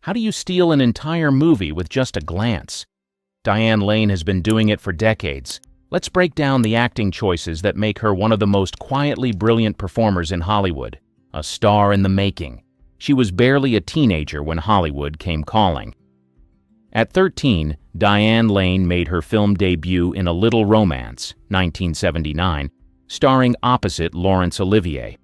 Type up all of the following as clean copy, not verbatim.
How do you steal an entire movie with just a glance? Diane Lane has been doing it for decades. Let's break down the acting choices that make her one of the most quietly brilliant performers in Hollywood. A star in the making. She was barely a teenager when Hollywood came calling. At 13, Diane Lane made her film debut in A Little Romance, 1979, starring opposite Laurence Olivier.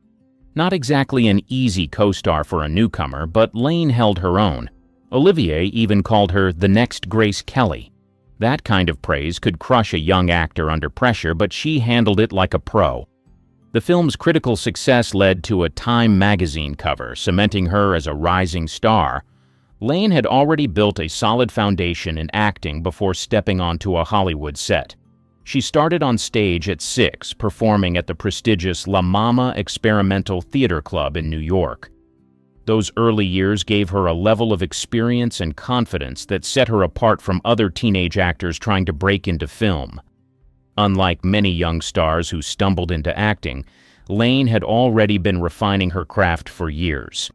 Not exactly an easy co-star for a newcomer, but Lane held her own. Olivier even called her the next Grace Kelly. That kind of praise could crush a young actor under pressure, but she handled it like a pro. The film's critical success led to a Time magazine cover, cementing her as a rising star. Lane had already built a solid foundation in acting before stepping onto a Hollywood set. She started on stage at 6, performing at the prestigious La Mama Experimental Theater Club in New York. Those early years gave her a level of experience and confidence that set her apart from other teenage actors trying to break into film. Unlike many young stars who stumbled into acting, Lane had already been refining her craft for years.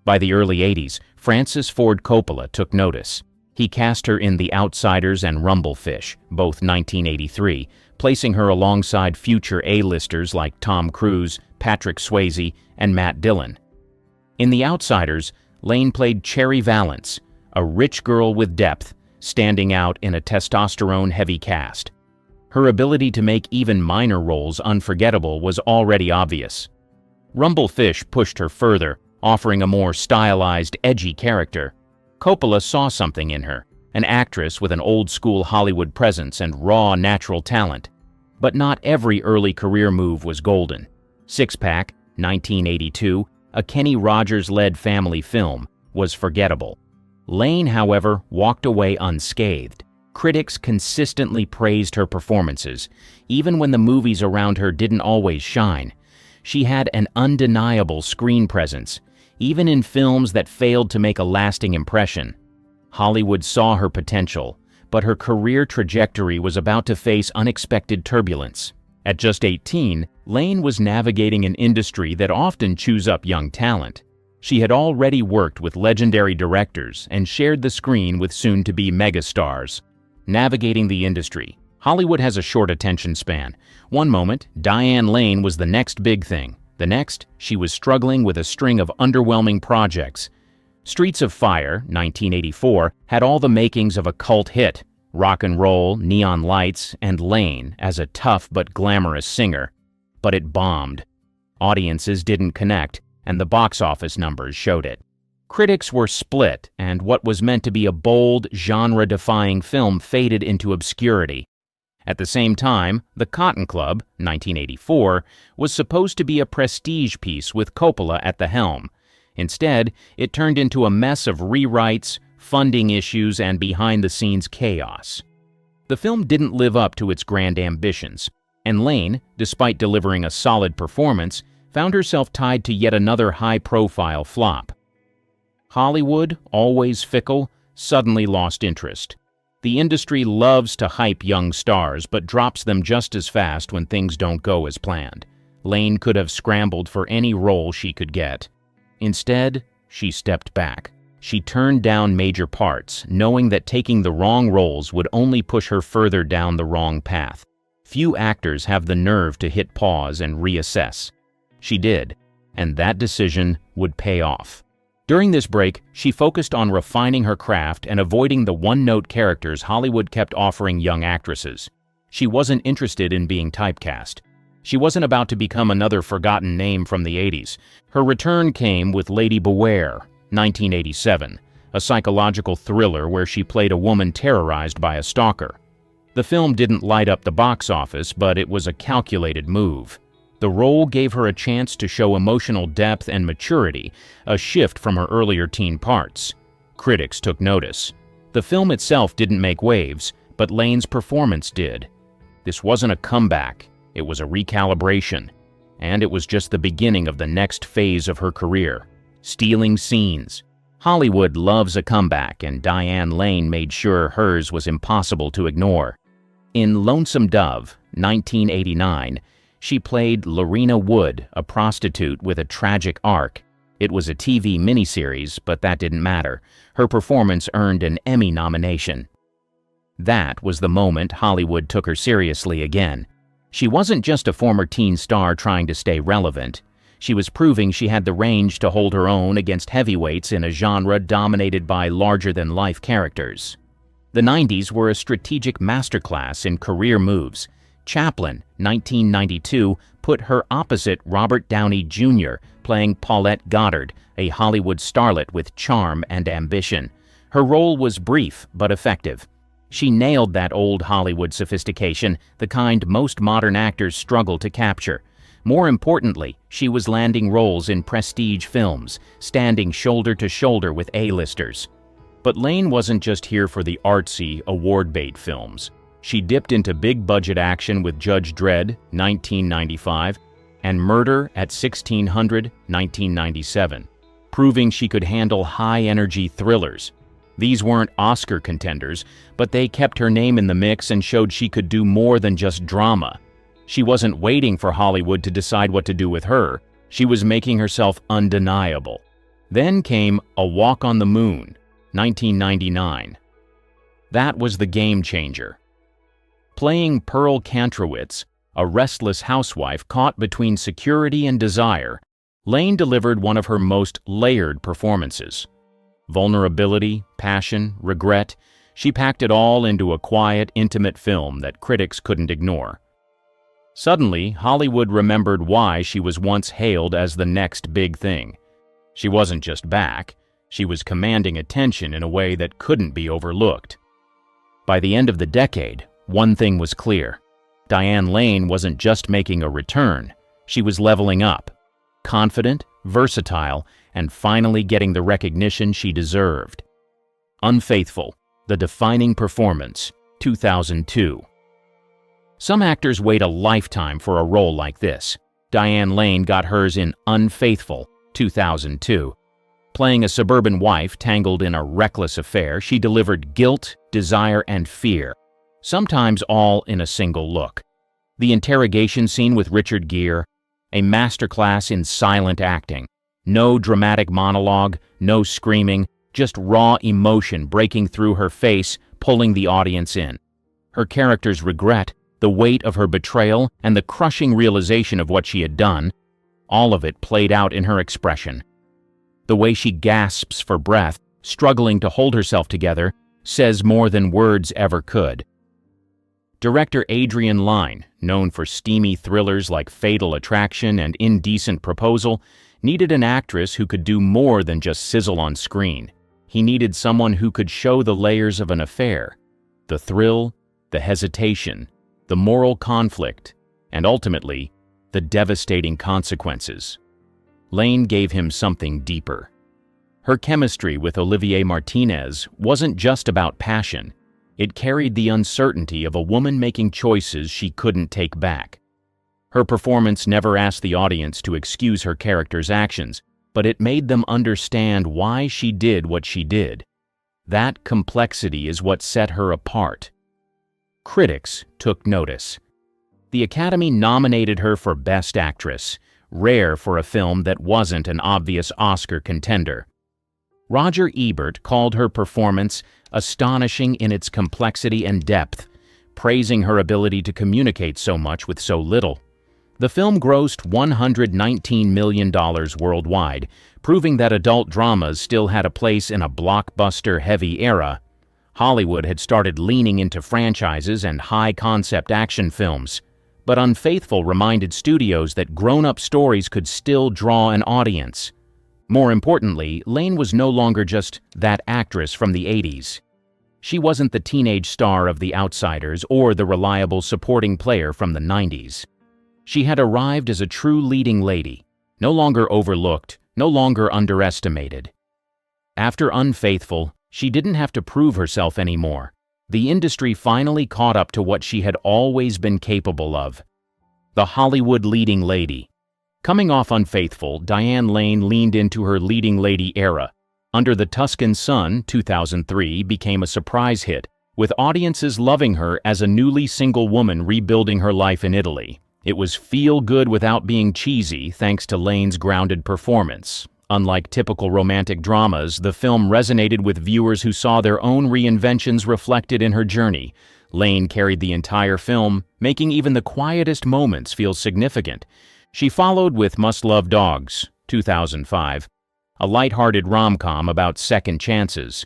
By the early 80s, Francis Ford Coppola took notice. He cast her in The Outsiders and Rumblefish, both 1983, placing her alongside future A-listers like Tom Cruise, Patrick Swayze, and Matt Dillon. In The Outsiders, Lane played Cherry Valance, a rich girl with depth, standing out in a testosterone-heavy cast. Her ability to make even minor roles unforgettable was already obvious. Rumblefish pushed her further, offering a more stylized, edgy character. Coppola saw something in her, an actress with an old-school Hollywood presence and raw, natural talent. But not every early career move was golden. Six Pack, 1982, a Kenny Rogers-led family film, was forgettable. Lane, however, walked away unscathed. Critics consistently praised her performances, even when the movies around her didn't always shine. She had an undeniable screen presence, even in films that failed to make a lasting impression. Hollywood saw her potential, but her career trajectory was about to face unexpected turbulence. At just 18, Lane was navigating an industry that often chews up young talent. She had already worked with legendary directors and shared the screen with soon-to-be megastars. Navigating the industry. Hollywood has a short attention span. One moment, Diane Lane was the next big thing. The next, she was struggling with a string of underwhelming projects. Streets of Fire, 1984, had all the makings of a cult hit. Rock and roll, neon lights, and Lane as a tough but glamorous singer. But it bombed. Audiences didn't connect, and the box office numbers showed it. Critics were split, and what was meant to be a bold, genre-defying film faded into obscurity. At the same time, The Cotton Club, 1984, was supposed to be a prestige piece with Coppola at the helm. Instead, it turned into a mess of rewrites, funding issues, and behind-the-scenes chaos. The film didn't live up to its grand ambitions, and Lane, despite delivering a solid performance, found herself tied to yet another high-profile flop. Hollywood, always fickle, suddenly lost interest. The industry loves to hype young stars, but drops them just as fast when things don't go as planned. Lane could have scrambled for any role she could get. Instead, she stepped back. She turned down major parts, knowing that taking the wrong roles would only push her further down the wrong path. Few actors have the nerve to hit pause and reassess. She did, and that decision would pay off. During this break, she focused on refining her craft and avoiding the one-note characters Hollywood kept offering young actresses. She wasn't interested in being typecast. She wasn't about to become another forgotten name from the 80s. Her return came with Lady Beware, 1987, a psychological thriller where she played a woman terrorized by a stalker. The film didn't light up the box office, but it was a calculated move. The role gave her a chance to show emotional depth and maturity, a shift from her earlier teen parts. Critics took notice. The film itself didn't make waves, but Lane's performance did. This wasn't a comeback, it was a recalibration. And it was just the beginning of the next phase of her career. Stealing scenes. Hollywood loves a comeback, and Diane Lane made sure hers was impossible to ignore. In Lonesome Dove, 1989, she played Lorena Wood, a prostitute with a tragic arc. It was a TV miniseries, but that didn't matter. Her performance earned an Emmy nomination. That was the moment Hollywood took her seriously again. She wasn't just a former teen star trying to stay relevant. She was proving she had the range to hold her own against heavyweights in a genre dominated by larger-than-life characters. The 90s were a strategic masterclass in career moves. Chaplin, 1992, put her opposite Robert Downey Jr., playing Paulette Goddard, a Hollywood starlet with charm and ambition. Her role was brief but effective. She nailed that old Hollywood sophistication, the kind most modern actors struggle to capture. More importantly, she was landing roles in prestige films, standing shoulder to shoulder with A-listers. But Lane wasn't just here for the artsy, award-bait films. She dipped into big-budget action with Judge Dredd, 1995, and Murder at 1600, 1997, proving she could handle high-energy thrillers. These weren't Oscar contenders, but they kept her name in the mix and showed she could do more than just drama. She wasn't waiting for Hollywood to decide what to do with her. She was making herself undeniable. Then came A Walk on the Moon, 1999. That was the game changer. Playing Pearl Kantrowitz, a restless housewife caught between security and desire, Lane delivered one of her most layered performances. Vulnerability, passion, regret, she packed it all into a quiet, intimate film that critics couldn't ignore. Suddenly, Hollywood remembered why she was once hailed as the next big thing. She wasn't just back, she was commanding attention in a way that couldn't be overlooked. By the end of the decade, one thing was clear. Diane Lane wasn't just making a return, she was leveling up. Confident, versatile, and finally getting the recognition she deserved. Unfaithful, the defining performance, 2002. Some actors wait a lifetime for a role like this. Diane Lane got hers in Unfaithful, 2002. Playing a suburban wife tangled in a reckless affair, she delivered guilt, desire, and fear, sometimes all in a single look. The interrogation scene with Richard Gere, a masterclass in silent acting. No dramatic monologue, no screaming, just raw emotion breaking through her face, pulling the audience in. Her character's regret, the weight of her betrayal, and the crushing realization of what she had done, all of it played out in her expression. The way she gasps for breath, struggling to hold herself together, says more than words ever could. Director Adrian Lyne, known for steamy thrillers like Fatal Attraction and Indecent Proposal, needed an actress who could do more than just sizzle on screen. He needed someone who could show the layers of an affair, the thrill, the hesitation, the moral conflict, and ultimately, the devastating consequences. Lane gave him something deeper. Her chemistry with Olivier Martinez wasn't just about passion. It carried the uncertainty of a woman making choices she couldn't take back. Her performance never asked the audience to excuse her character's actions, but it made them understand why she did what she did. That complexity is what set her apart. Critics took notice. The Academy nominated her for Best Actress, rare for a film that wasn't an obvious Oscar contender. Roger Ebert called her performance astonishing in its complexity and depth, praising her ability to communicate so much with so little. The film grossed $119 million worldwide, proving that adult dramas still had a place in a blockbuster-heavy era. Hollywood had started leaning into franchises and high-concept action films, but Unfaithful reminded studios that grown-up stories could still draw an audience. More importantly, Lane was no longer just that actress from the 80s. She wasn't the teenage star of The Outsiders or the reliable supporting player from the 90s. She had arrived as a true leading lady, no longer overlooked, no longer underestimated. After Unfaithful, she didn't have to prove herself anymore. The industry finally caught up to what she had always been capable of. The Hollywood leading lady. Coming off Unfaithful, Diane Lane leaned into her leading lady era. Under the Tuscan Sun, 2003, became a surprise hit, with audiences loving her as a newly single woman rebuilding her life in Italy. It was feel-good without being cheesy thanks to Lane's grounded performance. Unlike typical romantic dramas, the film resonated with viewers who saw their own reinventions reflected in her journey. Lane carried the entire film, making even the quietest moments feel significant. She followed with Must Love Dogs, 2005, a light-hearted rom-com about second chances.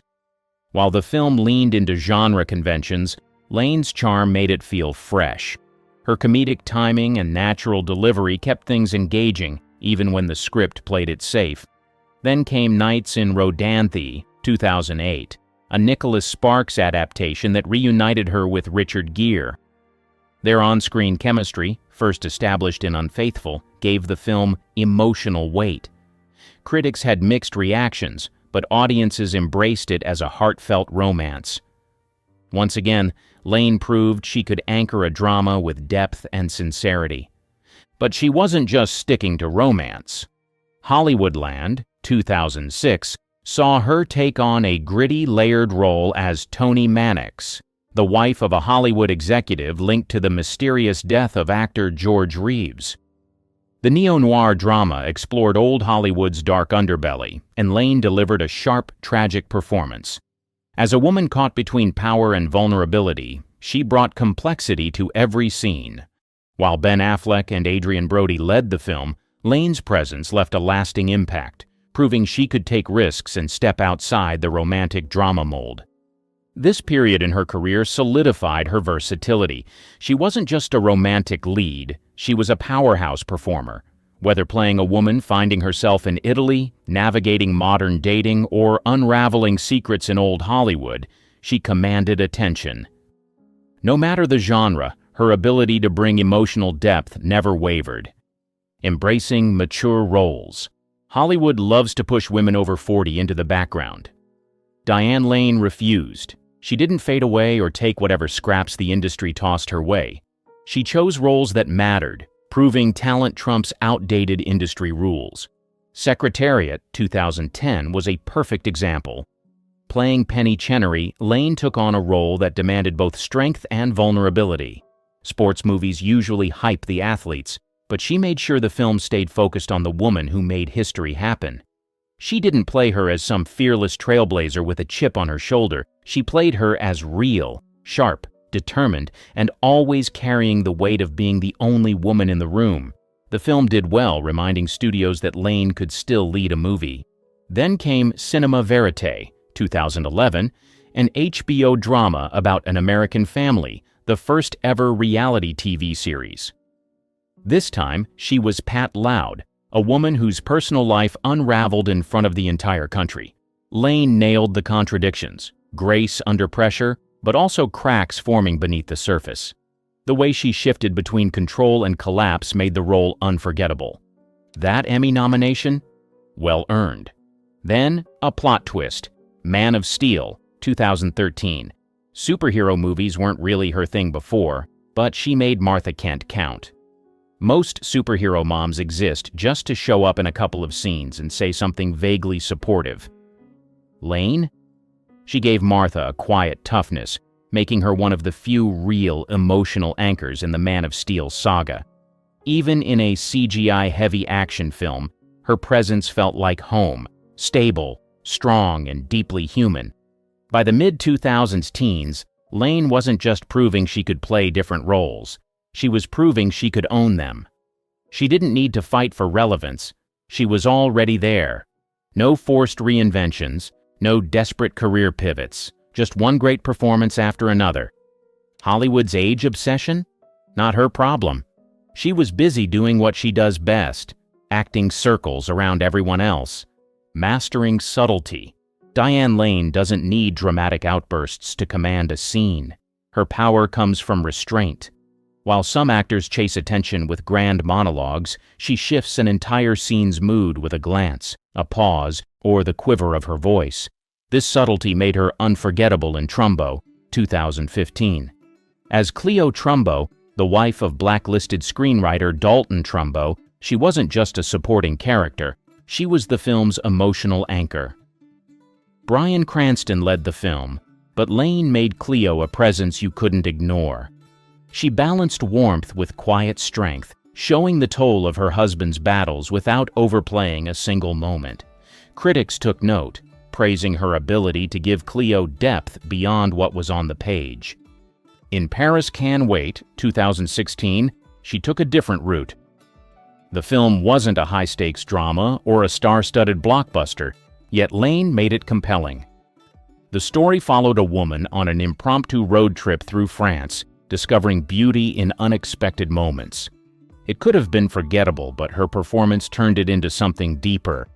While the film leaned into genre conventions, Lane's charm made it feel fresh. Her comedic timing and natural delivery kept things engaging, even when the script played it safe. Then came Nights in Rodanthe, 2008, a Nicholas Sparks adaptation that reunited her with Richard Gere. Their on-screen chemistry, first established in Unfaithful, gave the film emotional weight. Critics had mixed reactions, but audiences embraced it as a heartfelt romance. Once again, Lane proved she could anchor a drama with depth and sincerity. But she wasn't just sticking to romance. Hollywoodland, 2006, saw her take on a gritty, layered role as Toni Mannix, the wife of a Hollywood executive linked to the mysterious death of actor George Reeves. The neo-noir drama explored old Hollywood's dark underbelly, and Lane delivered a sharp, tragic performance. As a woman caught between power and vulnerability, she brought complexity to every scene. While Ben Affleck and Adrien Brody led the film, Lane's presence left a lasting impact, proving she could take risks and step outside the romantic drama mold. This period in her career solidified her versatility. She wasn't just a romantic lead, she was a powerhouse performer. Whether playing a woman finding herself in Italy, navigating modern dating, or unraveling secrets in old Hollywood, she commanded attention. No matter the genre, her ability to bring emotional depth never wavered. Embracing mature roles. Hollywood loves to push women over 40 into the background. Diane Lane refused. She didn't fade away or take whatever scraps the industry tossed her way. She chose roles that mattered, proving talent trumps outdated industry rules. Secretariat, 2010, was a perfect example. Playing Penny Chenery, Lane took on a role that demanded both strength and vulnerability. Sports movies usually hype the athletes, but she made sure the film stayed focused on the woman who made history happen. She didn't play her as some fearless trailblazer with a chip on her shoulder. She played her as real, sharp, determined, and always carrying the weight of being the only woman in the room. The film did well, reminding studios that Lane could still lead a movie. Then came Cinema Verite, 2011, an HBO drama about an American family, the first ever reality TV series. This time, she was Pat Loud, a woman whose personal life unraveled in front of the entire country. Lane nailed the contradictions, grace under pressure, but also cracks forming beneath the surface. The way she shifted between control and collapse made the role unforgettable. That Emmy nomination? Well earned. Then, a plot twist, Man of Steel, 2013. Superhero movies weren't really her thing before, but she made Martha Kent count. Most superhero moms exist just to show up in a couple of scenes and say something vaguely supportive. Lane? She gave Martha a quiet toughness, making her one of the few real emotional anchors in the Man of Steel saga. Even in a CGI-heavy action film, her presence felt like home, stable, strong, and deeply human. By the mid-2000s teens, Lane wasn't just proving she could play different roles. She was proving she could own them. She didn't need to fight for relevance. She was already there. No forced reinventions, no desperate career pivots, just one great performance after another. Hollywood's age obsession? Not her problem. She was busy doing what she does best, acting circles around everyone else, mastering subtlety. Diane Lane doesn't need dramatic outbursts to command a scene. Her power comes from restraint. While some actors chase attention with grand monologues, she shifts an entire scene's mood with a glance, a pause, or the quiver of her voice. This subtlety made her unforgettable in Trumbo, 2015. As Cleo Trumbo, the wife of blacklisted screenwriter Dalton Trumbo, she wasn't just a supporting character, she was the film's emotional anchor. Bryan Cranston led the film, but Lane made Cleo a presence you couldn't ignore. She balanced warmth with quiet strength, showing the toll of her husband's battles without overplaying a single moment. Critics took note, praising her ability to give Cleo depth beyond what was on the page. In Paris Can Wait, 2016, she took a different route. The film wasn't a high-stakes drama or a star-studded blockbuster, yet Lane made it compelling. The story followed a woman on an impromptu road trip through France, discovering beauty in unexpected moments. It could have been forgettable, but her performance turned it into something deeper.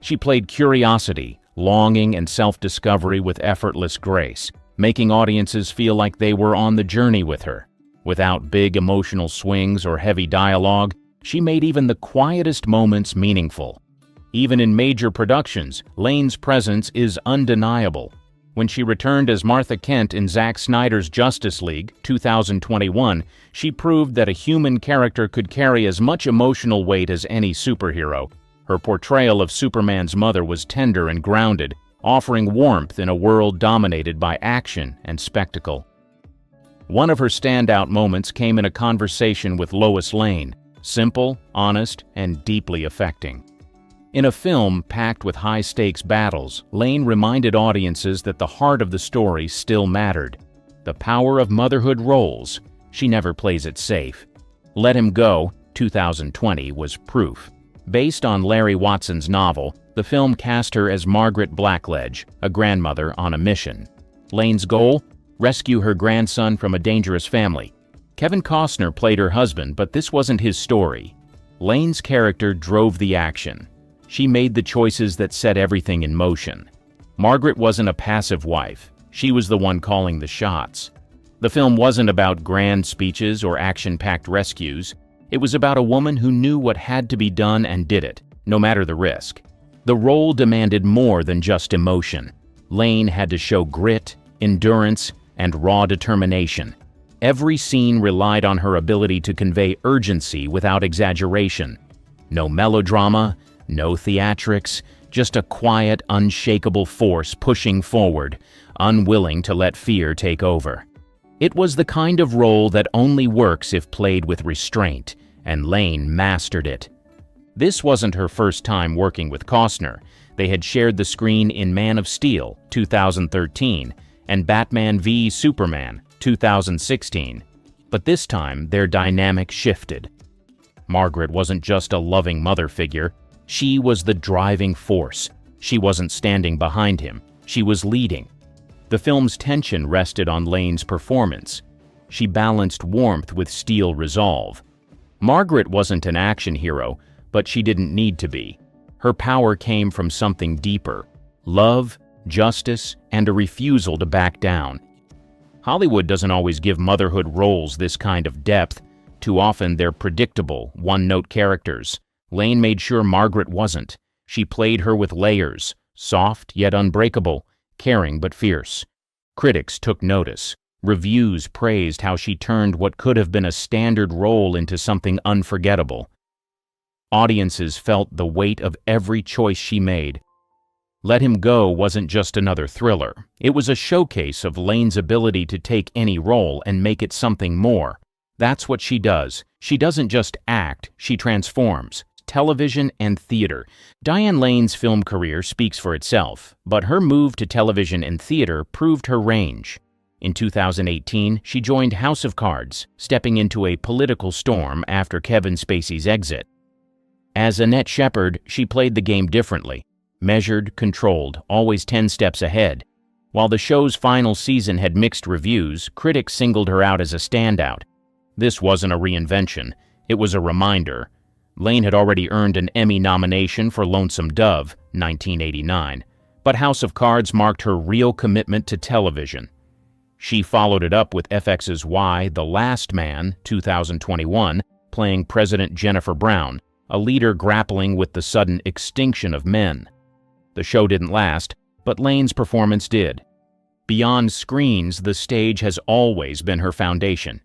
She played curiosity, longing, and self-discovery with effortless grace, making audiences feel like they were on the journey with her. Without big emotional swings or heavy dialogue, she made even the quietest moments meaningful. Even in major productions, Lane's presence is undeniable. When she returned as Martha Kent in Zack Snyder's Justice League, 2021, she proved that a human character could carry as much emotional weight as any superhero. Her portrayal of Superman's mother was tender and grounded, offering warmth in a world dominated by action and spectacle. One of her standout moments came in a conversation with Lois Lane, simple, honest, and deeply affecting. In a film packed with high-stakes battles, Lane reminded audiences that the heart of the story still mattered. The power of motherhood roles. She never plays it safe. Let Him Go, 2020, was proof. Based on Larry Watson's novel, the film cast her as Margaret Blackledge, a grandmother on a mission. Lane's goal? Rescue her grandson from a dangerous family. Kevin Costner played her husband, but this wasn't his story. Lane's character drove the action. She made the choices that set everything in motion. Margaret wasn't a passive wife. She was the one calling the shots. The film wasn't about grand speeches or action-packed rescues. It was about a woman who knew what had to be done and did it, no matter the risk. The role demanded more than just emotion. Lane had to show grit, endurance, and raw determination. Every scene relied on her ability to convey urgency without exaggeration. No melodrama, no theatrics, just a quiet, unshakable force pushing forward, unwilling to let fear take over. It was the kind of role that only works if played with restraint, and Lane mastered it. This wasn't her first time working with Costner. They had shared the screen in Man of Steel, 2013, and Batman v Superman, 2016. But this time, their dynamic shifted. Margaret wasn't just a loving mother figure. She was the driving force. She wasn't standing behind him. She was leading. The film's tension rested on Lane's performance. She balanced warmth with steel resolve. Margaret wasn't an action hero, but she didn't need to be. Her power came from something deeper: love, justice, and a refusal to back down. Hollywood doesn't always give motherhood roles this kind of depth. Too often they're predictable, one-note characters. Lane made sure Margaret wasn't. She played her with layers, soft yet unbreakable, caring but fierce. Critics took notice. Reviews praised how she turned what could have been a standard role into something unforgettable. Audiences felt the weight of every choice she made. Let Him Go wasn't just another thriller. It was a showcase of Lane's ability to take any role and make it something more. That's what she does. She doesn't just act, she transforms. Television and theater. Diane Lane's film career speaks for itself, but her move to television and theater proved her range. In 2018, she joined House of Cards, stepping into a political storm after Kevin Spacey's exit. As Annette Shepherd, she played the game differently. Measured, controlled, always 10 steps ahead. While the show's final season had mixed reviews, critics singled her out as a standout. This wasn't a reinvention. It was a reminder. Lane had already earned an Emmy nomination for Lonesome Dove, 1989, but House of Cards marked her real commitment to television. She followed it up with FX's The Last Man, 2021, playing President Jennifer Brown, a leader grappling with the sudden extinction of men. The show didn't last, but Lane's performance did. Beyond screens, the stage has always been her foundation.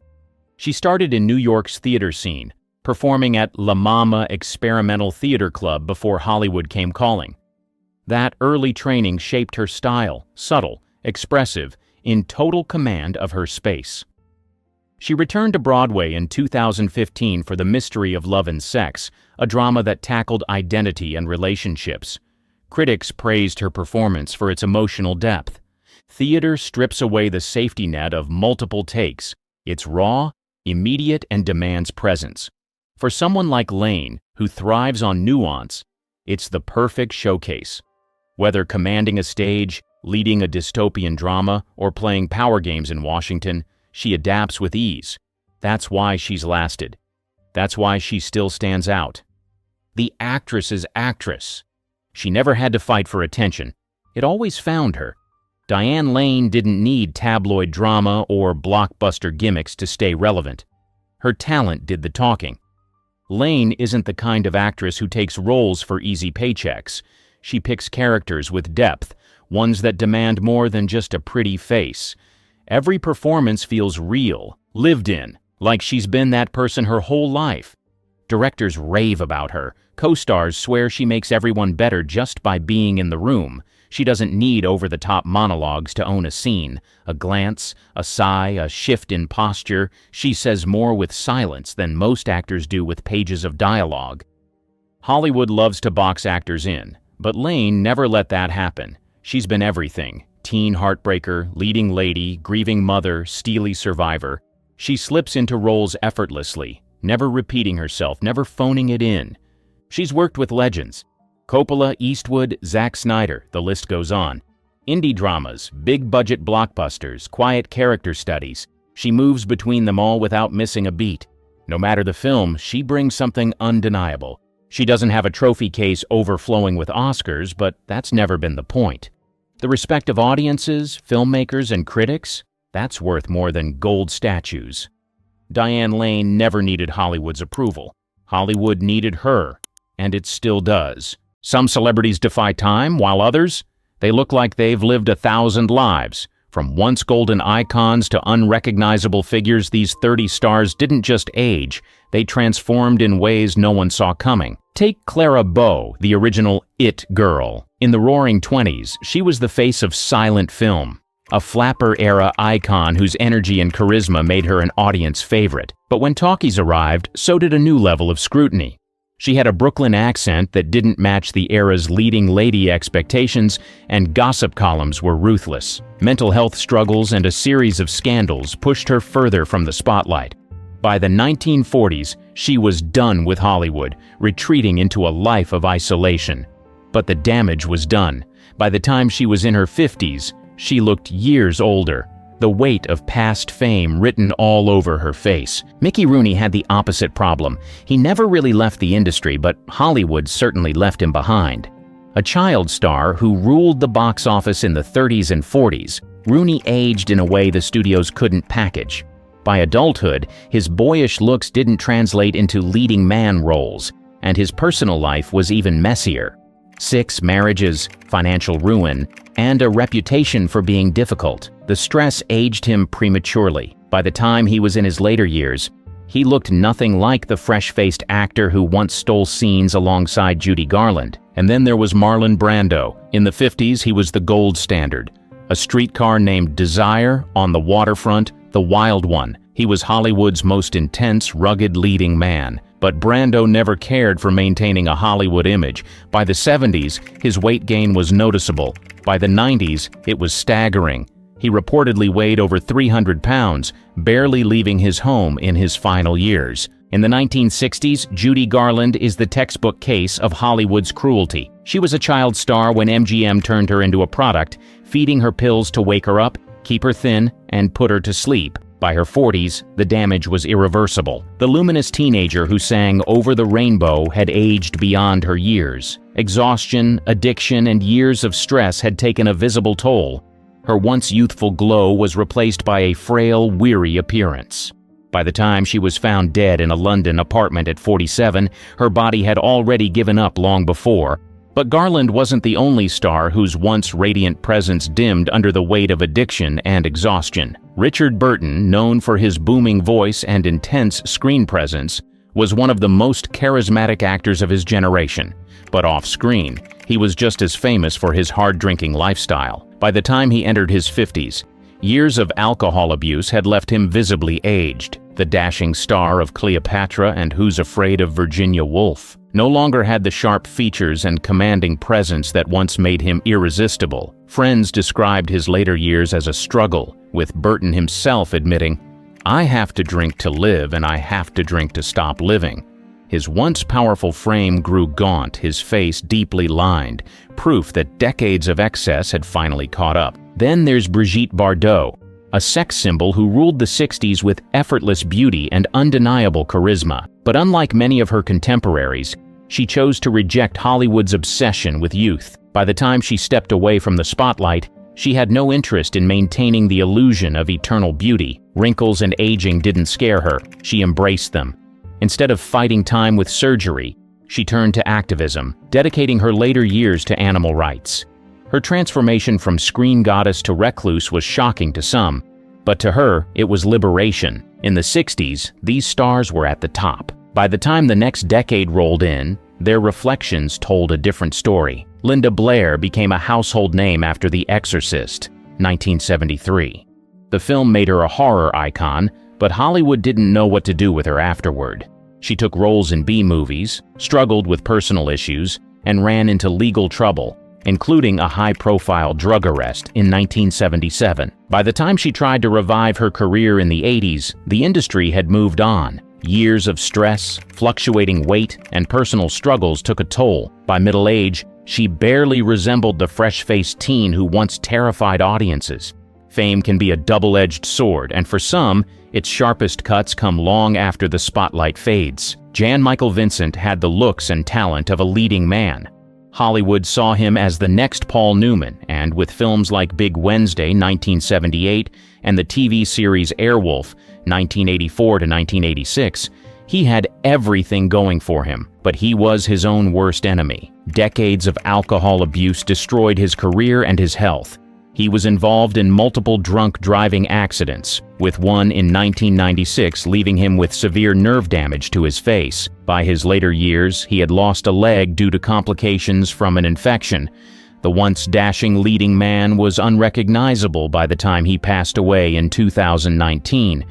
She started in New York's theater scene, performing at La Mama Experimental Theater Club before Hollywood came calling. That early training shaped her style, subtle, expressive, in total command of her space. She returned to Broadway in 2015 for The Mystery of Love and Sex, a drama that tackled identity and relationships. Critics praised her performance for its emotional depth. Theater strips away the safety net of multiple takes. It's raw, immediate, and demands presence. For someone like Lane, who thrives on nuance, it's the perfect showcase. Whether commanding a stage, leading a dystopian drama, or playing power games in Washington, she adapts with ease. That's why she's lasted. That's why she still stands out. The actress's actress. She never had to fight for attention. It always found her. Diane Lane didn't need tabloid drama or blockbuster gimmicks to stay relevant. Her talent did the talking. Lane isn't the kind of actress who takes roles for easy paychecks. She picks characters with depth, ones that demand more than just a pretty face. Every performance feels real, lived in, like she's been that person her whole life. Directors rave about her. Co-stars swear she makes everyone better just by being in the room. She doesn't need over-the-top monologues to own a scene. A glance, a sigh, a shift in posture. She says more with silence than most actors do with pages of dialogue. Hollywood loves to box actors in, but Lane never let that happen. She's been everything. Teen heartbreaker, leading lady, grieving mother, steely survivor. She slips into roles effortlessly, never repeating herself, never phoning it in. She's worked with legends. Coppola, Eastwood, Zack Snyder, the list goes on. Indie dramas, big-budget blockbusters, quiet character studies. She moves between them all without missing a beat. No matter the film, she brings something undeniable. She doesn't have a trophy case overflowing with Oscars, but that's never been the point. The respect of audiences, filmmakers, and critics, that's worth more than gold statues. Diane Lane never needed Hollywood's approval. Hollywood needed her, and it still does. Some celebrities defy time, while others, they look like they've lived 1,000 lives. From once golden icons to unrecognizable figures, these 30 stars didn't just age, they transformed in ways no one saw coming. Take Clara Bow, the original It girl. In the Roaring '20s, she was the face of silent film, a flapper-era icon whose energy and charisma made her an audience favorite. But when talkies arrived, so did a new level of scrutiny. She had a Brooklyn accent that didn't match the era's leading lady expectations, and gossip columns were ruthless. Mental health struggles and a series of scandals pushed her further from the spotlight. By the 1940s, she was done with Hollywood, retreating into a life of isolation. But the damage was done. By the time she was in her 50s, she looked years older, the weight of past fame written all over her face. Mickey Rooney had the opposite problem. He never really left the industry, but Hollywood certainly left him behind. A child star who ruled the box office in the 30s and 40s, Rooney aged in a way the studios couldn't package. By adulthood, his boyish looks didn't translate into leading man roles, and his personal life was even messier. 6 marriages, financial ruin, and a reputation for being difficult. The stress aged him prematurely. By the time he was in his later years, he looked nothing like the fresh-faced actor who once stole scenes alongside Judy Garland. And then there was Marlon Brando. In the 50s, he was the gold standard. A streetcar named Desire, On the Waterfront, The Wild One. He was Hollywood's most intense, rugged leading man. But Brando never cared for maintaining a Hollywood image. By the 70s, his weight gain was noticeable. By the 90s, it was staggering. He reportedly weighed over 300 pounds, barely leaving his home in his final years. In the 1960s, Judy Garland is the textbook case of Hollywood's cruelty. She was a child star when MGM turned her into a product, feeding her pills to wake her up, keep her thin, and put her to sleep. By her 40s, the damage was irreversible. The luminous teenager who sang Over the Rainbow had aged beyond her years. Exhaustion, addiction, and years of stress had taken a visible toll. Her once youthful glow was replaced by a frail, weary appearance. By the time she was found dead in a London apartment at 47, her body had already given up long before. But Garland wasn't the only star whose once radiant presence dimmed under the weight of addiction and exhaustion. Richard Burton, known for his booming voice and intense screen presence, was one of the most charismatic actors of his generation. But off-screen, he was just as famous for his hard-drinking lifestyle. By the time he entered his 50s, years of alcohol abuse had left him visibly aged. The dashing star of Cleopatra and Who's Afraid of Virginia Woolf. no longer had the sharp features and commanding presence that once made him irresistible. Friends described his later years as a struggle, with Burton himself admitting, "I have to drink to live and I have to drink to stop living." His once powerful frame grew gaunt, his face deeply lined, proof that decades of excess had finally caught up. Then there's Brigitte Bardot, a sex symbol who ruled the 60s with effortless beauty and undeniable charisma. But unlike many of her contemporaries, she chose to reject Hollywood's obsession with youth. By the time she stepped away from the spotlight, she had no interest in maintaining the illusion of eternal beauty. Wrinkles and aging didn't scare her, she embraced them. Instead of fighting time with surgery, she turned to activism, dedicating her later years to animal rights. Her transformation from screen goddess to recluse was shocking to some, but to her, it was liberation. In the 60s, these stars were at the top. By the time the next decade rolled in, their reflections told a different story. Linda Blair became a household name after The Exorcist, 1973. The film made her a horror icon, but Hollywood didn't know what to do with her afterward. She took roles in B-movies, struggled with personal issues, and ran into legal trouble, including a high-profile drug arrest in 1977. By the time she tried to revive her career in the 80s, the industry had moved on. Years of stress, fluctuating weight, and personal struggles took a toll. By middle age, she barely resembled the fresh-faced teen who once terrified audiences. Fame can be a double-edged sword, and for some, its sharpest cuts come long after the spotlight fades. Jan Michael Vincent had the looks and talent of a leading man. Hollywood saw him as the next Paul Newman, and with films like Big Wednesday, 1978, and the TV series Airwolf, 1984 to 1986, he had everything going for him, but he was his own worst enemy. Decades of alcohol abuse destroyed his career and his health. He was involved in multiple drunk driving accidents, with one in 1996 leaving him with severe nerve damage to his face. By his later years, he had lost a leg due to complications from an infection. The once dashing leading man was unrecognizable by the time he passed away in 2019.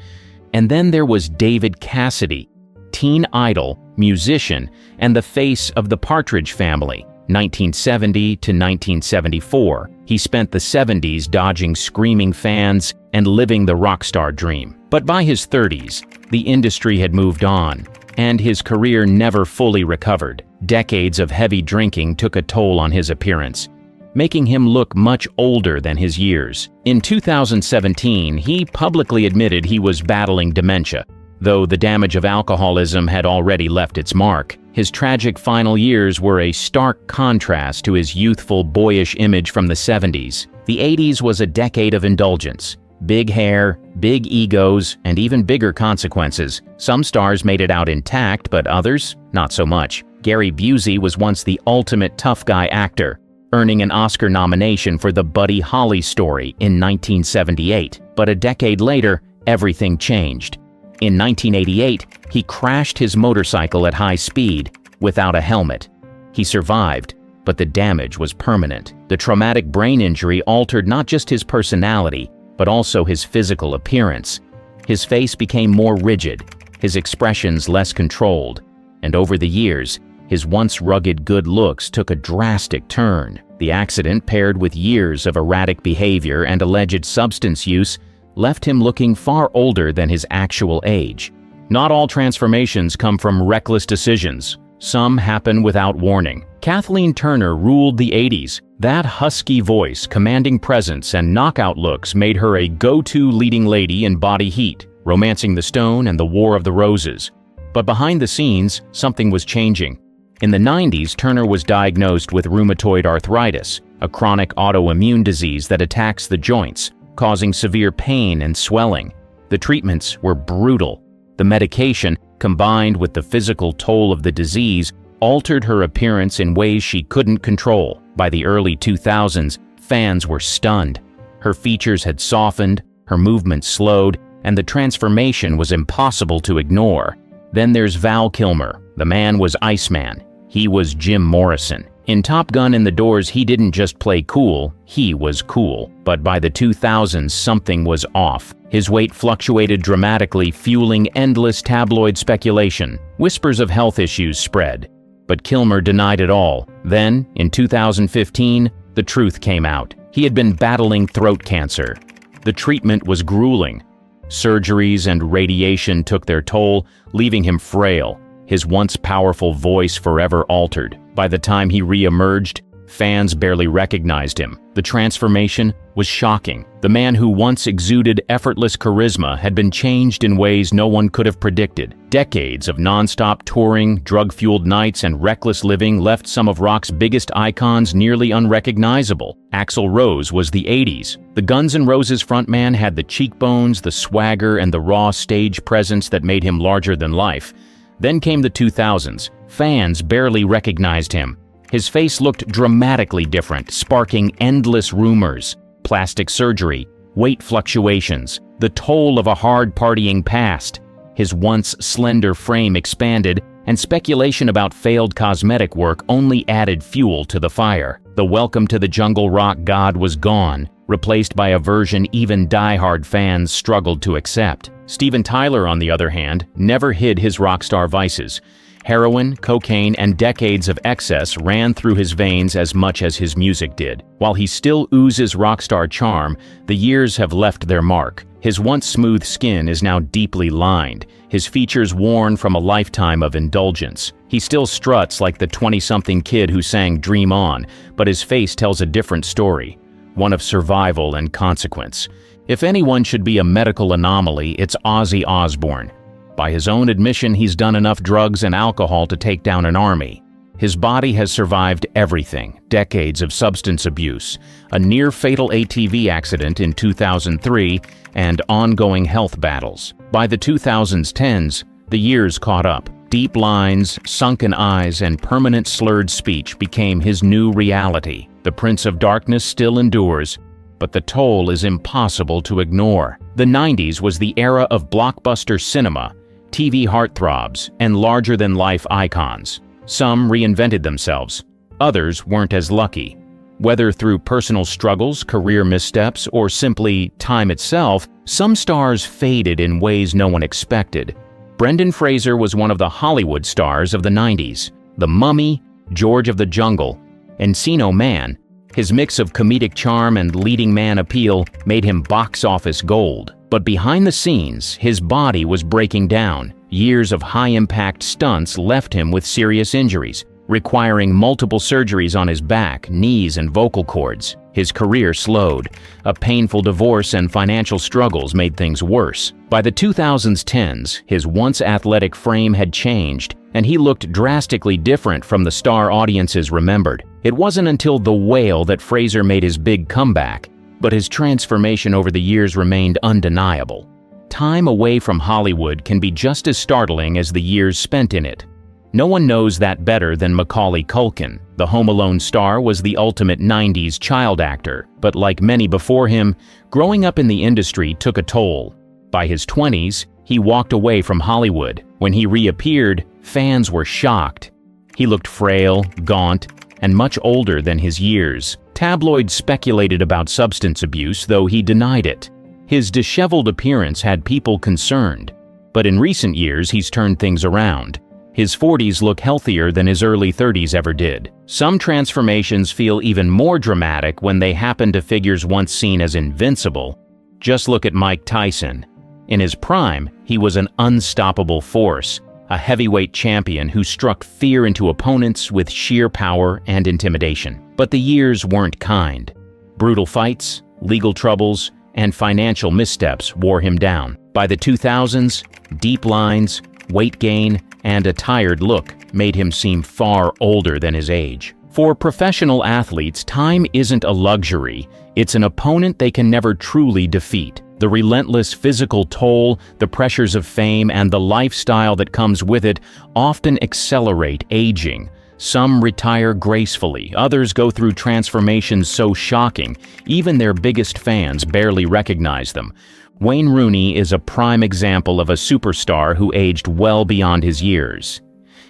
And then there was David Cassidy, teen idol, musician, and the face of the Partridge Family. 1970 to 1974, he spent the 70s dodging screaming fans and living the rock star dream. But by his 30s, the industry had moved on, and his career never fully recovered. Decades of heavy drinking took a toll on his appearance, making him look much older than his years. In 2017, he publicly admitted he was battling dementia. Though the damage of alcoholism had already left its mark, his tragic final years were a stark contrast to his youthful, boyish image from the 70s. The 80s was a decade of indulgence. Big hair, big egos, and even bigger consequences. Some stars made it out intact, but others, not so much. Gary Busey was once the ultimate tough guy actor, earning an Oscar nomination for the Buddy Holly story in 1978. But a decade later, everything changed. In 1988, he crashed his motorcycle at high speed without a helmet. He survived, but the damage was permanent. The traumatic brain injury altered not just his personality, but also his physical appearance. His face became more rigid, his expressions less controlled, and over the years, his once rugged good looks took a drastic turn. The accident, paired with years of erratic behavior and alleged substance use, left him looking far older than his actual age. Not all transformations come from reckless decisions. Some happen without warning. Kathleen Turner ruled the 80s. That husky voice, commanding presence, and knockout looks made her a go-to leading lady in Body Heat, Romancing the Stone, and The War of the Roses. But behind the scenes, something was changing. In the 90s, Turner was diagnosed with rheumatoid arthritis, a chronic autoimmune disease that attacks the joints, causing severe pain and swelling. The treatments were brutal. The medication, combined with the physical toll of the disease, altered her appearance in ways she couldn't control. By the early 2000s, fans were stunned. Her features had softened, her movements slowed, and the transformation was impossible to ignore. Then there's Val Kilmer. The man was Iceman. He was Jim Morrison. In Top Gun and The Doors, he didn't just play cool, he was cool. But by the 2000s, something was off. His weight fluctuated dramatically, fueling endless tabloid speculation. Whispers of health issues spread. But Kilmer denied it all. Then, in 2015, the truth came out. He had been battling throat cancer. The treatment was grueling. Surgeries and radiation took their toll, leaving him frail, his once powerful voice forever altered. By the time he re-emerged, fans barely recognized him. The transformation was shocking. The man who once exuded effortless charisma had been changed in ways no one could have predicted. Decades of non-stop touring, drug-fueled nights, and reckless living left some of rock's biggest icons nearly unrecognizable. Axl Rose was the 80s. The Guns N' Roses frontman had the cheekbones, the swagger, and the raw stage presence that made him larger than life. Then came the 2000s. Fans barely recognized him. His face looked dramatically different, sparking endless rumors. Plastic surgery, weight fluctuations, the toll of a hard-partying past. His once slender frame expanded, and speculation about failed cosmetic work only added fuel to the fire. The welcome to the jungle rock god was gone, replaced by a version even die-hard fans struggled to accept. Steven Tyler, on the other hand, never hid his rock star vices. Heroin, cocaine, and decades of excess ran through his veins as much as his music did. While he still oozes rockstar charm, the years have left their mark. His once smooth skin is now deeply lined, his features worn from a lifetime of indulgence. He still struts like the 20-something kid who sang Dream On, but his face tells a different story, one of survival and consequence. If anyone should be a medical anomaly, it's Ozzy Osbourne. By his own admission, he's done enough drugs and alcohol to take down an army. His body has survived everything: decades of substance abuse, a near-fatal ATV accident in 2003, and ongoing health battles. By the 2010s, the years caught up. Deep lines, sunken eyes, and permanent slurred speech became his new reality. The Prince of Darkness still endures, but the toll is impossible to ignore. The 90s was the era of blockbuster cinema, TV heartthrobs, and larger-than-life icons. Some reinvented themselves. Others weren't as lucky. Whether through personal struggles, career missteps, or simply time itself, some stars faded in ways no one expected. Brendan Fraser was one of the Hollywood stars of the 90s. The Mummy, George of the Jungle, Encino Man. His mix of comedic charm and leading man appeal made him box office gold. But behind the scenes, his body was breaking down. Years of high-impact stunts left him with serious injuries, requiring multiple surgeries on his back, knees, and vocal cords. His career slowed. A painful divorce and financial struggles made things worse. By the 2010s, his once athletic frame had changed, and he looked drastically different from the star audiences remembered. It wasn't until The Whale that Fraser made his big comeback, but his transformation over the years remained undeniable. Time away from Hollywood can be just as startling as the years spent in it. No one knows that better than Macaulay Culkin. The Home Alone star was the ultimate 90s child actor, but like many before him, growing up in the industry took a toll. By his 20s, he walked away from Hollywood. When he reappeared, fans were shocked. He looked frail, gaunt, and much older than his years. Tabloids speculated about substance abuse, though he denied it. His disheveled appearance had people concerned, but in recent years he's turned things around. His 40s look healthier than his early 30s ever did. Some transformations feel even more dramatic when they happen to figures once seen as invincible. Just look at Mike Tyson. In his prime, he was an unstoppable force, a heavyweight champion who struck fear into opponents with sheer power and intimidation. But the years weren't kind. Brutal fights, legal troubles, and financial missteps wore him down. By the 2000s, deep lines, weight gain, and a tired look made him seem far older than his age. For professional athletes, time isn't a luxury. It's an opponent they can never truly defeat. The relentless physical toll, the pressures of fame, and the lifestyle that comes with it often accelerate aging. Some retire gracefully, others go through transformations so shocking, even their biggest fans barely recognize them. Wayne Rooney is a prime example of a superstar who aged well beyond his years.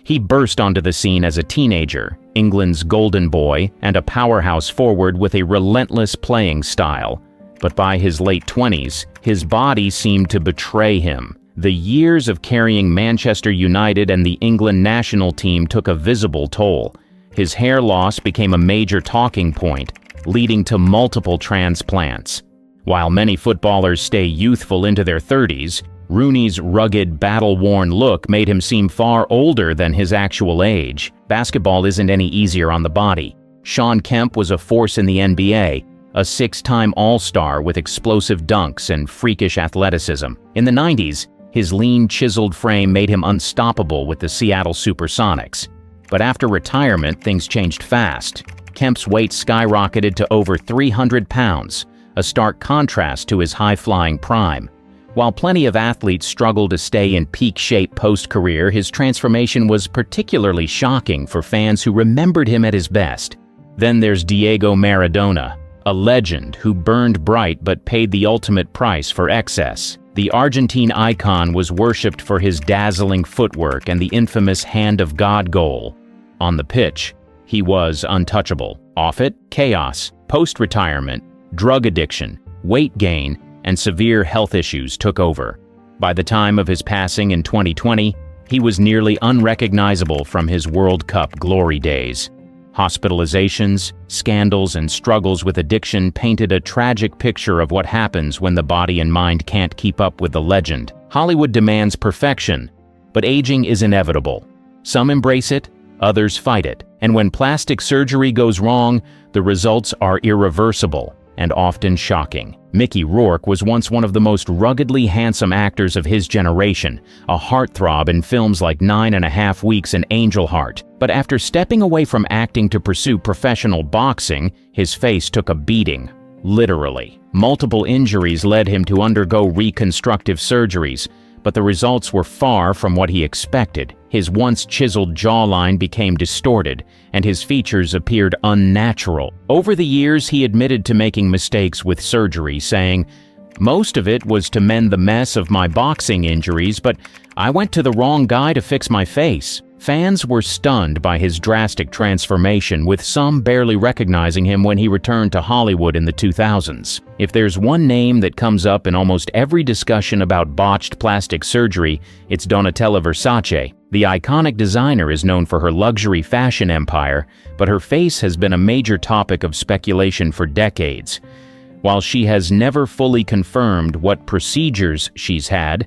He burst onto the scene as a teenager, England's golden boy, and a powerhouse forward with a relentless playing style. But by his late 20s, his body seemed to betray him. The years of carrying Manchester United and the England national team took a visible toll. His hair loss became a major talking point, leading to multiple transplants. While many footballers stay youthful into their 30s, Rooney's rugged, battle-worn look made him seem far older than his actual age. Basketball isn't any easier on the body. Shawn Kemp was a force in the NBA, a 6-time All-Star with explosive dunks and freakish athleticism. In the 90s, his lean, chiseled frame made him unstoppable with the Seattle Supersonics. But after retirement, things changed fast. Kemp's weight skyrocketed to over 300 pounds, a stark contrast to his high-flying prime. While plenty of athletes struggle to stay in peak shape post-career, his transformation was particularly shocking for fans who remembered him at his best. Then there's Diego Maradona, a legend who burned bright but paid the ultimate price for excess. The Argentine icon was worshipped for his dazzling footwork and the infamous Hand of God goal. On the pitch, he was untouchable. Off it, chaos, post-retirement, drug addiction, weight gain, and severe health issues took over. By the time of his passing in 2020, he was nearly unrecognizable from his World Cup glory days. Hospitalizations, scandals, and struggles with addiction painted a tragic picture of what happens when the body and mind can't keep up with the legend. Hollywood demands perfection, but aging is inevitable. Some embrace it, others fight it, and when plastic surgery goes wrong, the results are irreversible and often shocking. Mickey Rourke was once one of the most ruggedly handsome actors of his generation, a heartthrob in films like 9½ Weeks and Angel Heart. But after stepping away from acting to pursue professional boxing, his face took a beating, literally. Multiple injuries led him to undergo reconstructive surgeries, but the results were far from what he expected. His once chiseled jawline became distorted, and his features appeared unnatural. Over the years, he admitted to making mistakes with surgery, saying, "Most of it was to mend the mess of my boxing injuries, but I went to the wrong guy to fix my face." Fans were stunned by his drastic transformation, with some barely recognizing him when he returned to Hollywood in the 2000s. If there's one name that comes up in almost every discussion about botched plastic surgery, it's Donatella Versace. The iconic designer is known for her luxury fashion empire, but her face has been a major topic of speculation for decades. While she has never fully confirmed what procedures she's had,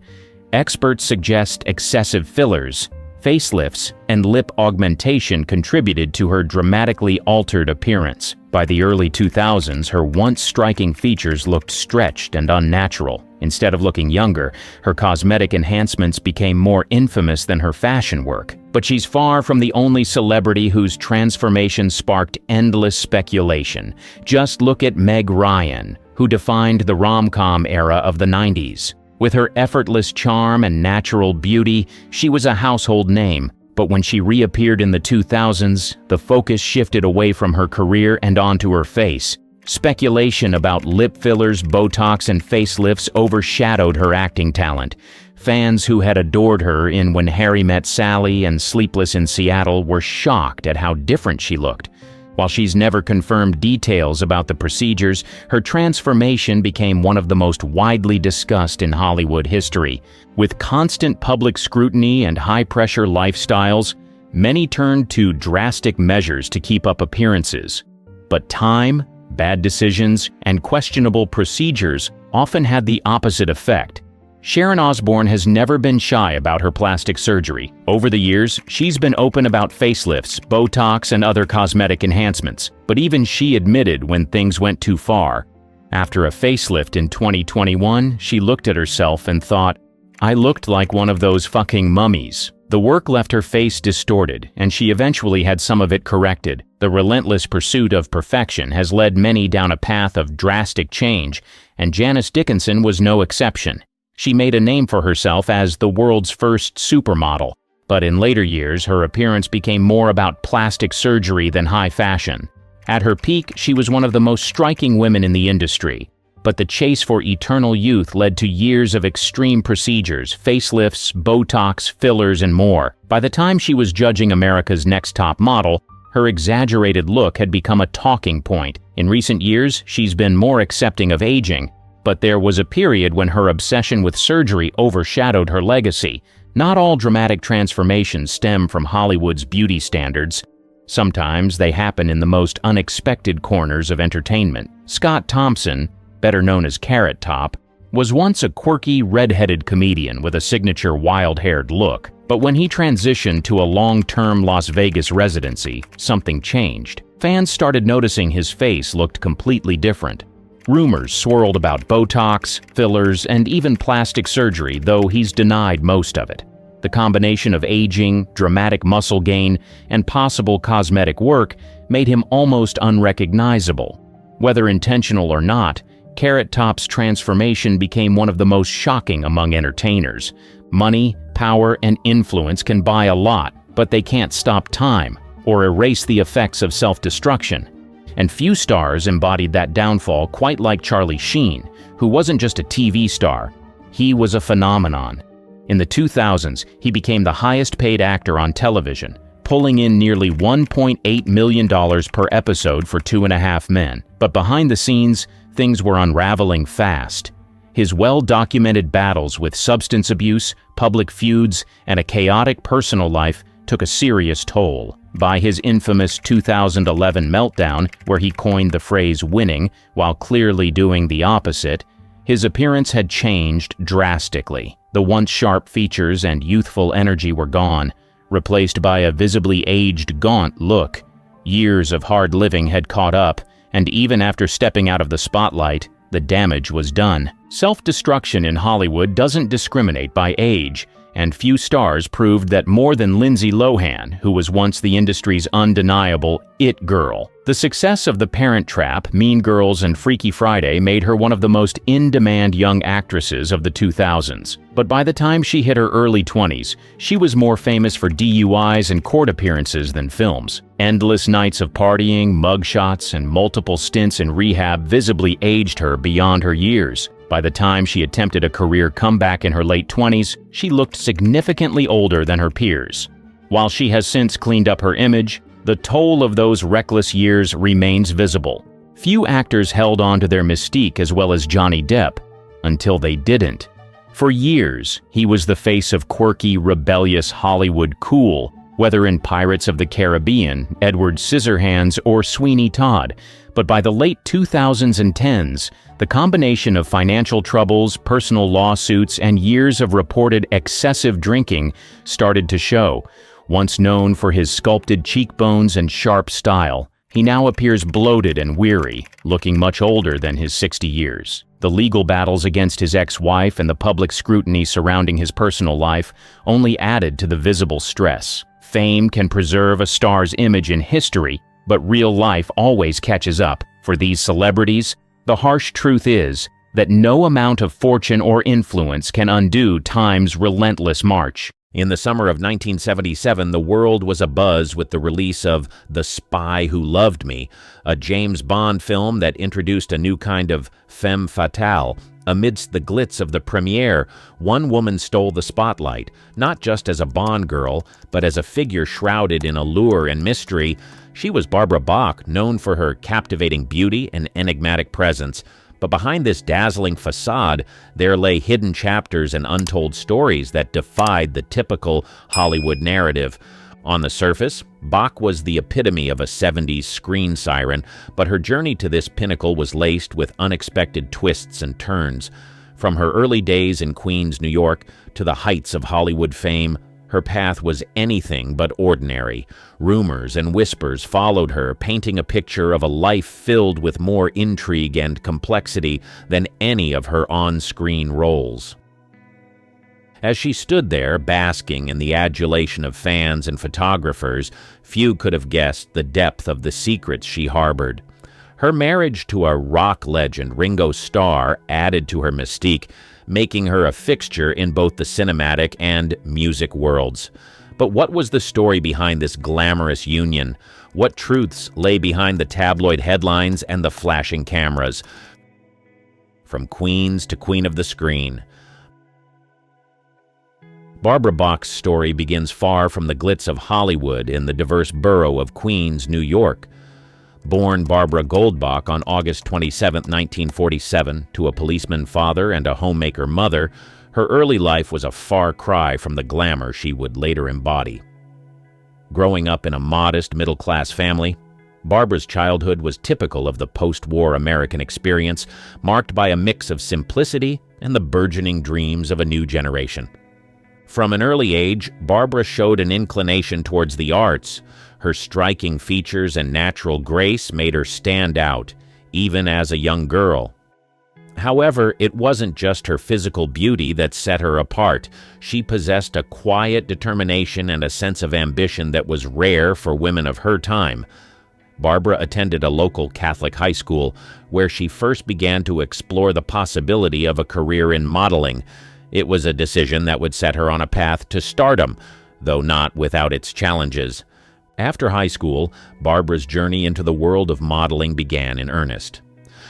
experts suggest excessive fillers, facelifts, and lip augmentation contributed to her dramatically altered appearance. By the early 2000s, her once striking features looked stretched and unnatural. Instead of looking younger, her cosmetic enhancements became more infamous than her fashion work. But she's far from the only celebrity whose transformation sparked endless speculation. Just look at Meg Ryan, who defined the rom-com era of the 90s. With her effortless charm and natural beauty, she was a household name. But when she reappeared in the 2000s, the focus shifted away from her career and onto her face. Speculation about lip fillers, Botox, and facelifts overshadowed her acting talent. Fans who had adored her in When Harry Met Sally and Sleepless in Seattle were shocked at how different she looked. While she's never confirmed details about the procedures, her transformation became one of the most widely discussed in Hollywood history. With constant public scrutiny and high-pressure lifestyles, many turned to drastic measures to keep up appearances. But time, bad decisions, and questionable procedures often had the opposite effect. Sharon Osbourne has never been shy about her plastic surgery. Over the years, she's been open about facelifts, Botox, and other cosmetic enhancements. But even she admitted when things went too far. After a facelift in 2021, she looked at herself and thought, "I looked like one of those fucking mummies." The work left her face distorted, and she eventually had some of it corrected. The relentless pursuit of perfection has led many down a path of drastic change, and Janice Dickinson was no exception. She made a name for herself as the world's first supermodel, but in later years her appearance became more about plastic surgery than high fashion. At her peak, she was one of the most striking women in the industry, but the chase for eternal youth led to years of extreme procedures, facelifts, Botox, fillers, and more. By the time she was judging America's Next Top Model, her exaggerated look had become a talking point. In recent years, she's been more accepting of aging, But there was a period when her obsession with surgery overshadowed her legacy. Not all dramatic transformations stem from Hollywood's beauty standards. Sometimes they happen in the most unexpected corners of entertainment. Scott Thompson, better known as Carrot Top, was once a quirky, red-headed comedian with a signature wild-haired look. But when he transitioned to a long-term Las Vegas residency, something changed. Fans started noticing his face looked completely different. Rumors swirled about Botox, fillers, and even plastic surgery, though he's denied most of it. The combination of aging, dramatic muscle gain, and possible cosmetic work made him almost unrecognizable. Whether intentional or not, Carrot Top's transformation became one of the most shocking among entertainers. Money, power, and influence can buy a lot, but they can't stop time or erase the effects of self-destruction. And few stars embodied that downfall quite like Charlie Sheen, who wasn't just a TV star. He was a phenomenon. In the 2000s, he became the highest-paid actor on television, pulling in nearly $1.8 million per episode for 2.5 Men. But behind the scenes, things were unraveling fast. His well-documented battles with substance abuse, public feuds, and a chaotic personal life took a serious toll. By his infamous 2011 meltdown, where he coined the phrase winning while clearly doing the opposite, his appearance had changed drastically. The once sharp features and youthful energy were gone, replaced by a visibly aged, gaunt look. Years of hard living had caught up, and even after stepping out of the spotlight, the damage was done. Self-destruction in Hollywood doesn't discriminate by age, and few stars proved that more than Lindsay Lohan, who was once the industry's undeniable it girl. The success of The Parent Trap, Mean Girls, and Freaky Friday made her one of the most in-demand young actresses of the 2000s. But by the time she hit her early 20s, she was more famous for DUIs and court appearances than films. Endless nights of partying, mugshots, and multiple stints in rehab visibly aged her beyond her years. By the time she attempted a career comeback in her late 20s, she looked significantly older than her peers. While she has since cleaned up her image, the toll of those reckless years remains visible. Few actors held on to their mystique as well as Johnny Depp, until they didn't. For years, he was the face of quirky, rebellious Hollywood cool, whether in Pirates of the Caribbean, Edward Scissorhands, or Sweeney Todd. But by the late 2000s and 10s, the combination of financial troubles, personal lawsuits, and years of reported excessive drinking started to show. Once known for his sculpted cheekbones and sharp style, he now appears bloated and weary, looking much older than his 60 years. The legal battles against his ex-wife and the public scrutiny surrounding his personal life only added to the visible stress. Fame can preserve a star's image in history, but real life always catches up. For these celebrities, the harsh truth is that no amount of fortune or influence can undo time's relentless march. In the summer of 1977, the world was abuzz with the release of The Spy Who Loved Me, a James Bond film that introduced a new kind of femme fatale. Amidst the glitz of the premiere, one woman stole the spotlight, not just as a Bond girl, but as a figure shrouded in allure and mystery. She was Barbara Bach, known for her captivating beauty and enigmatic presence. But behind this dazzling facade, there lay hidden chapters and untold stories that defied the typical Hollywood narrative. On the surface, Bach was the epitome of a 70s screen siren, but her journey to this pinnacle was laced with unexpected twists and turns. From her early days in Queens, New York, to the heights of Hollywood fame, her path was anything but ordinary. Rumors and whispers followed her, painting a picture of a life filled with more intrigue and complexity than any of her on-screen roles. As she stood there, basking in the adulation of fans and photographers, few could have guessed the depth of the secrets she harbored. Her marriage to a rock legend, Ringo Starr, added to her mystique, making her a fixture in both the cinematic and music worlds. But what was the story behind this glamorous union? What truths lay behind the tabloid headlines and the flashing cameras? From Queens to Queen of the Screen. Barbara Bach's story begins far from the glitz of Hollywood in the diverse borough of Queens, New York. Born Barbara Goldbach on August 27, 1947, to a policeman father and a homemaker mother, her early life was a far cry from the glamour she would later embody. Growing up in a modest middle-class family, Barbara's childhood was typical of the post-war American experience, marked by a mix of simplicity and the burgeoning dreams of a new generation. From an early age, Barbara showed an inclination towards the arts. Her striking features and natural grace made her stand out, even as a young girl. However, it wasn't just her physical beauty that set her apart. She possessed a quiet determination and a sense of ambition that was rare for women of her time. Barbara attended a local Catholic high school, where she first began to explore the possibility of a career in modeling. It was a decision that would set her on a path to stardom, though not without its challenges. After high school, Barbara's journey into the world of modeling began in earnest.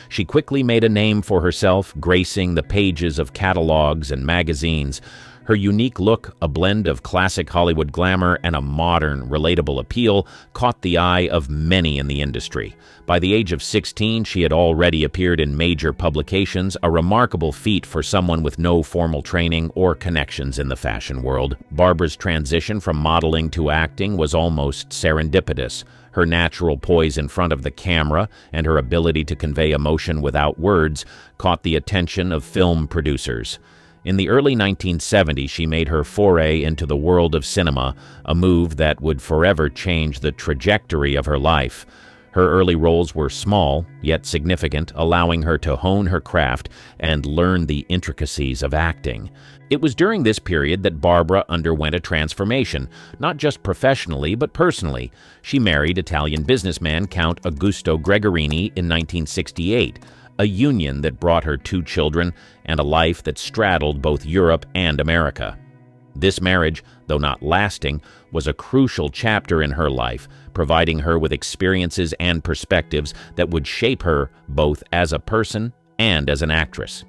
She quickly made a name for herself, gracing the pages of catalogs and magazines. Her unique look, a blend of classic Hollywood glamour and a modern, relatable appeal, caught the eye of many in the industry. By the age of 16, she had already appeared in major publications, a remarkable feat for someone with no formal training or connections in the fashion world. Barbara's transition from modeling to acting was almost serendipitous. Her natural poise in front of the camera and her ability to convey emotion without words caught the attention of film producers. In the early 1970s, she made her foray into the world of cinema, a move that would forever change the trajectory of her life. Her early roles were small, yet significant, allowing her to hone her craft and learn the intricacies of acting. It was during this period that Barbara underwent a transformation, not just professionally but personally. She married Italian businessman Count Augusto Gregorini in 1968, a union that brought her 2 children and a life that straddled both Europe and America. This marriage, though not lasting, was a crucial chapter in her life, providing her with experiences and perspectives that would shape her both as a person and as an actress.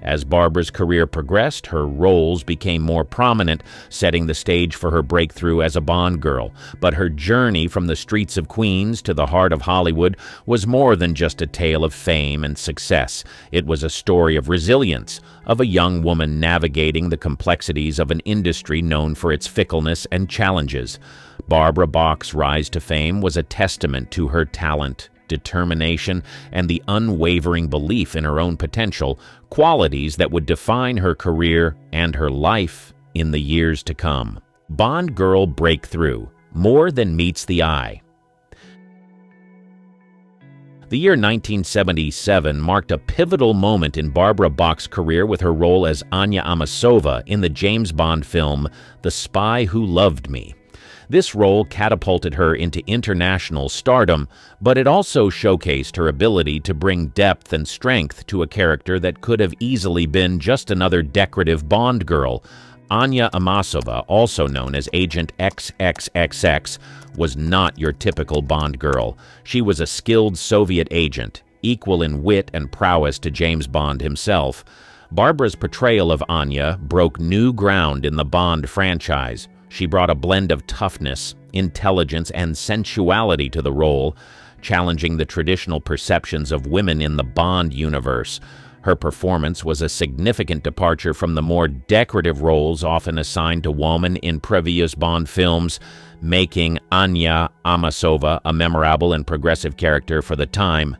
As Barbara's career progressed, her roles became more prominent, setting the stage for her breakthrough as a Bond girl. But her journey from the streets of Queens to the heart of Hollywood was more than just a tale of fame and success. It was a story of resilience, of a young woman navigating the complexities of an industry known for its fickleness and challenges. Barbara Bach's rise to fame was a testament to her talent, determination, and the unwavering belief in her own potential, qualities that would define her career and her life in the years to come. Bond girl breakthrough, more than meets the eye. The year 1977 marked a pivotal moment in Barbara Bach's career with her role as Anya Amasova in the James Bond film The Spy Who Loved Me. This role catapulted her into international stardom, but it also showcased her ability to bring depth and strength to a character that could have easily been just another decorative Bond girl. Anya Amasova, also known as Agent XXXX, was not your typical Bond girl. She was a skilled Soviet agent, equal in wit and prowess to James Bond himself. Barbara's portrayal of Anya broke new ground in the Bond franchise. She brought a blend of toughness, intelligence, and sensuality to the role, challenging the traditional perceptions of women in the Bond universe. Her performance was a significant departure from the more decorative roles often assigned to women in previous Bond films, making Anya Amasova a memorable and progressive character for the time.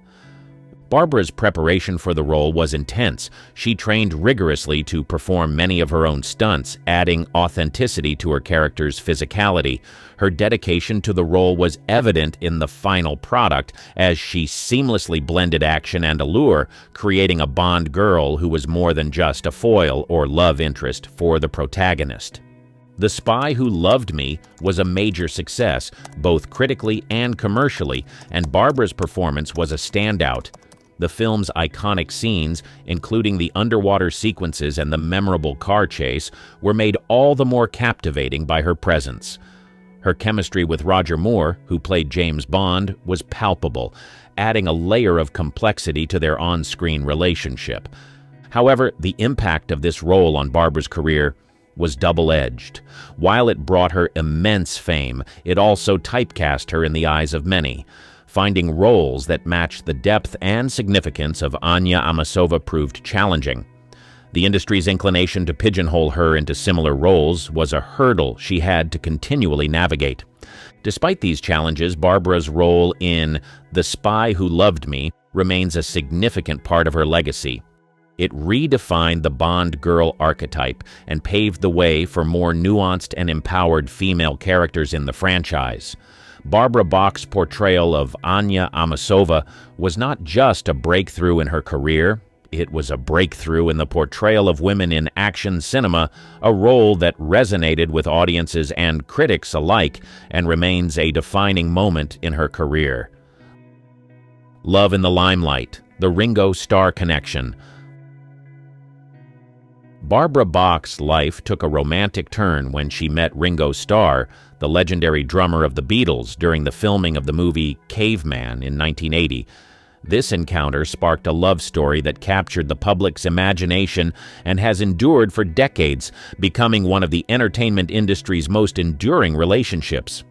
Barbara's preparation for the role was intense. She trained rigorously to perform many of her own stunts, adding authenticity to her character's physicality. Her dedication to the role was evident in the final product, as she seamlessly blended action and allure, creating a Bond girl who was more than just a foil or love interest for the protagonist. The Spy Who Loved Me was a major success, both critically and commercially, and Barbara's performance was a standout. The film's iconic scenes, including the underwater sequences and the memorable car chase, were made all the more captivating by her presence. Her chemistry with Roger Moore, who played James Bond, was palpable, adding a layer of complexity to their on-screen relationship. However, the impact of this role on Barbara's career was double-edged. While it brought her immense fame, it also typecast her in the eyes of many. Finding roles that matched the depth and significance of Anya Amasova proved challenging. The industry's inclination to pigeonhole her into similar roles was a hurdle she had to continually navigate. Despite these challenges, Barbara's role in The Spy Who Loved Me remains a significant part of her legacy. It redefined the Bond girl archetype and paved the way for more nuanced and empowered female characters in the franchise. Barbara Bach's portrayal of Anya Amasova was not just a breakthrough in her career, it was a breakthrough in the portrayal of women in action cinema, a role that resonated with audiences and critics alike and remains a defining moment in her career. Love in the Limelight, the Ringo Starr connection. Barbara Bach's life took a romantic turn when she met Ringo Starr, the legendary drummer of the Beatles, during the filming of the movie Caveman in 1980. This encounter sparked a love story that captured the public's imagination and has endured for decades, becoming one of the entertainment industry's most enduring relationships.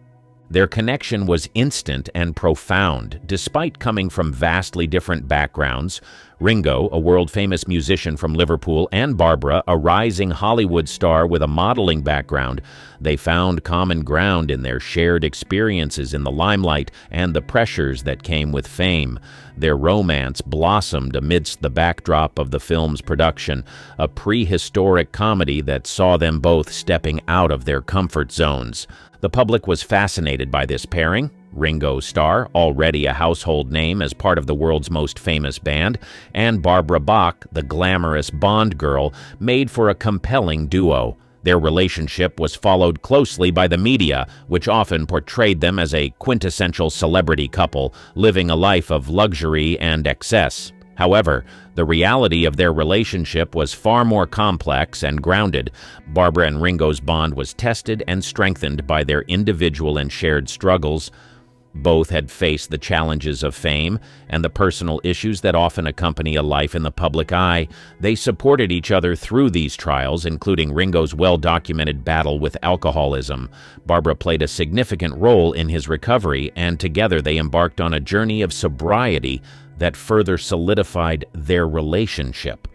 Their connection was instant and profound, despite coming from vastly different backgrounds. Ringo, a world-famous musician from Liverpool, and Barbara, a rising Hollywood star with a modeling background, they found common ground in their shared experiences in the limelight and the pressures that came with fame. Their romance blossomed amidst the backdrop of the film's production, a prehistoric comedy that saw them both stepping out of their comfort zones. The public was fascinated by this pairing. Ringo Starr, already a household name as part of the world's most famous band, and Barbara Bach, the glamorous Bond girl, made for a compelling duo. Their relationship was followed closely by the media, which often portrayed them as a quintessential celebrity couple, living a life of luxury and excess. However, the reality of their relationship was far more complex and grounded. Barbara and Ringo's bond was tested and strengthened by their individual and shared struggles. Both had faced the challenges of fame and the personal issues that often accompany a life in the public eye. They supported each other through these trials, including Ringo's well-documented battle with alcoholism. Barbara played a significant role in his recovery, and together they embarked on a journey of sobriety that further solidified their relationship.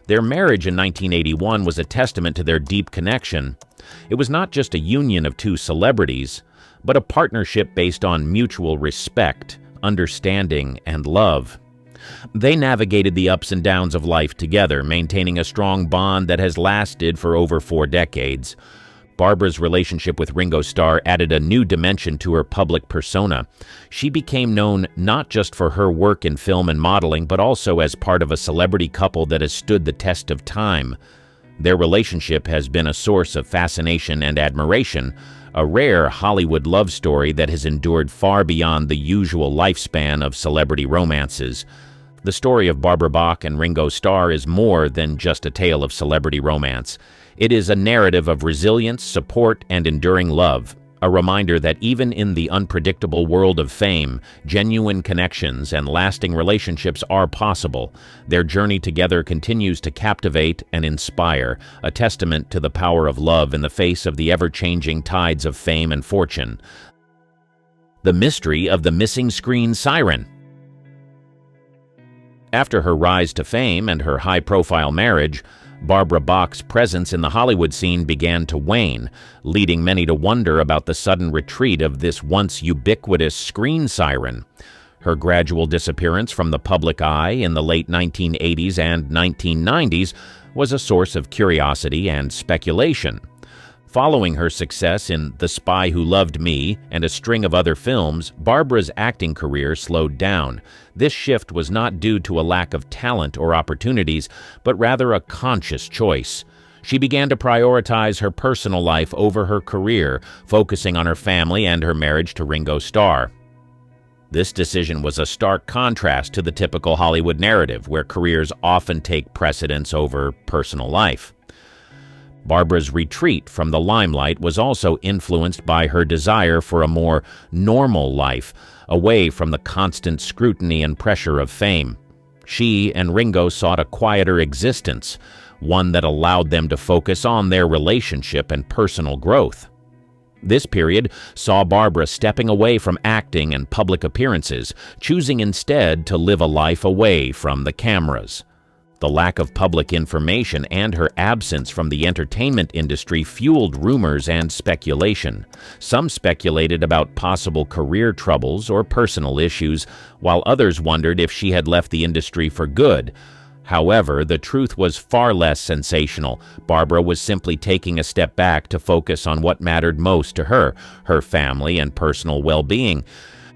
Their marriage in 1981 was a testament to their deep connection. It was not just a union of two celebrities, but a partnership based on mutual respect, understanding, and love. They navigated the ups and downs of life together, maintaining a strong bond that has lasted for over 4 decades. Barbara's relationship with Ringo Starr added a new dimension to her public persona. She became known not just for her work in film and modeling, but also as part of a celebrity couple that has stood the test of time. Their relationship has been a source of fascination and admiration, a rare Hollywood love story that has endured far beyond the usual lifespan of celebrity romances. The story of Barbara Bach and Ringo Starr is more than just a tale of celebrity romance. It is a narrative of resilience, support, and enduring love, a reminder that even in the unpredictable world of fame, genuine connections and lasting relationships are possible. Their journey together continues to captivate and inspire, a testament to the power of love in the face of the ever-changing tides of fame and fortune. The mystery of the missing screen siren. After her rise to fame and her high-profile marriage, Barbara Bach's presence in the Hollywood scene began to wane, leading many to wonder about the sudden retreat of this once ubiquitous screen siren. Her gradual disappearance from the public eye in the late 1980s and 1990s was a source of curiosity and speculation. Following her success in The Spy Who Loved Me and a string of other films, Barbara's acting career slowed down. This shift was not due to a lack of talent or opportunities, but rather a conscious choice. She began to prioritize her personal life over her career, focusing on her family and her marriage to Ringo Starr. This decision was a stark contrast to the typical Hollywood narrative, where careers often take precedence over personal life. Barbara's retreat from the limelight was also influenced by her desire for a more normal life, away from the constant scrutiny and pressure of fame. She and Ringo sought a quieter existence, one that allowed them to focus on their relationship and personal growth. This period saw Barbara stepping away from acting and public appearances, choosing instead to live a life away from the cameras. The lack of public information and her absence from the entertainment industry fueled rumors and speculation. Some speculated about possible career troubles or personal issues, while others wondered if she had left the industry for good. However, the truth was far less sensational. Barbara was simply taking a step back to focus on what mattered most to her, her family and personal well-being.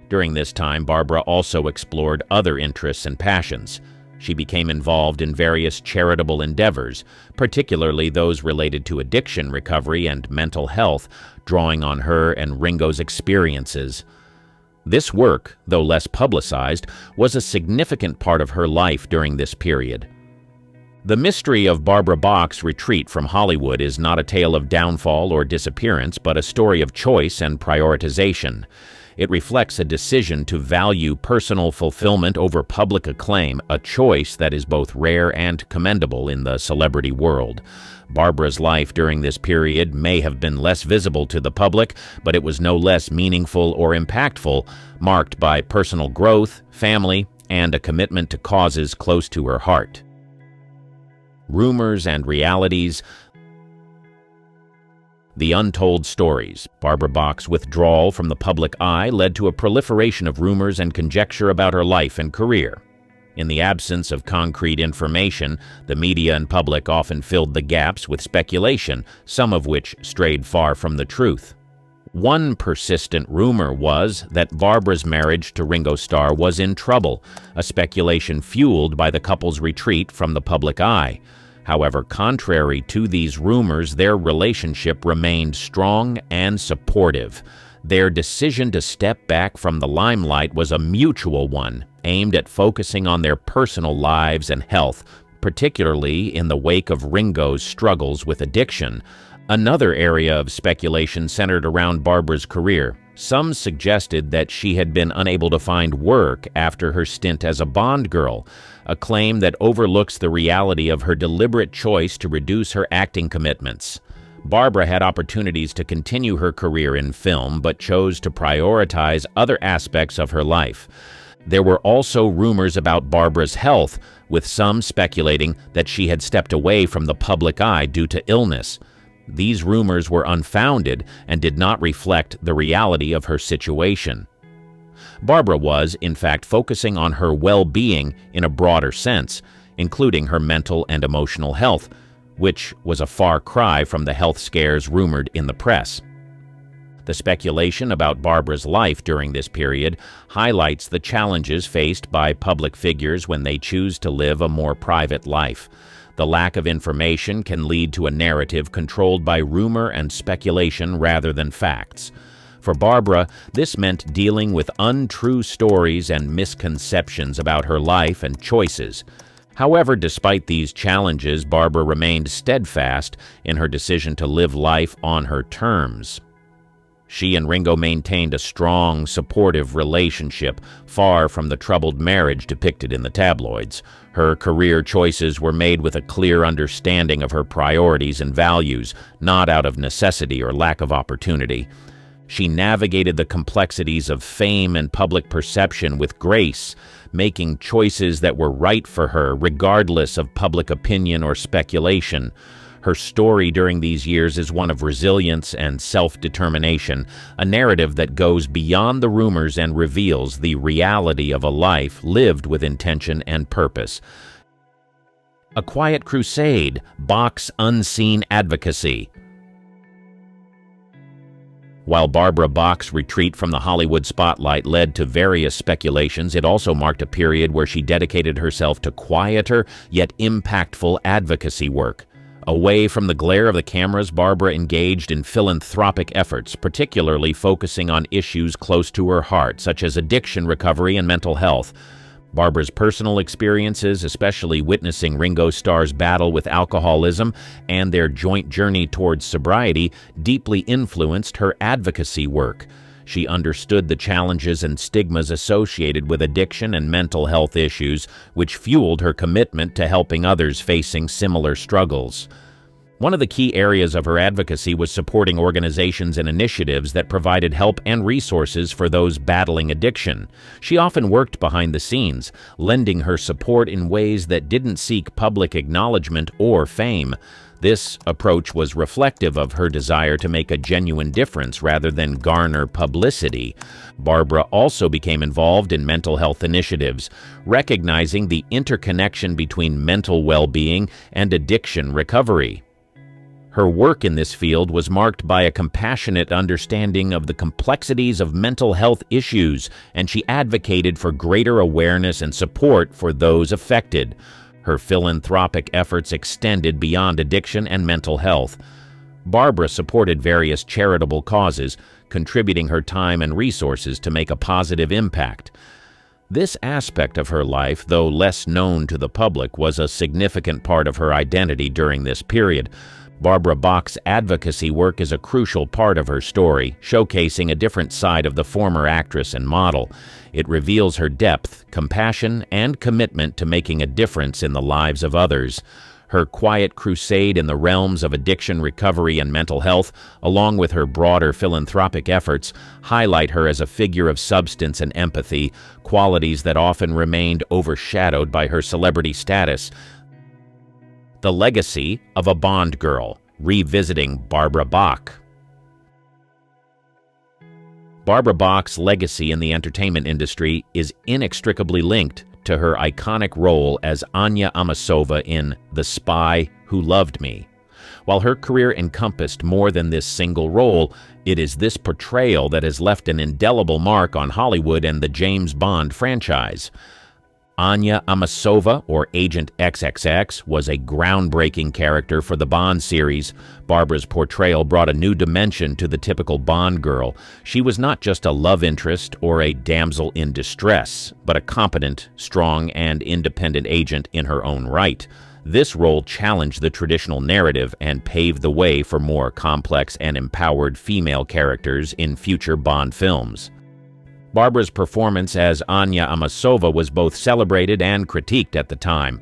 During this time, Barbara also explored other interests and passions. She became involved in various charitable endeavors, particularly those related to addiction recovery and mental health, drawing on her and Ringo's experiences. This work, though less publicized, was a significant part of her life during this period. The mystery of Barbara Bach's retreat from Hollywood is not a tale of downfall or disappearance, but a story of choice and prioritization. It reflects a decision to value personal fulfillment over public acclaim, a choice that is both rare and commendable in the celebrity world. Barbara's life during this period may have been less visible to the public, but it was no less meaningful or impactful, marked by personal growth, family, and a commitment to causes close to her heart. Rumors and realities. The untold stories. Barbara Bach's withdrawal from the public eye led to a proliferation of rumors and conjecture about her life and career. In the absence of concrete information, the media and public often filled the gaps with speculation, some of which strayed far from the truth. One persistent rumor was that Barbara's marriage to Ringo Starr was in trouble, a speculation fueled by the couple's retreat from the public eye. However, contrary to these rumors, their relationship remained strong and supportive. Their decision to step back from the limelight was a mutual one, aimed at focusing on their personal lives and health, particularly in the wake of Ringo's struggles with addiction. Another area of speculation centered around Barbara's career. Some suggested that she had been unable to find work after her stint as a Bond girl, a claim that overlooks the reality of her deliberate choice to reduce her acting commitments. Barbara had opportunities to continue her career in film, but chose to prioritize other aspects of her life. There were also rumors about Barbara's health, with some speculating that she had stepped away from the public eye due to illness. These rumors were unfounded and did not reflect the reality of her situation. Barbara was, in fact, focusing on her well-being in a broader sense, including her mental and emotional health, which was a far cry from the health scares rumored in the press. The speculation about Barbara's life during this period highlights the challenges faced by public figures when they choose to live a more private life. The lack of information can lead to a narrative controlled by rumor and speculation rather than facts. For Barbara, this meant dealing with untrue stories and misconceptions about her life and choices. However, despite these challenges, Barbara remained steadfast in her decision to live life on her terms. She and Ringo maintained a strong, supportive relationship, far from the troubled marriage depicted in the tabloids. Her career choices were made with a clear understanding of her priorities and values, not out of necessity or lack of opportunity. She navigated the complexities of fame and public perception with grace, making choices that were right for her, regardless of public opinion or speculation. Her story during these years is one of resilience and self-determination, a narrative that goes beyond the rumors and reveals the reality of a life lived with intention and purpose. A Quiet Crusade, Bach's unseen advocacy. While Barbara Bach's retreat from the Hollywood spotlight led to various speculations, it also marked a period where she dedicated herself to quieter yet impactful advocacy work. Away from the glare of the cameras, Barbara engaged in philanthropic efforts, particularly focusing on issues close to her heart, such as addiction recovery and mental health. Barbara's personal experiences, especially witnessing Ringo Starr's battle with alcoholism and their joint journey towards sobriety, deeply influenced her advocacy work. She understood the challenges and stigmas associated with addiction and mental health issues, which fueled her commitment to helping others facing similar struggles. One of the key areas of her advocacy was supporting organizations and initiatives that provided help and resources for those battling addiction. She often worked behind the scenes, lending her support in ways that didn't seek public acknowledgement or fame. This approach was reflective of her desire to make a genuine difference rather than garner publicity. Barbara also became involved in mental health initiatives, recognizing the interconnection between mental well-being and addiction recovery. Her work in this field was marked by a compassionate understanding of the complexities of mental health issues, and she advocated for greater awareness and support for those affected. Her philanthropic efforts extended beyond addiction and mental health. Barbara supported various charitable causes, contributing her time and resources to make a positive impact. This aspect of her life, though less known to the public, was a significant part of her identity during this period. Barbara Bach's advocacy work is a crucial part of her story, showcasing a different side of the former actress and model. It reveals her depth, compassion, and commitment to making a difference in the lives of others. Her quiet crusade in the realms of addiction recovery and mental health, along with her broader philanthropic efforts, highlight her as a figure of substance and empathy, qualities that often remained overshadowed by her celebrity status. The Legacy of a Bond Girl, revisiting Barbara Bach. Barbara Bach's legacy in the entertainment industry is inextricably linked to her iconic role as Anya Amasova in The Spy Who Loved Me. While her career encompassed more than this single role, it is this portrayal that has left an indelible mark on Hollywood and the James Bond franchise. Anya Amasova, or Agent XXX, was a groundbreaking character for the Bond series. Barbara's portrayal brought a new dimension to the typical Bond girl. She was not just a love interest or a damsel in distress, but a competent, strong, and independent agent in her own right. This role challenged the traditional narrative and paved the way for more complex and empowered female characters in future Bond films. Barbara's performance as Anya Amasova was both celebrated and critiqued at the time.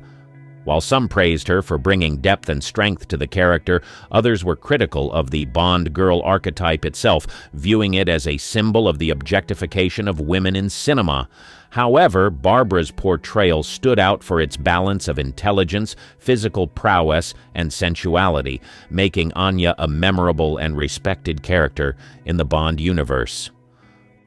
While some praised her for bringing depth and strength to the character, others were critical of the Bond girl archetype itself, viewing it as a symbol of the objectification of women in cinema. However, Barbara's portrayal stood out for its balance of intelligence, physical prowess, and sensuality, making Anya a memorable and respected character in the Bond universe.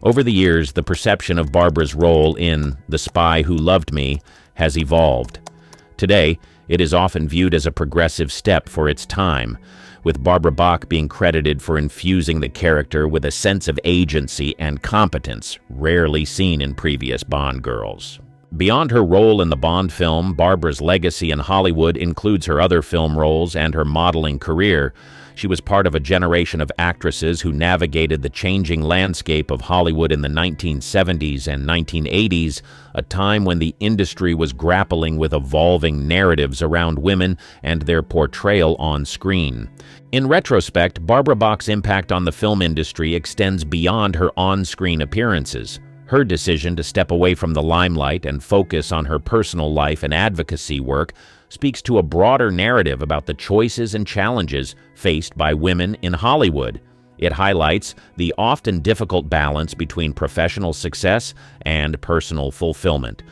Over the years, the perception of Barbara's role in The Spy Who Loved Me has evolved. Today, it is often viewed as a progressive step for its time, with Barbara Bach being credited for infusing the character with a sense of agency and competence, rarely seen in previous Bond girls. Beyond her role in the Bond film, Barbara's legacy in Hollywood includes her other film roles and her modeling career. She was part of a generation of actresses who navigated the changing landscape of Hollywood in the 1970s and 1980s, a time when the industry was grappling with evolving narratives around women and their portrayal on screen. In retrospect, Barbara Bach's impact on the film industry extends beyond her on-screen appearances. Her decision to step away from the limelight and focus on her personal life and advocacy work speaks to a broader narrative about the choices and challenges faced by women in Hollywood. It highlights the often difficult balance between professional success and personal fulfillment.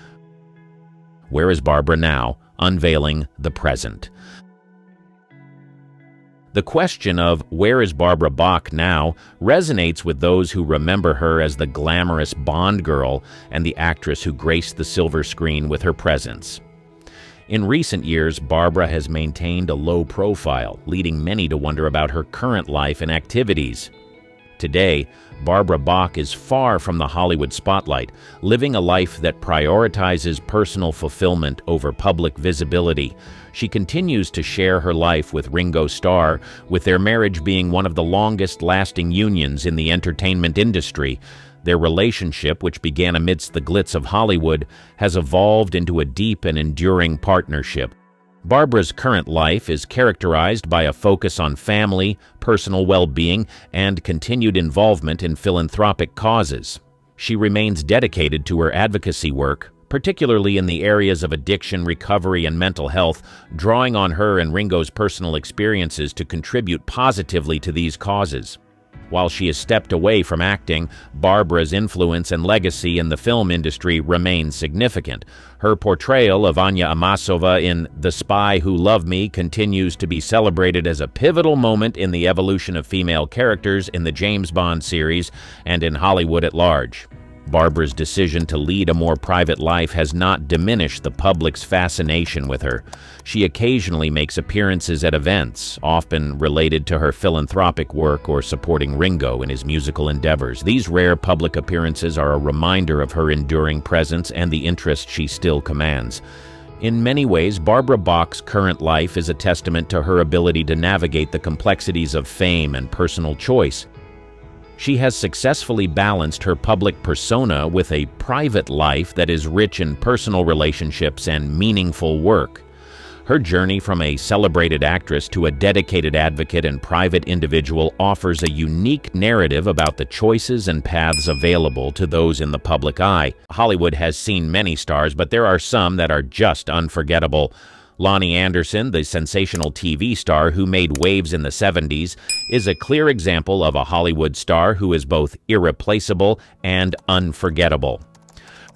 Where is Barbara now? Unveiling the present. The question of where is Barbara Bach now resonates with those who remember her as the glamorous Bond girl and the actress who graced the silver screen with her presence. In recent years, Barbara has maintained a low profile, leading many to wonder about her current life and activities. Today, Barbara Bach is far from the Hollywood spotlight, living a life that prioritizes personal fulfillment over public visibility. She continues to share her life with Ringo Starr, with their marriage being one of the longest-lasting unions in the entertainment industry. Their relationship, which began amidst the glitz of Hollywood, has evolved into a deep and enduring partnership. Barbara's current life is characterized by a focus on family, personal well-being, and continued involvement in philanthropic causes. She remains dedicated to her advocacy work, particularly in the areas of addiction, recovery, and mental health, drawing on her and Ringo's personal experiences to contribute positively to these causes. While she has stepped away from acting, Barbara's influence and legacy in the film industry remain significant. Her portrayal of Anya Amasova in The Spy Who Loved Me continues to be celebrated as a pivotal moment in the evolution of female characters in the James Bond series and in Hollywood at large. Barbara's decision to lead a more private life has not diminished the public's fascination with her. She occasionally makes appearances at events, often related to her philanthropic work or supporting Ringo in his musical endeavors. These rare public appearances are a reminder of her enduring presence and the interest she still commands. In many ways, Barbara Bach's current life is a testament to her ability to navigate the complexities of fame and personal choice. She has successfully balanced her public persona with a private life that is rich in personal relationships and meaningful work. Her journey from a celebrated actress to a dedicated advocate and private individual offers a unique narrative about the choices and paths available to those in the public eye. Hollywood has seen many stars, but there are some that are just unforgettable. Lonnie Anderson, the sensational TV star who made waves in the 70s, is a clear example of a Hollywood star who is both irreplaceable and unforgettable.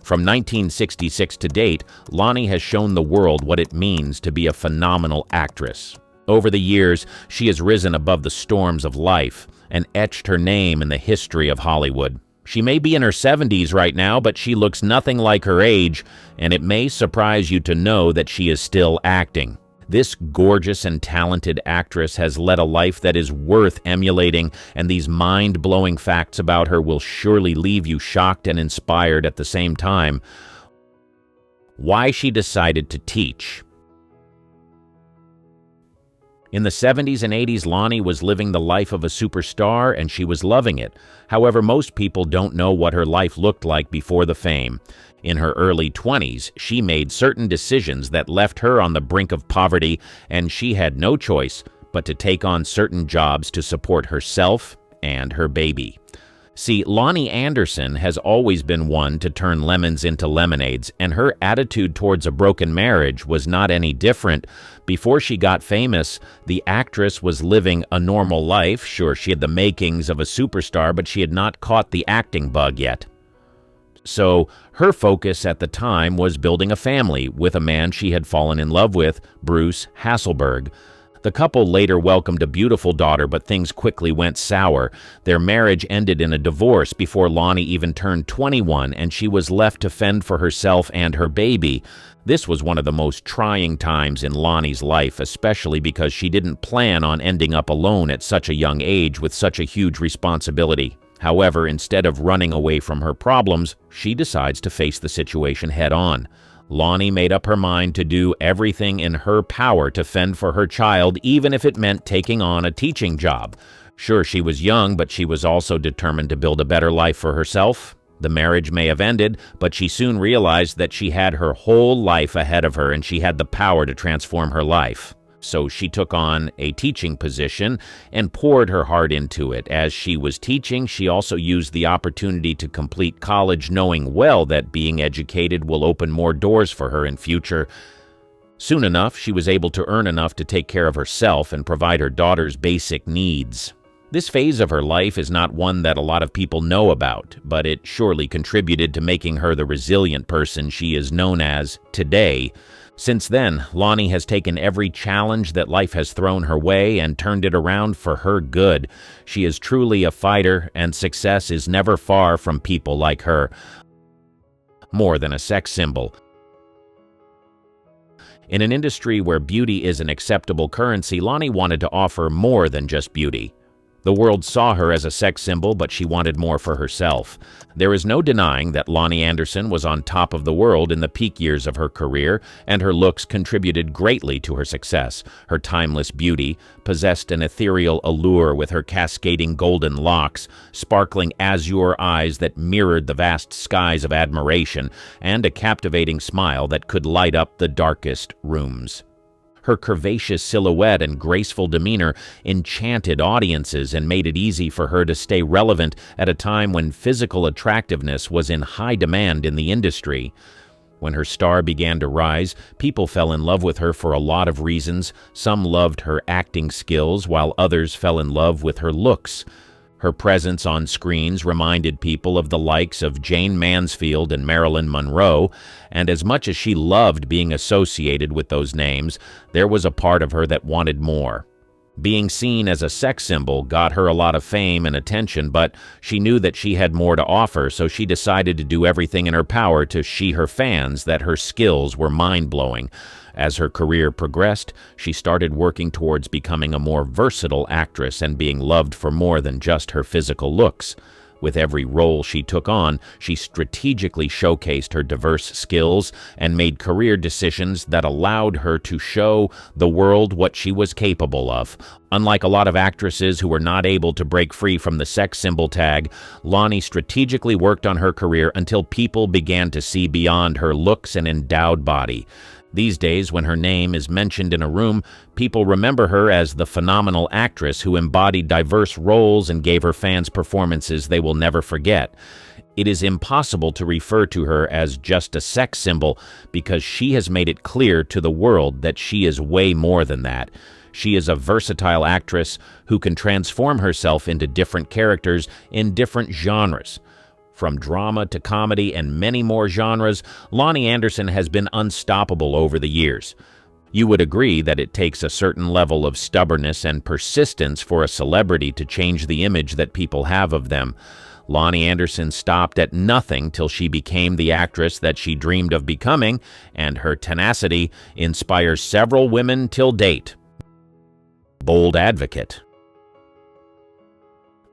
From 1966 to date, Lonnie has shown the world what it means to be a phenomenal actress. Over the years, she has risen above the storms of life and etched her name in the history of Hollywood. She may be in her 70s right now, but she looks nothing like her age, and it may surprise you to know that she is still acting. This gorgeous and talented actress has led a life that is worth emulating, and these mind-blowing facts about her will surely leave you shocked and inspired at the same time. Why she decided to teach. In the 70s and 80s, Lonnie was living the life of a superstar, and she was loving it. However, most people don't know what her life looked like before the fame. In her early 20s, she made certain decisions that left her on the brink of poverty, and she had no choice but to take on certain jobs to support herself and her baby. See, Lonnie Anderson has always been one to turn lemons into lemonades, and her attitude towards a broken marriage was not any different. Before she got famous, the actress was living a normal life. Sure, she had the makings of a superstar, but she had not caught the acting bug yet. So her focus at the time was building a family with a man she had fallen in love with, Bruce Hasselberg. The couple later welcomed a beautiful daughter, but things quickly went sour. Their marriage ended in a divorce before Lonnie even turned 21, and she was left to fend for herself and her baby. This was one of the most trying times in Lonnie's life, especially because she didn't plan on ending up alone at such a young age with such a huge responsibility. However, instead of running away from her problems, she decides to face the situation head-on. Lonnie made up her mind to do everything in her power to fend for her child, even if it meant taking on a teaching job. Sure, she was young, but she was also determined to build a better life for herself. The marriage may have ended, but she soon realized that she had her whole life ahead of her and she had the power to transform her life. So she took on a teaching position and poured her heart into it. As she was teaching, she also used the opportunity to complete college, knowing well that being educated will open more doors for her in future. Soon enough, she was able to earn enough to take care of herself and provide her daughter's basic needs. This phase of her life is not one that a lot of people know about, but it surely contributed to making her the resilient person she is known as today. Since then, Lonnie has taken every challenge that life has thrown her way and turned it around for her good. She is truly a fighter, and success is never far from people like her. More than a sex symbol. In an industry where beauty is an acceptable currency, Lonnie wanted to offer more than just beauty. The world saw her as a sex symbol, but she wanted more for herself. There is no denying that Lonnie Anderson was on top of the world in the peak years of her career, and her looks contributed greatly to her success. Her timeless beauty possessed an ethereal allure with her cascading golden locks, sparkling azure eyes that mirrored the vast skies of admiration, and a captivating smile that could light up the darkest rooms. Her curvaceous silhouette and graceful demeanor enchanted audiences and made it easy for her to stay relevant at a time when physical attractiveness was in high demand in the industry. When her star began to rise, people fell in love with her for a lot of reasons. Some loved her acting skills, while others fell in love with her looks. Her presence on screens reminded people of the likes of Jane Mansfield and Marilyn Monroe, and as much as she loved being associated with those names, there was a part of her that wanted more. Being seen as a sex symbol got her a lot of fame and attention, but she knew that she had more to offer, so she decided to do everything in her power to show her fans that her skills were mind-blowing. As her career progressed, she started working towards becoming a more versatile actress and being loved for more than just her physical looks. With every role she took on, she strategically showcased her diverse skills and made career decisions that allowed her to show the world what she was capable of. Unlike a lot of actresses who were not able to break free from the sex symbol tag, Lonnie strategically worked on her career until people began to see beyond her looks and endowed body. These days, when her name is mentioned in a room, people remember her as the phenomenal actress who embodied diverse roles and gave her fans performances they will never forget. It is impossible to refer to her as just a sex symbol because she has made it clear to the world that she is way more than that. She is a versatile actress who can transform herself into different characters in different genres. From drama to comedy and many more genres, Lonnie Anderson has been unstoppable over the years. You would agree that it takes a certain level of stubbornness and persistence for a celebrity to change the image that people have of them. Lonnie Anderson stopped at nothing till she became the actress that she dreamed of becoming, and her tenacity inspires several women till date. Bold advocate.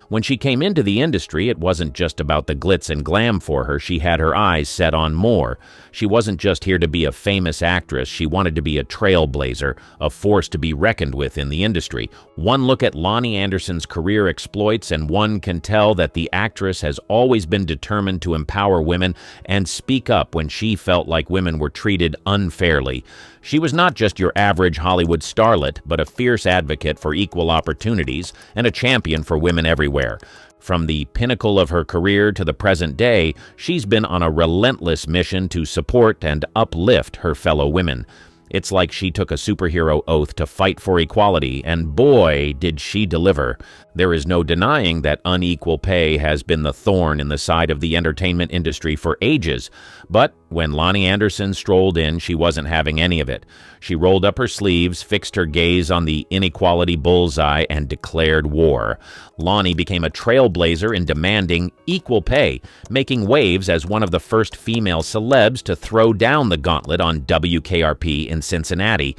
When she came into the industry, it wasn't just about the glitz and glam for her. She had her eyes set on more. She wasn't just here to be a famous actress. She wanted to be a trailblazer, a force to be reckoned with in the industry. One look at Lonnie Anderson's career exploits, and one can tell that the actress has always been determined to empower women and speak up when she felt like women were treated unfairly. She was not just your average Hollywood starlet, but a fierce advocate for equal opportunities and a champion for women everywhere. From the pinnacle of her career to the present day, she's been on a relentless mission to support and uplift her fellow women. It's like she took a superhero oath to fight for equality, and boy, did she deliver. There is no denying that unequal pay has been the thorn in the side of the entertainment industry for ages. But when Lonnie Anderson strolled in, she wasn't having any of it. She rolled up her sleeves, fixed her gaze on the inequality bullseye, and declared war. Lonnie became a trailblazer in demanding equal pay, making waves as one of the first female celebs to throw down the gauntlet on WKRP in Cincinnati.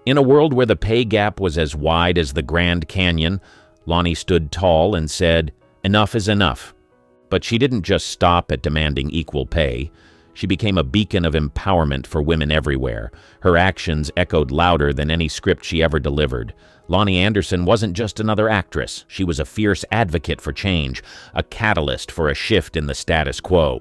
In a world where the pay gap was as wide as the Grand Canyon, Lonnie stood tall and said, "Enough is enough." But she didn't just stop at demanding equal pay. She became a beacon of empowerment for women everywhere. Her actions echoed louder than any script she ever delivered. Lonnie Anderson wasn't just another actress. She was a fierce advocate for change, a catalyst for a shift in the status quo.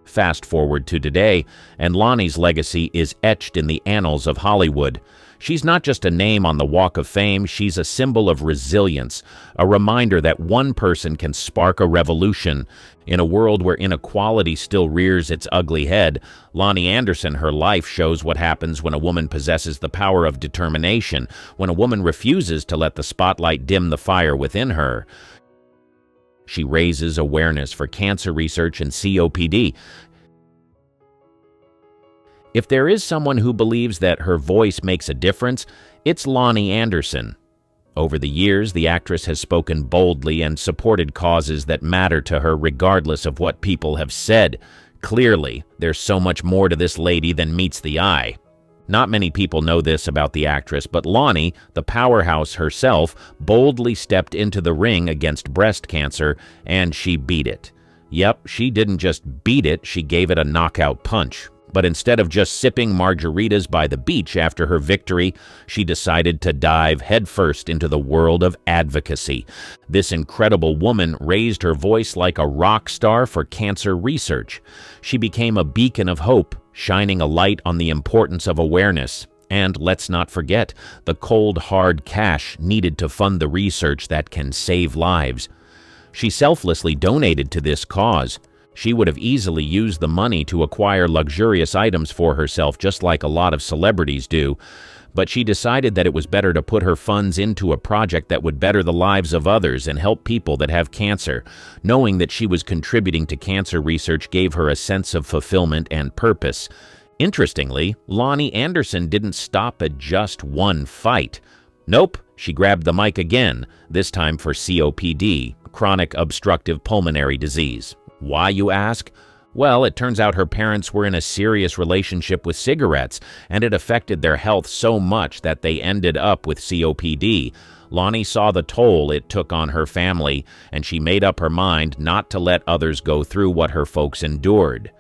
Fast forward to today, and Lonnie's legacy is etched in the annals of Hollywood. She's not just a name on the Walk of Fame, she's a symbol of resilience, a reminder that one person can spark a revolution. In a world where inequality still rears its ugly head, Lonnie Anderson, her life shows what happens when a woman possesses the power of determination, when a woman refuses to let the spotlight dim the fire within her. She raises awareness for cancer research and COPD. If there is someone who believes that her voice makes a difference, it's Lonnie Anderson. Over the years, the actress has spoken boldly and supported causes that matter to her regardless of what people have said. Clearly, there's so much more to this lady than meets the eye. Not many people know this about the actress, but Lonnie, the powerhouse herself, boldly stepped into the ring against breast cancer, and she beat it. Yep, she didn't just beat it, she gave it a knockout punch. But instead of just sipping margaritas by the beach after her victory, she decided to dive headfirst into the world of advocacy. This incredible woman raised her voice like a rock star for cancer research. She became a beacon of hope, shining a light on the importance of awareness. And let's not forget the cold, hard cash needed to fund the research that can save lives. She selflessly donated to this cause. She would have easily used the money to acquire luxurious items for herself, just like a lot of celebrities do, but she decided that it was better to put her funds into a project that would better the lives of others and help people that have cancer. Knowing that she was contributing to cancer research gave her a sense of fulfillment and purpose. Interestingly, Lonnie Anderson didn't stop at just one fight. Nope, she grabbed the mic again, this time for COPD, chronic obstructive pulmonary disease. Why, you ask? Well, it turns out her parents were in a serious relationship with cigarettes, and it affected their health so much that they ended up with COPD. Lonnie saw the toll it took on her family, and she made up her mind not to let others go through what her folks endured.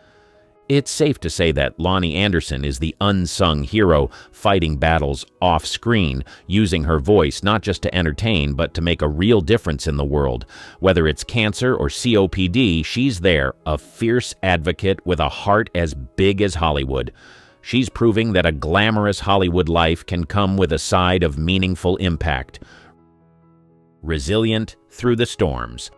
It's safe to say that Lonnie Anderson is the unsung hero, fighting battles off-screen, using her voice not just to entertain, but to make a real difference in the world. Whether it's cancer or COPD, she's there, a fierce advocate with a heart as big as Hollywood. She's proving that a glamorous Hollywood life can come with a side of meaningful impact. Resilient through the storms.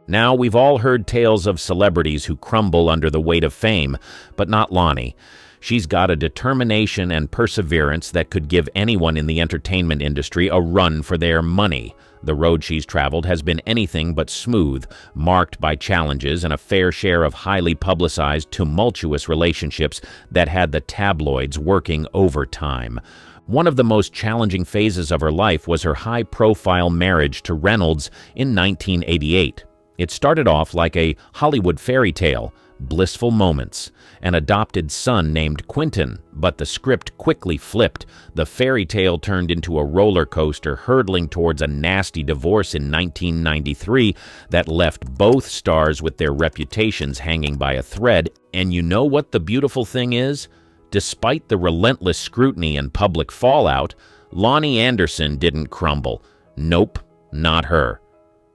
Now, we've all heard tales of celebrities who crumble under the weight of fame, but not Lonnie. She's got a determination and perseverance that could give anyone in the entertainment industry a run for their money. The road she's traveled has been anything but smooth, marked by challenges and a fair share of highly publicized, tumultuous relationships that had the tabloids working overtime. One of the most challenging phases of her life was her high-profile marriage to Reynolds in 1988. It started off like a Hollywood fairy tale, blissful moments, an adopted son named Quentin, but the script quickly flipped. The fairy tale turned into a roller coaster, hurtling towards a nasty divorce in 1993 that left both stars with their reputations hanging by a thread. And you know what the beautiful thing is? Despite the relentless scrutiny and public fallout, Lonnie Anderson didn't crumble. Nope, not her.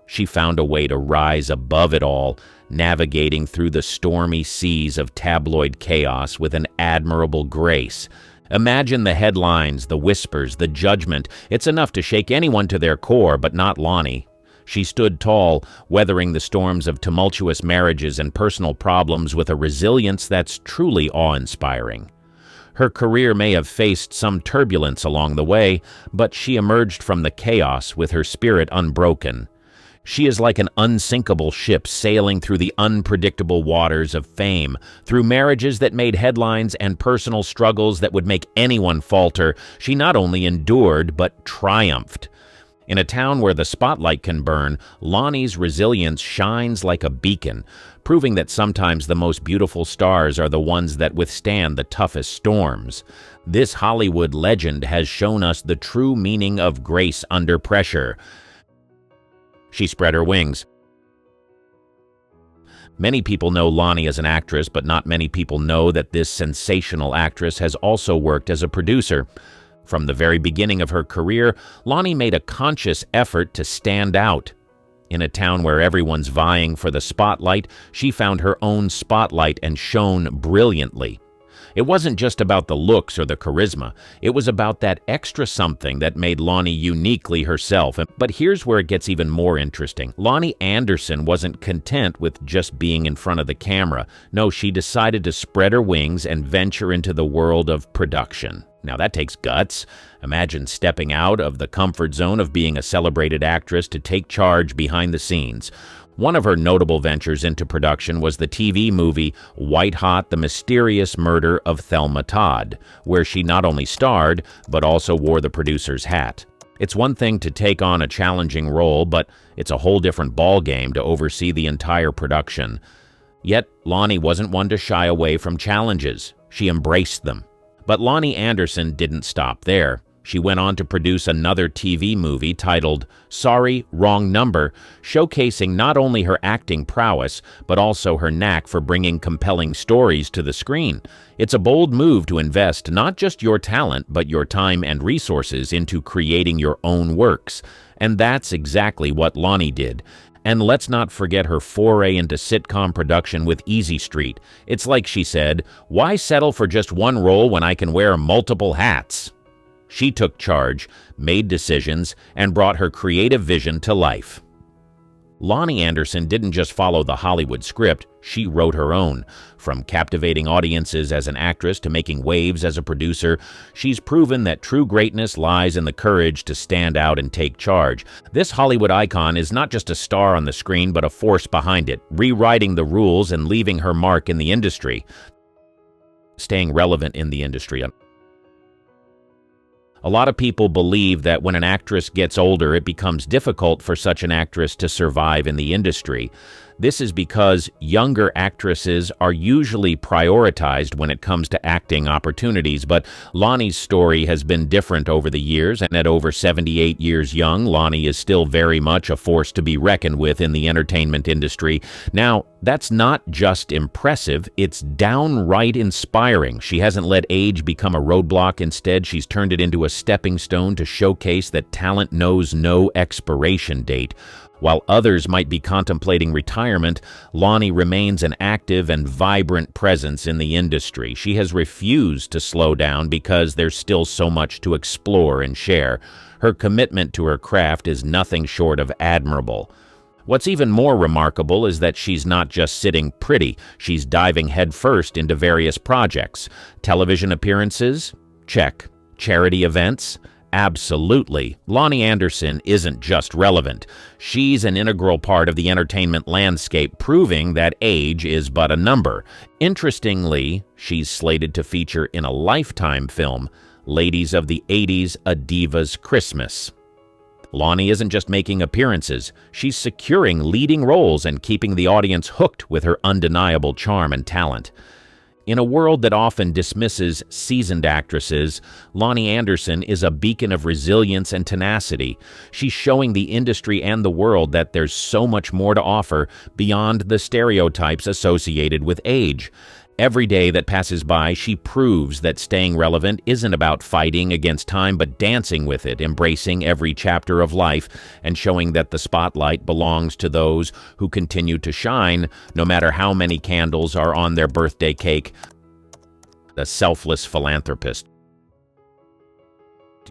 She found a way to rise above it all, navigating through the stormy seas of tabloid chaos with an admirable grace. Imagine the headlines, the whispers, the judgment. It's enough to shake anyone to their core, but not Lonnie. She stood tall, weathering the storms of tumultuous marriages and personal problems with a resilience that's truly awe-inspiring. Her career may have faced some turbulence along the way, but she emerged from the chaos with her spirit unbroken. She is like an unsinkable ship sailing through the unpredictable waters of fame, through marriages that made headlines and personal struggles that would make anyone falter. She not only endured, but triumphed. In a town where the spotlight can burn, Lonnie's resilience shines like a beacon, proving that sometimes the most beautiful stars are the ones that withstand the toughest storms. This Hollywood legend has shown us the true meaning of grace under pressure. She spread her wings. Many people know Lonnie as an actress, but not many people know that this sensational actress has also worked as a producer. From the very beginning of her career, Lonnie made a conscious effort to stand out. In a town where everyone's vying for the spotlight, she found her own spotlight and shone brilliantly. It wasn't just about the looks or the charisma. It was about that extra something that made Lonnie uniquely herself. But here's where it gets even more interesting. Lonnie Anderson wasn't content with just being in front of the camera. No, she decided to spread her wings and venture into the world of production. Now that takes guts. Imagine stepping out of the comfort zone of being a celebrated actress to take charge behind the scenes. One of her notable ventures into production was the TV movie White Hot: The Mysterious Murder of Thelma Todd, where she not only starred, but also wore the producer's hat. It's one thing to take on a challenging role, but it's a whole different ballgame to oversee the entire production. Yet, Lonnie wasn't one to shy away from challenges. She embraced them. But Lonnie Anderson didn't stop there. She went on to produce another TV movie titled Sorry, Wrong Number, showcasing not only her acting prowess, but also her knack for bringing compelling stories to the screen. It's a bold move to invest not just your talent, but your time and resources into creating your own works. And that's exactly what Lonnie did. And let's not forget her foray into sitcom production with Easy Street. It's like she said, "Why settle for just one role when I can wear multiple hats?" She took charge, made decisions, and brought her creative vision to life. Lonnie Anderson didn't just follow the Hollywood script, she wrote her own. From captivating audiences as an actress to making waves as a producer, she's proven that true greatness lies in the courage to stand out and take charge. This Hollywood icon is not just a star on the screen, but a force behind it, rewriting the rules and leaving her mark in the industry. Staying relevant in the industry. A lot of people believe that when an actress gets older, it becomes difficult for such an actress to survive in the industry. This is because younger actresses are usually prioritized when it comes to acting opportunities, but Lonnie's story has been different over the years, and at over 78 years young, Lonnie is still very much a force to be reckoned with in the entertainment industry. Now, that's not just impressive, it's downright inspiring. She hasn't let age become a roadblock. Instead, she's turned it into a stepping stone to showcase that talent knows no expiration date. While others might be contemplating retirement, Lonnie remains an active and vibrant presence in the industry. She has refused to slow down because there's still so much to explore and share. Her commitment to her craft is nothing short of admirable. What's even more remarkable is that she's not just sitting pretty, she's diving headfirst into various projects. Television appearances? Check. Charity events? Absolutely. Lonnie Anderson isn't just relevant. She's an integral part of the entertainment landscape, proving that age is but a number. Interestingly, she's slated to feature in a Lifetime film, Ladies of the 80s, A Diva's Christmas. Lonnie isn't just making appearances, she's securing leading roles and keeping the audience hooked with her undeniable charm and talent. In a world that often dismisses seasoned actresses, Lonnie Anderson is a beacon of resilience and tenacity. She's showing the industry and the world that there's so much more to offer beyond the stereotypes associated with age. Every day that passes by, she proves that staying relevant isn't about fighting against time, but dancing with it, embracing every chapter of life, and showing that the spotlight belongs to those who continue to shine, no matter how many candles are on their birthday cake. The selfless philanthropist.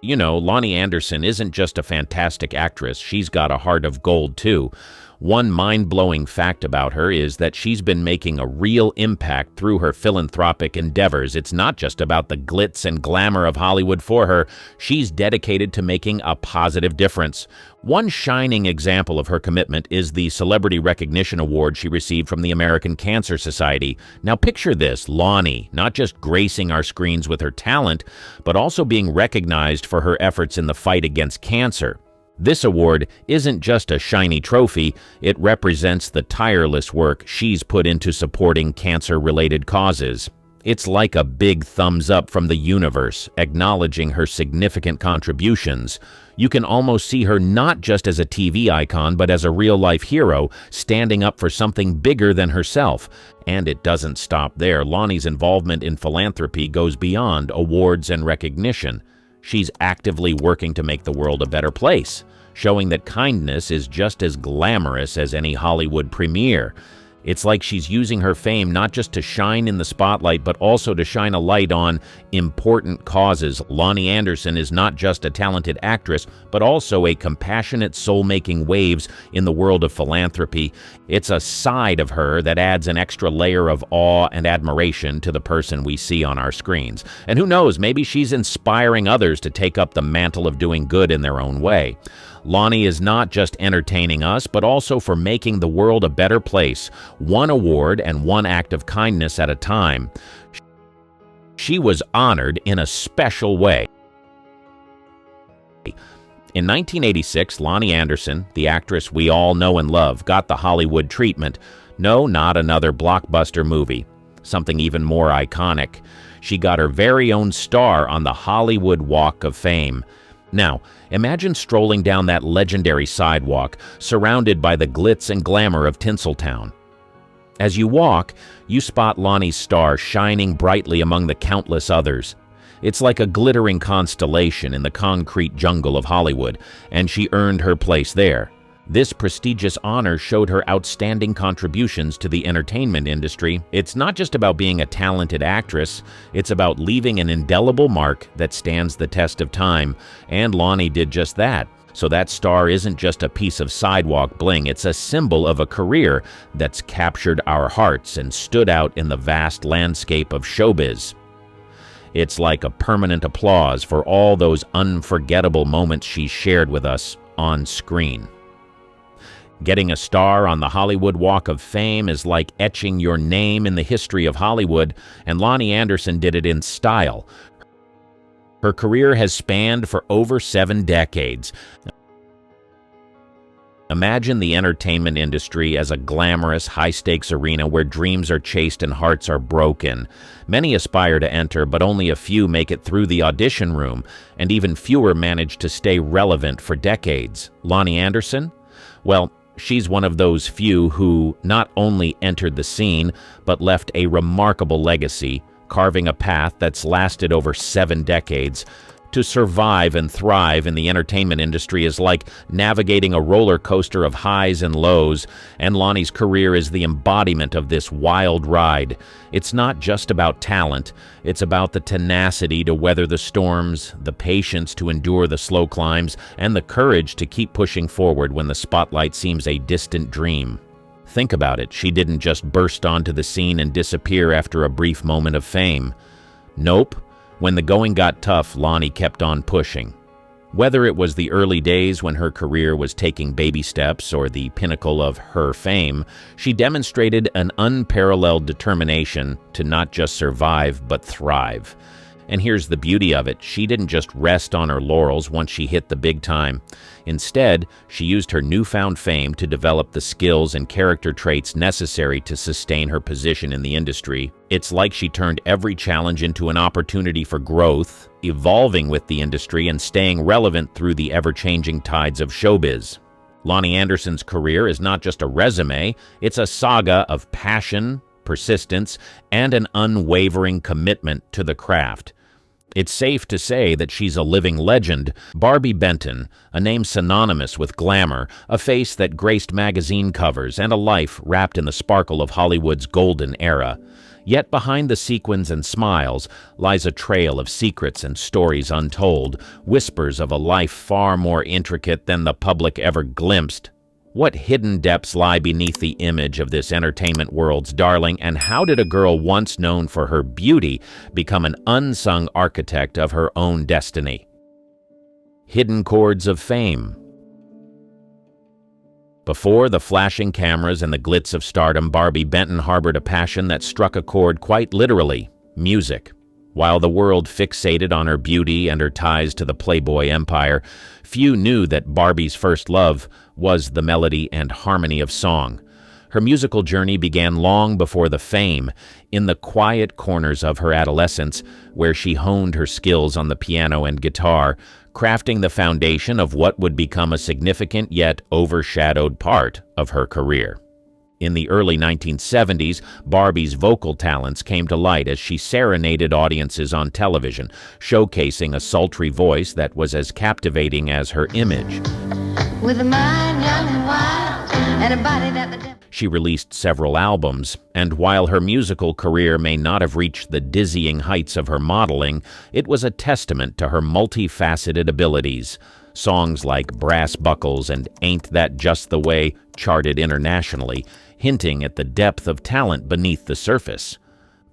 You know, Lonnie Anderson isn't just a fantastic actress, she's got a heart of gold too. One mind-blowing fact about her is that she's been making a real impact through her philanthropic endeavors. It's not just about the glitz and glamour of Hollywood for her. She's dedicated to making a positive difference. One shining example of her commitment is the Celebrity Recognition Award she received from the American Cancer Society. Now picture this, Lonnie, not just gracing our screens with her talent, but also being recognized for her efforts in the fight against cancer. This award isn't just a shiny trophy, it represents the tireless work she's put into supporting cancer-related causes. It's like a big thumbs up from the universe, acknowledging her significant contributions. You can almost see her not just as a TV icon, but as a real-life hero, standing up for something bigger than herself. And it doesn't stop there. Lonnie's involvement in philanthropy goes beyond awards and recognition. She's actively working to make the world a better place, showing that kindness is just as glamorous as any Hollywood premiere. It's like she's using her fame not just to shine in the spotlight, but also to shine a light on important causes. Lonnie Anderson is not just a talented actress, but also a compassionate soul making waves in the world of philanthropy. It's a side of her that adds an extra layer of awe and admiration to the person we see on our screens. And who knows, maybe she's inspiring others to take up the mantle of doing good in their own way. Lonnie is not just entertaining us, but also for making the world a better place, one award and one act of kindness at a time. She was honored in a special way. In 1986, Lonnie Anderson, the actress we all know and love, got the Hollywood treatment. No, not another blockbuster movie. Something even more iconic. She got her very own star on the Hollywood Walk of Fame. Now, imagine strolling down that legendary sidewalk, surrounded by the glitz and glamour of Tinseltown. As you walk, you spot Lonnie's star shining brightly among the countless others. It's like a glittering constellation in the concrete jungle of Hollywood, and she earned her place there. This prestigious honor showed her outstanding contributions to the entertainment industry. It's not just about being a talented actress, it's about leaving an indelible mark that stands the test of time, and Lonnie did just that. So that star isn't just a piece of sidewalk bling, it's a symbol of a career that's captured our hearts and stood out in the vast landscape of showbiz. It's like a permanent applause for all those unforgettable moments she shared with us on screen. Getting a star on the Hollywood Walk of Fame is like etching your name in the history of Hollywood, and Lonnie Anderson did it in style. Her career has spanned for over 7 decades. Imagine the entertainment industry as a glamorous, high-stakes arena where dreams are chased and hearts are broken. Many aspire to enter, but only a few make it through the audition room, and even fewer manage to stay relevant for decades. Lonnie Anderson? Well, she's one of those few who not only entered the scene, but left a remarkable legacy, carving a path that's lasted over 7 decades. To survive and thrive in the entertainment industry is like navigating a roller coaster of highs and lows, and Lonnie's career is the embodiment of this wild ride. It's not just about talent, it's about the tenacity to weather the storms, the patience to endure the slow climbs, and the courage to keep pushing forward when the spotlight seems a distant dream. Think about it, she didn't just burst onto the scene and disappear after a brief moment of fame. Nope. When the going got tough, Lonnie kept on pushing. Whether it was the early days when her career was taking baby steps or the pinnacle of her fame, she demonstrated an unparalleled determination to not just survive but thrive. And here's the beauty of it, she didn't just rest on her laurels once she hit the big time. Instead, she used her newfound fame to develop the skills and character traits necessary to sustain her position in the industry. It's like she turned every challenge into an opportunity for growth, evolving with the industry and staying relevant through the ever-changing tides of showbiz. Lonnie Anderson's career is not just a resume, it's a saga of passion, persistence, and an unwavering commitment to the craft. It's safe to say that she's a living legend. Barbie Benton, a name synonymous with glamour, a face that graced magazine covers, and a life wrapped in the sparkle of Hollywood's golden era. Yet behind the sequins and smiles lies a trail of secrets and stories untold, whispers of a life far more intricate than the public ever glimpsed. What hidden depths lie beneath the image of this entertainment world's darling, and how did a girl once known for her beauty become an unsung architect of her own destiny? Hidden chords of fame. Before the flashing cameras and the glitz of stardom, Barbie Benton harbored a passion that struck a chord quite literally: music. While the world fixated on her beauty and her ties to the Playboy empire, few knew that Barbie's first love was the melody and harmony of song. Her musical journey began long before the fame, in the quiet corners of her adolescence, where she honed her skills on the piano and guitar, crafting the foundation of what would become a significant yet overshadowed part of her career. In the early 1970s, Barbie's vocal talents came to light as she serenaded audiences on television, showcasing a sultry voice that was as captivating as her image. With a mind young and wild, and a body that the She released several albums, and while her musical career may not have reached the dizzying heights of her modeling, it was a testament to her multifaceted abilities. Songs like Brass Buckles and Ain't That Just the Way charted internationally, hinting at the depth of talent beneath the surface.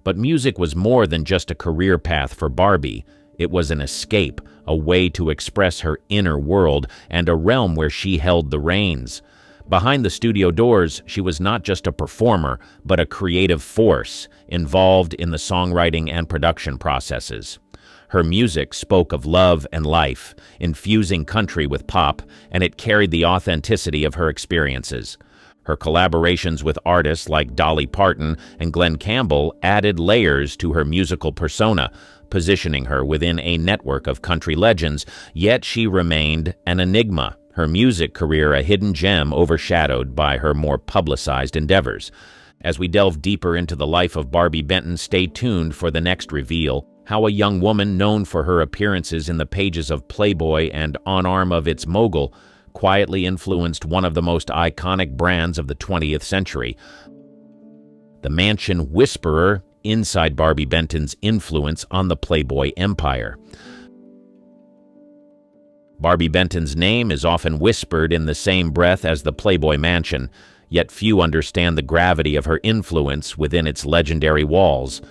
But music was more than just a career path for Barbie. It was an escape, a way to express her inner world, and a realm where she held the reins. Behind the studio doors, she was not just a performer, but a creative force, involved in the songwriting and production processes. Her music spoke of love and life, infusing country with pop, and it carried the authenticity of her experiences. Her collaborations with artists like Dolly Parton and Glenn Campbell added layers to her musical persona, positioning her within a network of country legends, yet she remained an enigma, her music career a hidden gem overshadowed by her more publicized endeavors. As we delve deeper into the life of Barbie Benton, stay tuned for the next reveal, how a young woman known for her appearances in the pages of Playboy and on arm of its mogul quietly influenced one of the most iconic brands of the 20th century. The Mansion Whisperer inside Barbie Benton's influence on the Playboy empire. Barbie Benton's name is often whispered in the same breath as the Playboy Mansion, yet few understand the gravity of her influence within its legendary walls.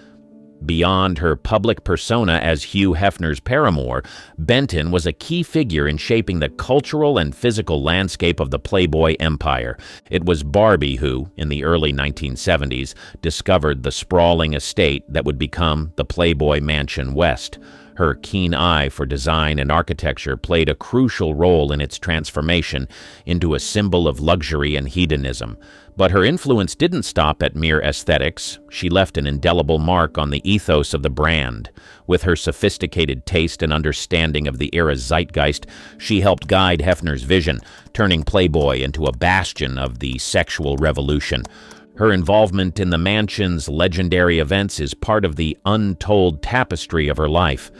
Beyond her public persona as Hugh Hefner's paramour, Benton was a key figure in shaping the cultural and physical landscape of the Playboy empire. It was Barbie who, in the early 1970s, discovered the sprawling estate that would become the Playboy Mansion West. Her keen eye for design and architecture played a crucial role in its transformation into a symbol of luxury and hedonism. But her influence didn't stop at mere aesthetics. She left an indelible mark on the ethos of the brand. With her sophisticated taste and understanding of the era's zeitgeist, she helped guide Hefner's vision, turning Playboy into a bastion of the sexual revolution. Her involvement in the mansion's legendary events is part of the untold tapestry of her life.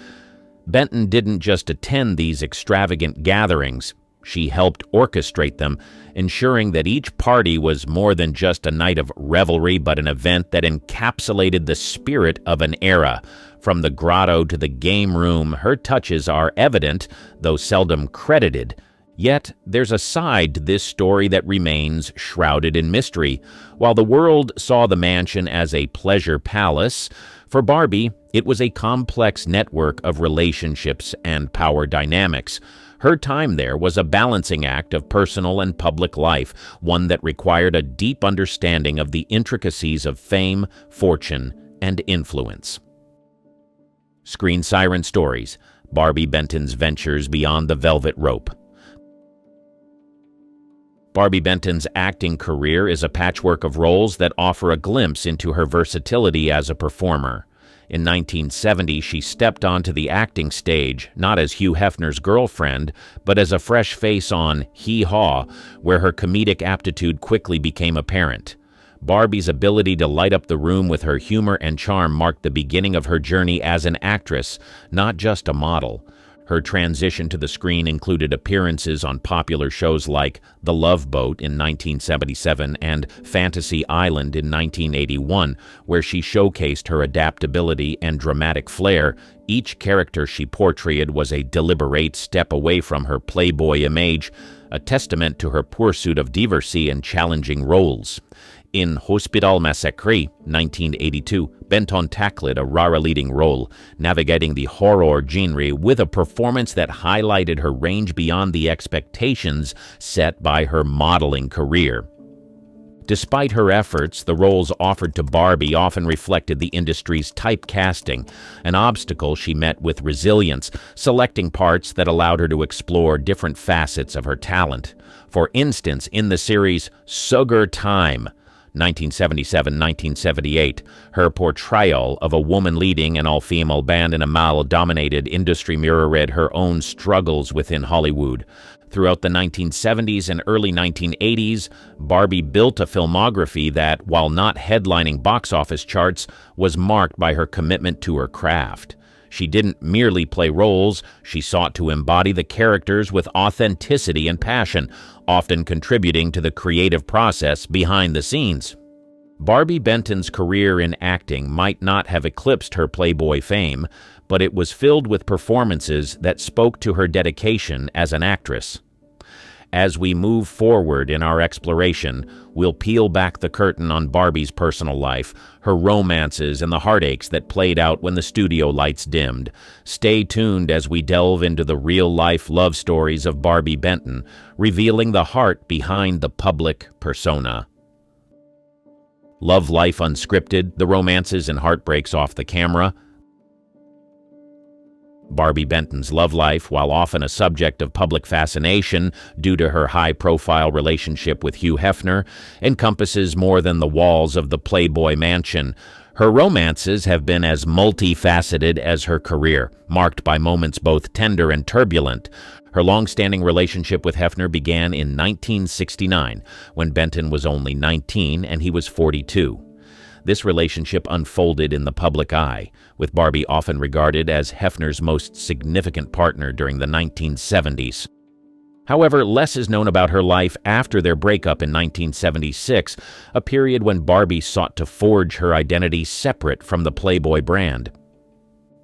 Benton didn't just attend these extravagant gatherings. She helped orchestrate them, ensuring that each party was more than just a night of revelry but an event that encapsulated the spirit of an era. From the grotto to the game room, her touches are evident, though seldom credited. Yet, there's a side to this story that remains shrouded in mystery. While the world saw the mansion as a pleasure palace, for Barbie, it was a complex network of relationships and power dynamics. Her time there was a balancing act of personal and public life, one that required a deep understanding of the intricacies of fame, fortune, and influence. Screen Siren Stories: Barbie Benton's Ventures Beyond the Velvet Rope. Barbie Benton's acting career is a patchwork of roles that offer a glimpse into her versatility as a performer. In 1970, she stepped onto the acting stage, not as Hugh Hefner's girlfriend, but as a fresh face on Hee Haw, where her comedic aptitude quickly became apparent. Barbie's ability to light up the room with her humor and charm marked the beginning of her journey as an actress, not just a model. Her transition to the screen included appearances on popular shows like The Love Boat in 1977 and Fantasy Island in 1981, where she showcased her adaptability and dramatic flair. Each character she portrayed was a deliberate step away from her Playboy image, a testament to her pursuit of diversity and challenging roles. In Hospital Massacre, 1982, Benton tackled a rare leading role, navigating the horror genre with a performance that highlighted her range beyond the expectations set by her modeling career. Despite her efforts, the roles offered to Barbie often reflected the industry's typecasting, an obstacle she met with resilience, selecting parts that allowed her to explore different facets of her talent. For instance, in the series Sugar Time, 1977-1978, her portrayal of a woman leading an all-female band in a male-dominated industry mirrored her own struggles within Hollywood. Throughout the 1970s and early 1980s, Barbie built a filmography that, while not headlining box office charts, was marked by her commitment to her craft. She didn't merely play roles, she sought to embody the characters with authenticity and passion, often contributing to the creative process behind the scenes. Barbie Benton's career in acting might not have eclipsed her Playboy fame, but it was filled with performances that spoke to her dedication as an actress. As we move forward in our exploration, we'll peel back the curtain on Barbie's personal life, her romances, and the heartaches that played out when the studio lights dimmed. Stay tuned as we delve into the real-life love stories of Barbie Benton, revealing the heart behind the public persona. Love Life Unscripted: The Romances and Heartbreaks Off the Camera. Barbie Benton's love life, while often a subject of public fascination due to her high-profile relationship with Hugh Hefner, encompasses more than the walls of the Playboy Mansion. Her romances have been as multifaceted as her career, marked by moments both tender and turbulent. Her long-standing relationship with Hefner began in 1969, when Benton was only 19 and he was 42. This relationship unfolded in the public eye, with Barbie often regarded as Hefner's most significant partner during the 1970s. However, less is known about her life after their breakup in 1976, a period when Barbie sought to forge her identity separate from the Playboy brand.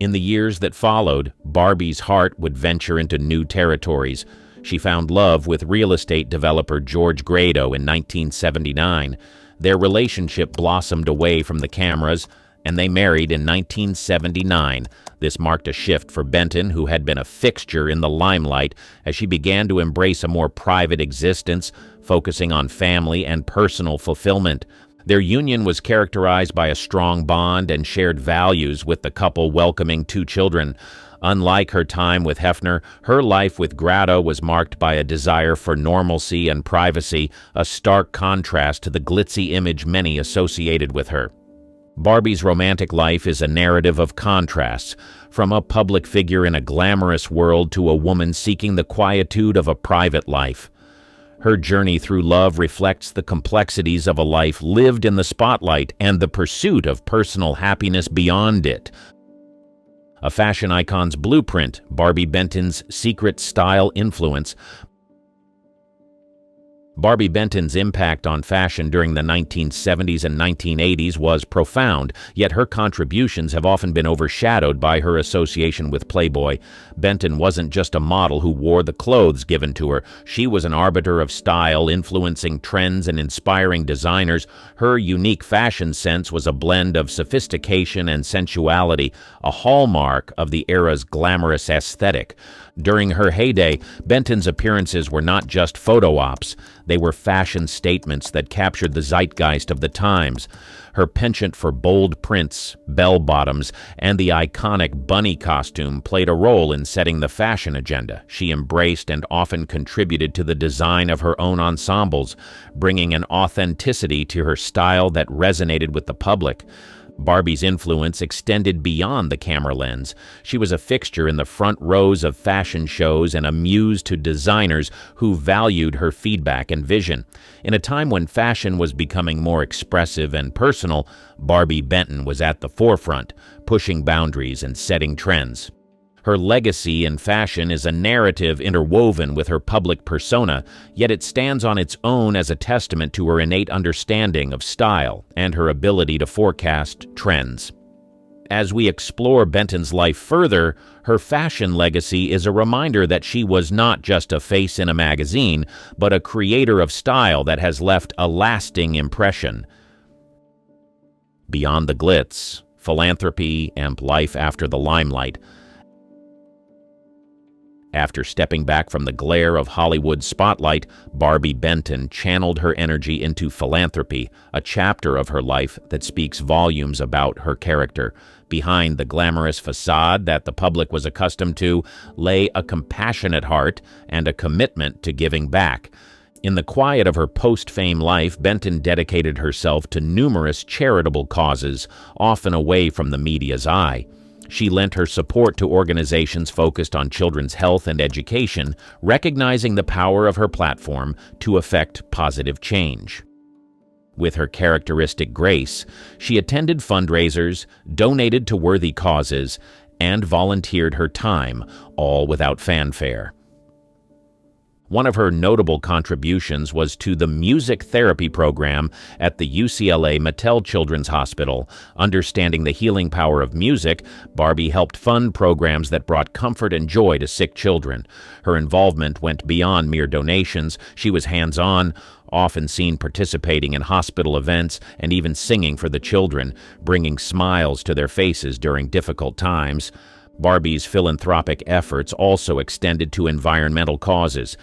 In the years that followed, Barbie's heart would venture into new territories. She found love with real estate developer George Grado in 1979. Their relationship blossomed away from the cameras, and they married in 1979. This marked a shift for Benton, who had been a fixture in the limelight, as she began to embrace a more private existence, focusing on family and personal fulfillment. Their union was characterized by a strong bond and shared values, with the couple welcoming 2 children. Unlike her time with Hefner, her life with Grado was marked by a desire for normalcy and privacy, a stark contrast to the glitzy image many associated with her. Barbie's romantic life is a narrative of contrasts, from a public figure in a glamorous world to a woman seeking the quietude of a private life. Her journey through love reflects the complexities of a life lived in the spotlight and the pursuit of personal happiness beyond it. A fashion icon's blueprint, Barbie Benton's secret style influence. Barbie Benton's impact on fashion during the 1970s and 1980s was profound, yet her contributions have often been overshadowed by her association with Playboy. Benton wasn't just a model who wore the clothes given to her. She was an arbiter of style, influencing trends and inspiring designers. Her unique fashion sense was a blend of sophistication and sensuality, a hallmark of the era's glamorous aesthetic. During her heyday, Benton's appearances were not just photo ops. They were fashion statements that captured the zeitgeist of the times. Her penchant for bold prints, bell-bottoms, and the iconic bunny costume played a role in setting the fashion agenda. She embraced and often contributed to the design of her own ensembles, bringing an authenticity to her style that resonated with the public. Barbie's influence extended beyond the camera lens. She was a fixture in the front rows of fashion shows and a muse to designers who valued her feedback and vision. In a time when fashion was becoming more expressive and personal, Barbie Benton was at the forefront, pushing boundaries and setting trends. Her legacy in fashion is a narrative interwoven with her public persona, yet it stands on its own as a testament to her innate understanding of style and her ability to forecast trends. As we explore Benton's life further, her fashion legacy is a reminder that she was not just a face in a magazine, but a creator of style that has left a lasting impression. Beyond the glitz, philanthropy, and life after the limelight. After stepping back from the glare of Hollywood's spotlight, Barbie Benton channeled her energy into philanthropy, a chapter of her life that speaks volumes about her character. Behind the glamorous facade that the public was accustomed to lay a compassionate heart and a commitment to giving back. In the quiet of her post-fame life, Benton dedicated herself to numerous charitable causes, often away from the media's eye. She lent her support to organizations focused on children's health and education, recognizing the power of her platform to effect positive change. With her characteristic grace, she attended fundraisers, donated to worthy causes, and volunteered her time, all without fanfare. One of her notable contributions was to the music therapy program at the UCLA Mattel Children's Hospital. Understanding the healing power of music, Barbie helped fund programs that brought comfort and joy to sick children. Her involvement went beyond mere donations. She was hands-on, often seen participating in hospital events and even singing for the children, bringing smiles to their faces during difficult times. Barbie's philanthropic efforts also extended to environmental causes.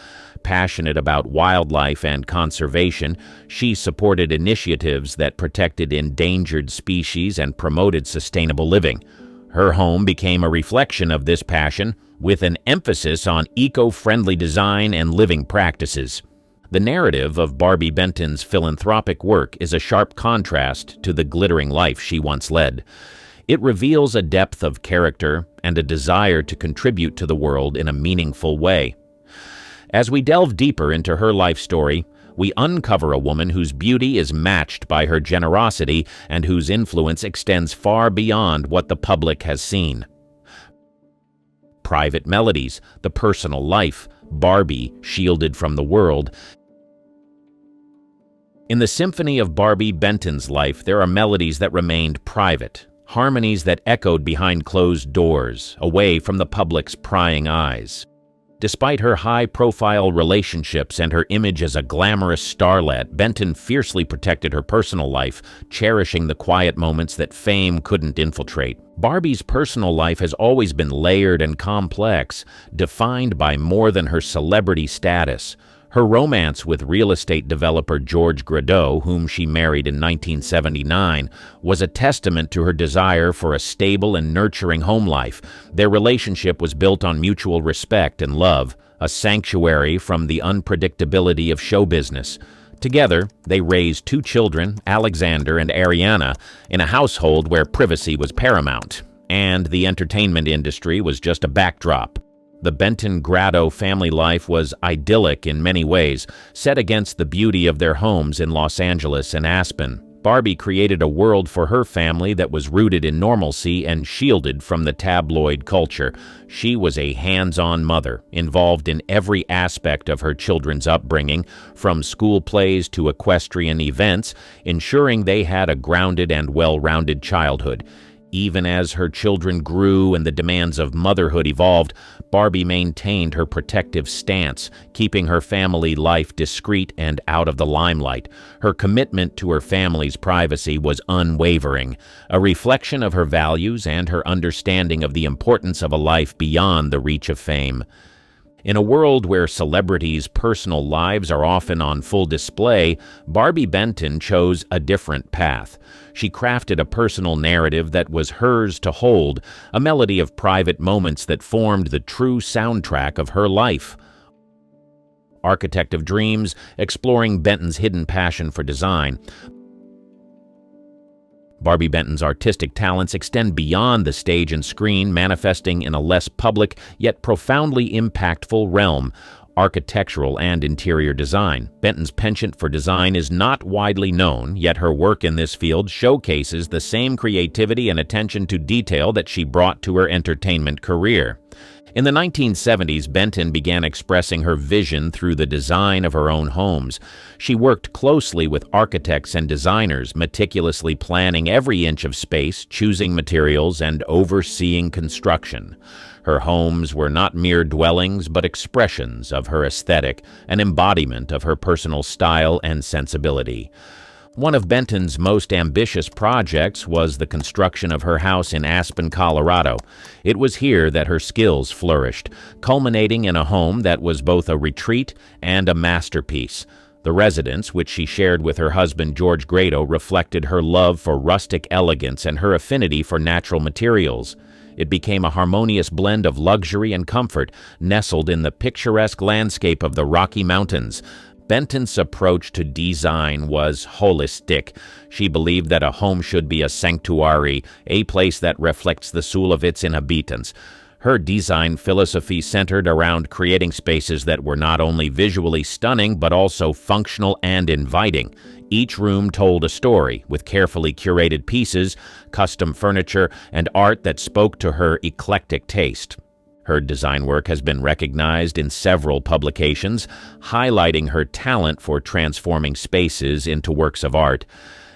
Passionate about wildlife and conservation, she supported initiatives that protected endangered species and promoted sustainable living. Her home became a reflection of this passion, with an emphasis on eco-friendly design and living practices. The narrative of Barbie Benton's philanthropic work is a sharp contrast to the glittering life she once led. It reveals a depth of character and a desire to contribute to the world in a meaningful way. As we delve deeper into her life story, we uncover a woman whose beauty is matched by her generosity and whose influence extends far beyond what the public has seen. Private melodies, the personal life, Barbie shielded from the world. In the symphony of Barbie Benton's life, there are melodies that remained private, harmonies that echoed behind closed doors, away from the public's prying eyes. Despite her high-profile relationships and her image as a glamorous starlet, Benton fiercely protected her personal life, cherishing the quiet moments that fame couldn't infiltrate. Barbie's personal life has always been layered and complex, defined by more than her celebrity status. Her romance with real estate developer George Gradeau, whom she married in 1979, was a testament to her desire for a stable and nurturing home life. Their relationship was built on mutual respect and love, a sanctuary from the unpredictability of show business. Together, they raised 2 children, Alexander and Ariana, in a household where privacy was paramount, and the entertainment industry was just a backdrop. The Benton-Gradeau family life was idyllic in many ways, set against the beauty of their homes in Los Angeles and Aspen. Barbie created a world for her family that was rooted in normalcy and shielded from the tabloid culture. She was a hands-on mother, involved in every aspect of her children's upbringing, from school plays to equestrian events, ensuring they had a grounded and well-rounded childhood. Even as her children grew and the demands of motherhood evolved, Barbie maintained her protective stance, keeping her family life discreet and out of the limelight. Her commitment to her family's privacy was unwavering, a reflection of her values and her understanding of the importance of a life beyond the reach of fame. In a world where celebrities' personal lives are often on full display, Barbie Benton chose a different path. She crafted a personal narrative that was hers to hold, a melody of private moments that formed the true soundtrack of her life. Architect of Dreams, exploring Benton's hidden passion for design. Barbie Benton's artistic talents extend beyond the stage and screen, manifesting in a less public yet profoundly impactful realm: architectural and interior design. Benton's penchant for design is not widely known, yet her work in this field showcases the same creativity and attention to detail that she brought to her entertainment career. In the 1970s, Benton began expressing her vision through the design of her own homes. She worked closely with architects and designers, meticulously planning every inch of space, choosing materials, and overseeing construction. Her homes were not mere dwellings, but expressions of her aesthetic, an embodiment of her personal style and sensibility. One of Benton's most ambitious projects was the construction of her house in Aspen, Colorado. It was here that her skills flourished, culminating in a home that was both a retreat and a masterpiece. The residence, which she shared with her husband George Gradeau, reflected her love for rustic elegance and her affinity for natural materials. It became a harmonious blend of luxury and comfort, nestled in the picturesque landscape of the Rocky Mountains. Benton's approach to design was holistic. She believed that a home should be a sanctuary, a place that reflects the soul of its inhabitants. Her design philosophy centered around creating spaces that were not only visually stunning but also functional and inviting. Each room told a story, with carefully curated pieces, custom furniture, and art that spoke to her eclectic taste. Her design work has been recognized in several publications, highlighting her talent for transforming spaces into works of art.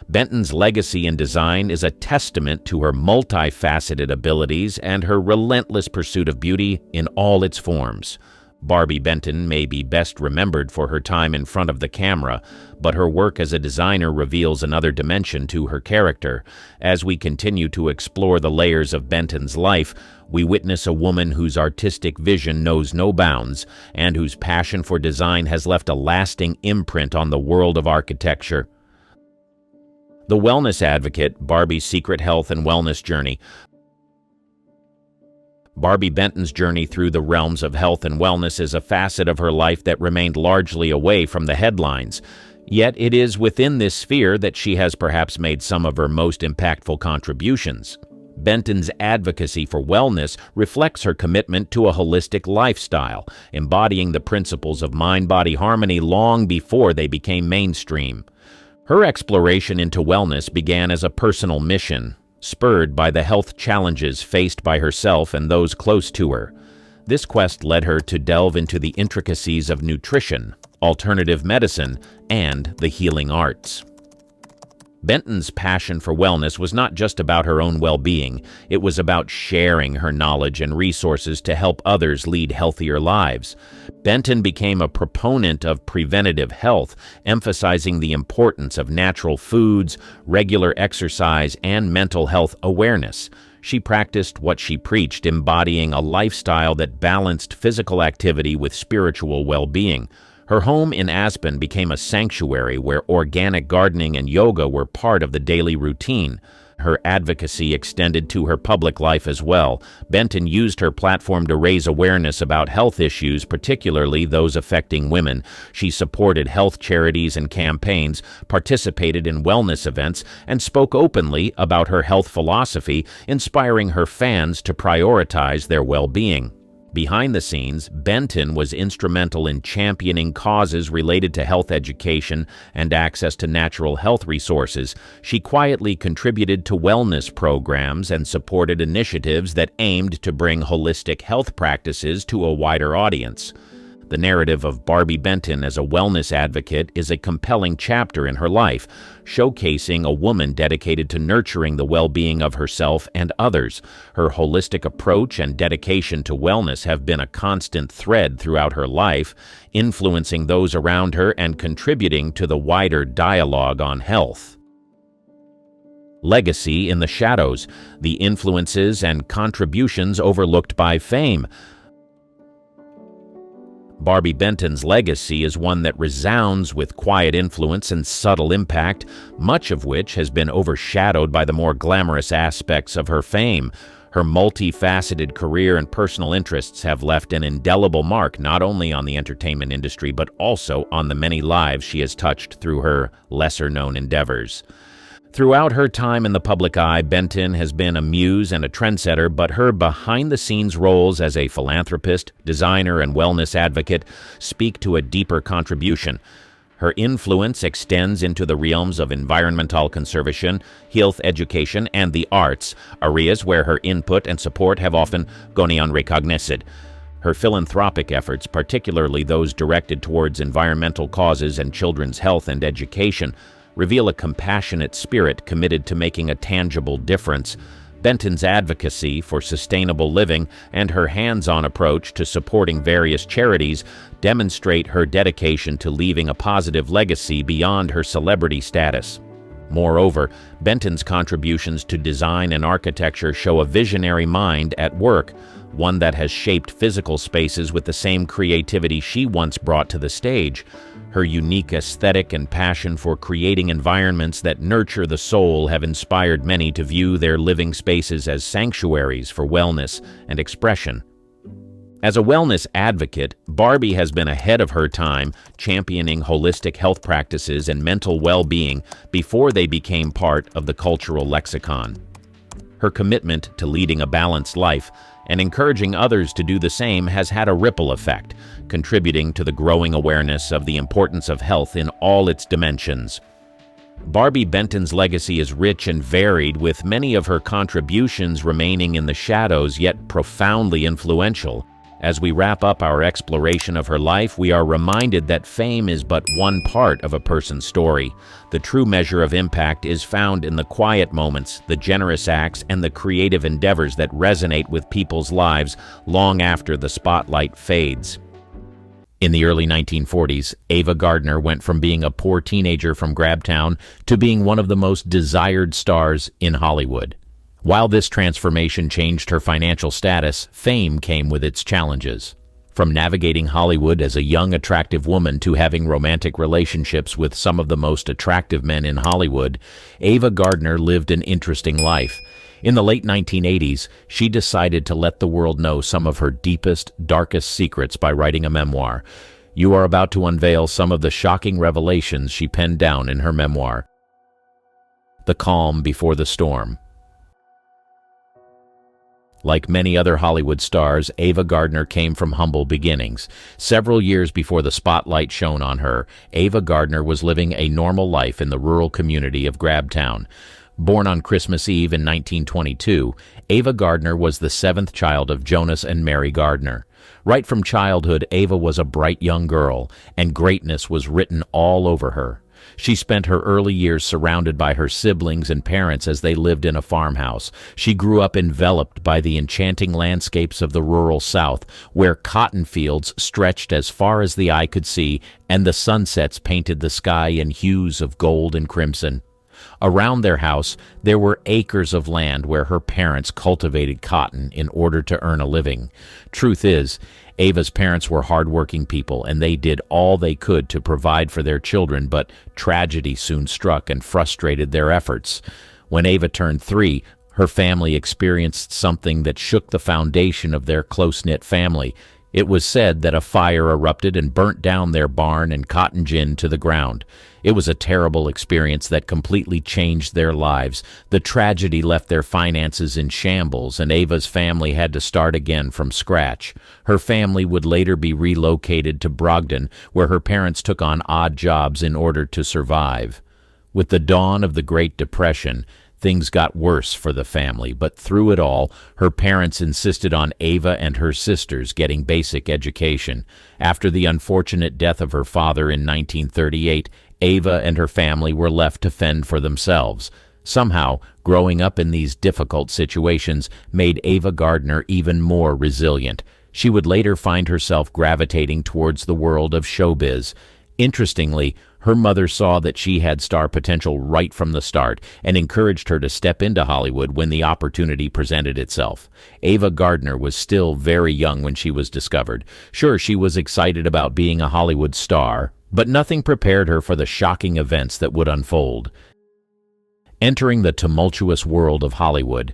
Benton's legacy in design is a testament to her multifaceted abilities and her relentless pursuit of beauty in all its forms. Barbie Benton may be best remembered for her time in front of the camera, but her work as a designer reveals another dimension to her character. As we continue to explore the layers of Benton's life, we witness a woman whose artistic vision knows no bounds and whose passion for design has left a lasting imprint on the world of architecture. The Wellness Advocate, Barbie's Secret Health and Wellness Journey. Barbie Benton's journey through the realms of health and wellness is a facet of her life that remained largely away from the headlines. Yet it is within this sphere that she has perhaps made some of her most impactful contributions. Benton's advocacy for wellness reflects her commitment to a holistic lifestyle, embodying the principles of mind-body harmony long before they became mainstream. Her exploration into wellness began as a personal mission, spurred by the health challenges faced by herself and those close to her. This quest led her to delve into the intricacies of nutrition, alternative medicine, and the healing arts. Benton's passion for wellness was not just about her own well-being, it was about sharing her knowledge and resources to help others lead healthier lives. Benton became a proponent of preventative health, emphasizing the importance of natural foods, regular exercise, and mental health awareness. She practiced what she preached, embodying a lifestyle that balanced physical activity with spiritual well-being. Her home in Aspen became a sanctuary where organic gardening and yoga were part of the daily routine. Her advocacy extended to her public life as well. Benton used her platform to raise awareness about health issues, particularly those affecting women. She supported health charities and campaigns, participated in wellness events, and spoke openly about her health philosophy, inspiring her fans to prioritize their well-being. Behind the scenes, Benton was instrumental in championing causes related to health education and access to natural health resources. She quietly contributed to wellness programs and supported initiatives that aimed to bring holistic health practices to a wider audience. The narrative of Barbie Benton as a wellness advocate is a compelling chapter in her life, showcasing a woman dedicated to nurturing the well-being of herself and others. Her holistic approach and dedication to wellness have been a constant thread throughout her life, influencing those around her and contributing to the wider dialogue on health. Legacy in the shadows, the influences and contributions overlooked by fame. Barbie Benton's legacy is one that resounds with quiet influence and subtle impact, much of which has been overshadowed by the more glamorous aspects of her fame. Her multifaceted career and personal interests have left an indelible mark not only on the entertainment industry but also on the many lives she has touched through her lesser-known endeavors. Throughout her time in the public eye, Benton has been a muse and a trendsetter, but her behind-the-scenes roles as a philanthropist, designer, and wellness advocate speak to a deeper contribution. Her influence extends into the realms of environmental conservation, health education, and the arts, areas where her input and support have often gone unrecognized. Her philanthropic efforts, particularly those directed towards environmental causes and children's health and education, reveal a compassionate spirit committed to making a tangible difference. Benton's advocacy for sustainable living and her hands-on approach to supporting various charities demonstrate her dedication to leaving a positive legacy beyond her celebrity status. Moreover, Benton's contributions to design and architecture show a visionary mind at work, one that has shaped physical spaces with the same creativity she once brought to the stage. Her unique aesthetic and passion for creating environments that nurture the soul have inspired many to view their living spaces as sanctuaries for wellness and expression. As a wellness advocate, Barbie has been ahead of her time, championing holistic health practices and mental well-being before they became part of the cultural lexicon. Her commitment to leading a balanced life and encouraging others to do the same has had a ripple effect, contributing to the growing awareness of the importance of health in all its dimensions. Barbie Benton's legacy is rich and varied, with many of her contributions remaining in the shadows yet profoundly influential. As we wrap up our exploration of her life, we are reminded that fame is but one part of a person's story. The true measure of impact is found in the quiet moments, the generous acts, and the creative endeavors that resonate with people's lives long after the spotlight fades. In the early 1940s, Ava Gardner went from being a poor teenager from Grabtown to being one of the most desired stars in Hollywood. While this transformation changed her financial status, fame came with its challenges. From navigating Hollywood as a young, attractive woman to having romantic relationships with some of the most attractive men in Hollywood, Ava Gardner lived an interesting life. In the late 1980s, she decided to let the world know some of her deepest, darkest secrets by writing a memoir. You are about to unveil some of the shocking revelations she penned down in her memoir. The Calm Before the Storm. Like many other Hollywood stars, Ava Gardner came from humble beginnings. Several years before the spotlight shone on her, Ava Gardner was living a normal life in the rural community of Grabtown. Born on Christmas Eve in 1922, Ava Gardner was the seventh child of Jonas and Mary Gardner. Right from childhood, Ava was a bright young girl, and greatness was written all over her. She spent her early years surrounded by her siblings and parents as they lived in a farmhouse. She grew up enveloped by the enchanting landscapes of the rural South, where cotton fields stretched as far as the eye could see, and the sunsets painted the sky in hues of gold and crimson. Around their house, there were acres of land where her parents cultivated cotton in order to earn a living. Truth is, Ava's parents were hardworking people, and they did all they could to provide for their children, but tragedy soon struck and frustrated their efforts. When Ava turned 3, her family experienced something that shook the foundation of their close-knit family. It was said that a fire erupted and burnt down their barn and cotton gin to the ground. It was a terrible experience that completely changed their lives. The tragedy left their finances in shambles, and Ava's family had to start again from scratch. Her family would later be relocated to Brogden, where her parents took on odd jobs in order to survive. With the dawn of the Great Depression, things got worse for the family, but through it all, her parents insisted on Ava and her sisters getting basic education. After the unfortunate death of her father in 1938, Ava and her family were left to fend for themselves. Somehow, growing up in these difficult situations made Ava Gardner even more resilient. She would later find herself gravitating towards the world of showbiz. Interestingly, her mother saw that she had star potential right from the start and encouraged her to step into Hollywood when the opportunity presented itself. Ava Gardner was still very young when she was discovered. Sure, she was excited about being a Hollywood star, but nothing prepared her for the shocking events that would unfold. Entering the tumultuous world of Hollywood,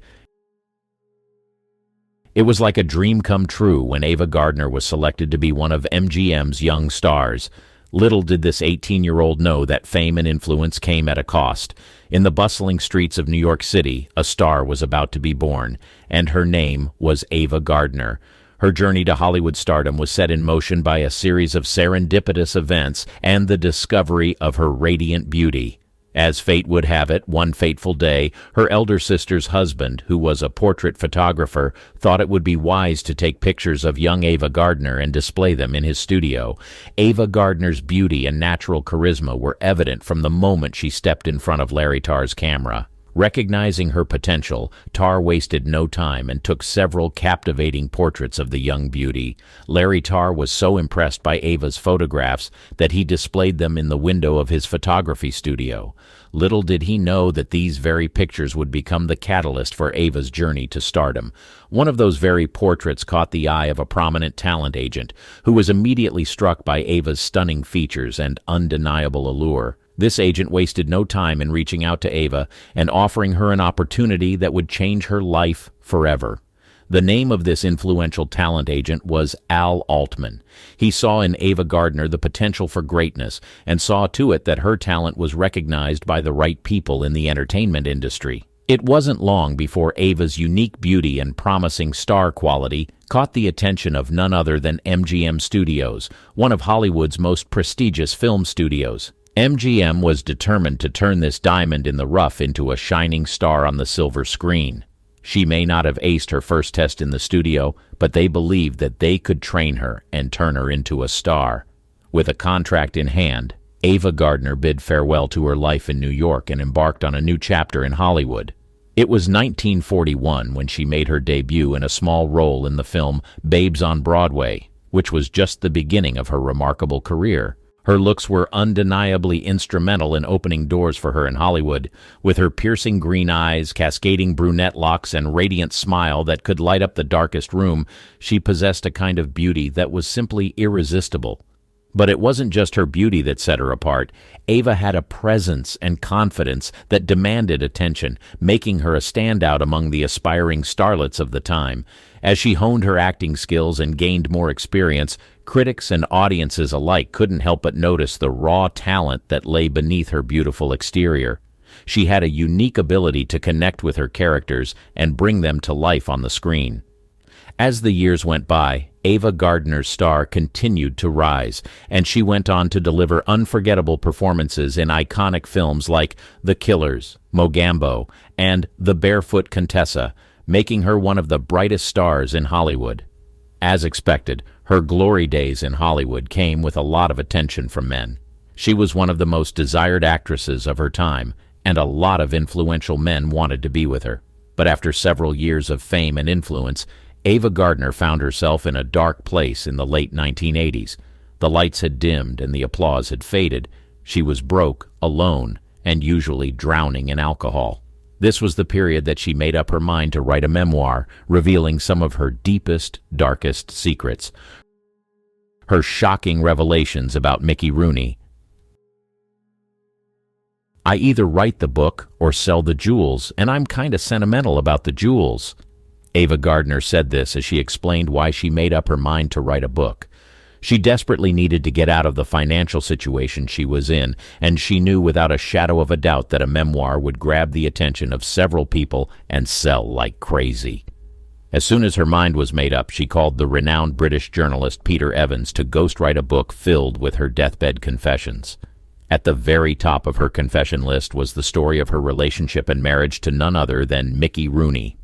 it was like a dream come true when Ava Gardner was selected to be one of MGM's young stars. Little did this 18-year-old know that fame and influence came at a cost. In the bustling streets of New York City, a star was about to be born, and her name was Ava Gardner. Her journey to Hollywood stardom was set in motion by a series of serendipitous events and the discovery of her radiant beauty. As fate would have it, one fateful day, her elder sister's husband, who was a portrait photographer, thought it would be wise to take pictures of young Ava Gardner and display them in his studio. Ava Gardner's beauty and natural charisma were evident from the moment she stepped in front of Larry Tarr's camera. Recognizing her potential, Tarr wasted no time and took several captivating portraits of the young beauty. Larry Tarr was so impressed by Ava's photographs that he displayed them in the window of his photography studio. Little did he know that these very pictures would become the catalyst for Ava's journey to stardom. One of those very portraits caught the eye of a prominent talent agent, who was immediately struck by Ava's stunning features and undeniable allure. This agent wasted no time in reaching out to Ava and offering her an opportunity that would change her life forever. The name of this influential talent agent was Al Altman. He saw in Ava Gardner the potential for greatness and saw to it that her talent was recognized by the right people in the entertainment industry. It wasn't long before Ava's unique beauty and promising star quality caught the attention of none other than MGM Studios, one of Hollywood's most prestigious film studios. MGM was determined to turn this diamond in the rough into a shining star on the silver screen. She may not have aced her first test in the studio, but they believed that they could train her and turn her into a star. With a contract in hand, Ava Gardner bid farewell to her life in New York and embarked on a new chapter in Hollywood. It was 1941 when she made her debut in a small role in the film Babes on Broadway, which was just the beginning of her remarkable career. Her looks were undeniably instrumental in opening doors for her in Hollywood. With her piercing green eyes, cascading brunette locks, and radiant smile that could light up the darkest room, she possessed a kind of beauty that was simply irresistible. But it wasn't just her beauty that set her apart. Ava had a presence and confidence that demanded attention, making her a standout among the aspiring starlets of the time. As she honed her acting skills and gained more experience, critics and audiences alike couldn't help but notice the raw talent that lay beneath her beautiful exterior. She had a unique ability to connect with her characters and bring them to life on the screen. As the years went by, Ava Gardner's star continued to rise, and she went on to deliver unforgettable performances in iconic films like The Killers, Mogambo, and The Barefoot Contessa, making her one of the brightest stars in Hollywood. As expected, her glory days in Hollywood came with a lot of attention from men. She was one of the most desired actresses of her time, and a lot of influential men wanted to be with her. But after several years of fame and influence, Ava Gardner found herself in a dark place in the late 1980s. The lights had dimmed and the applause had faded. She was broke, alone, and usually drowning in alcohol. This was the period that she made up her mind to write a memoir, revealing some of her deepest, darkest secrets. Her shocking revelations about Mickey Rooney. I either write the book or sell the jewels, and I'm kinda sentimental about the jewels. Ava Gardner said this as she explained why she made up her mind to write a book. She desperately needed to get out of the financial situation she was in, and she knew without a shadow of a doubt that a memoir would grab the attention of several people and sell like crazy. As soon as her mind was made up, she called the renowned British journalist Peter Evans to ghostwrite a book filled with her deathbed confessions. At the very top of her confession list was the story of her relationship and marriage to none other than Mickey Rooney.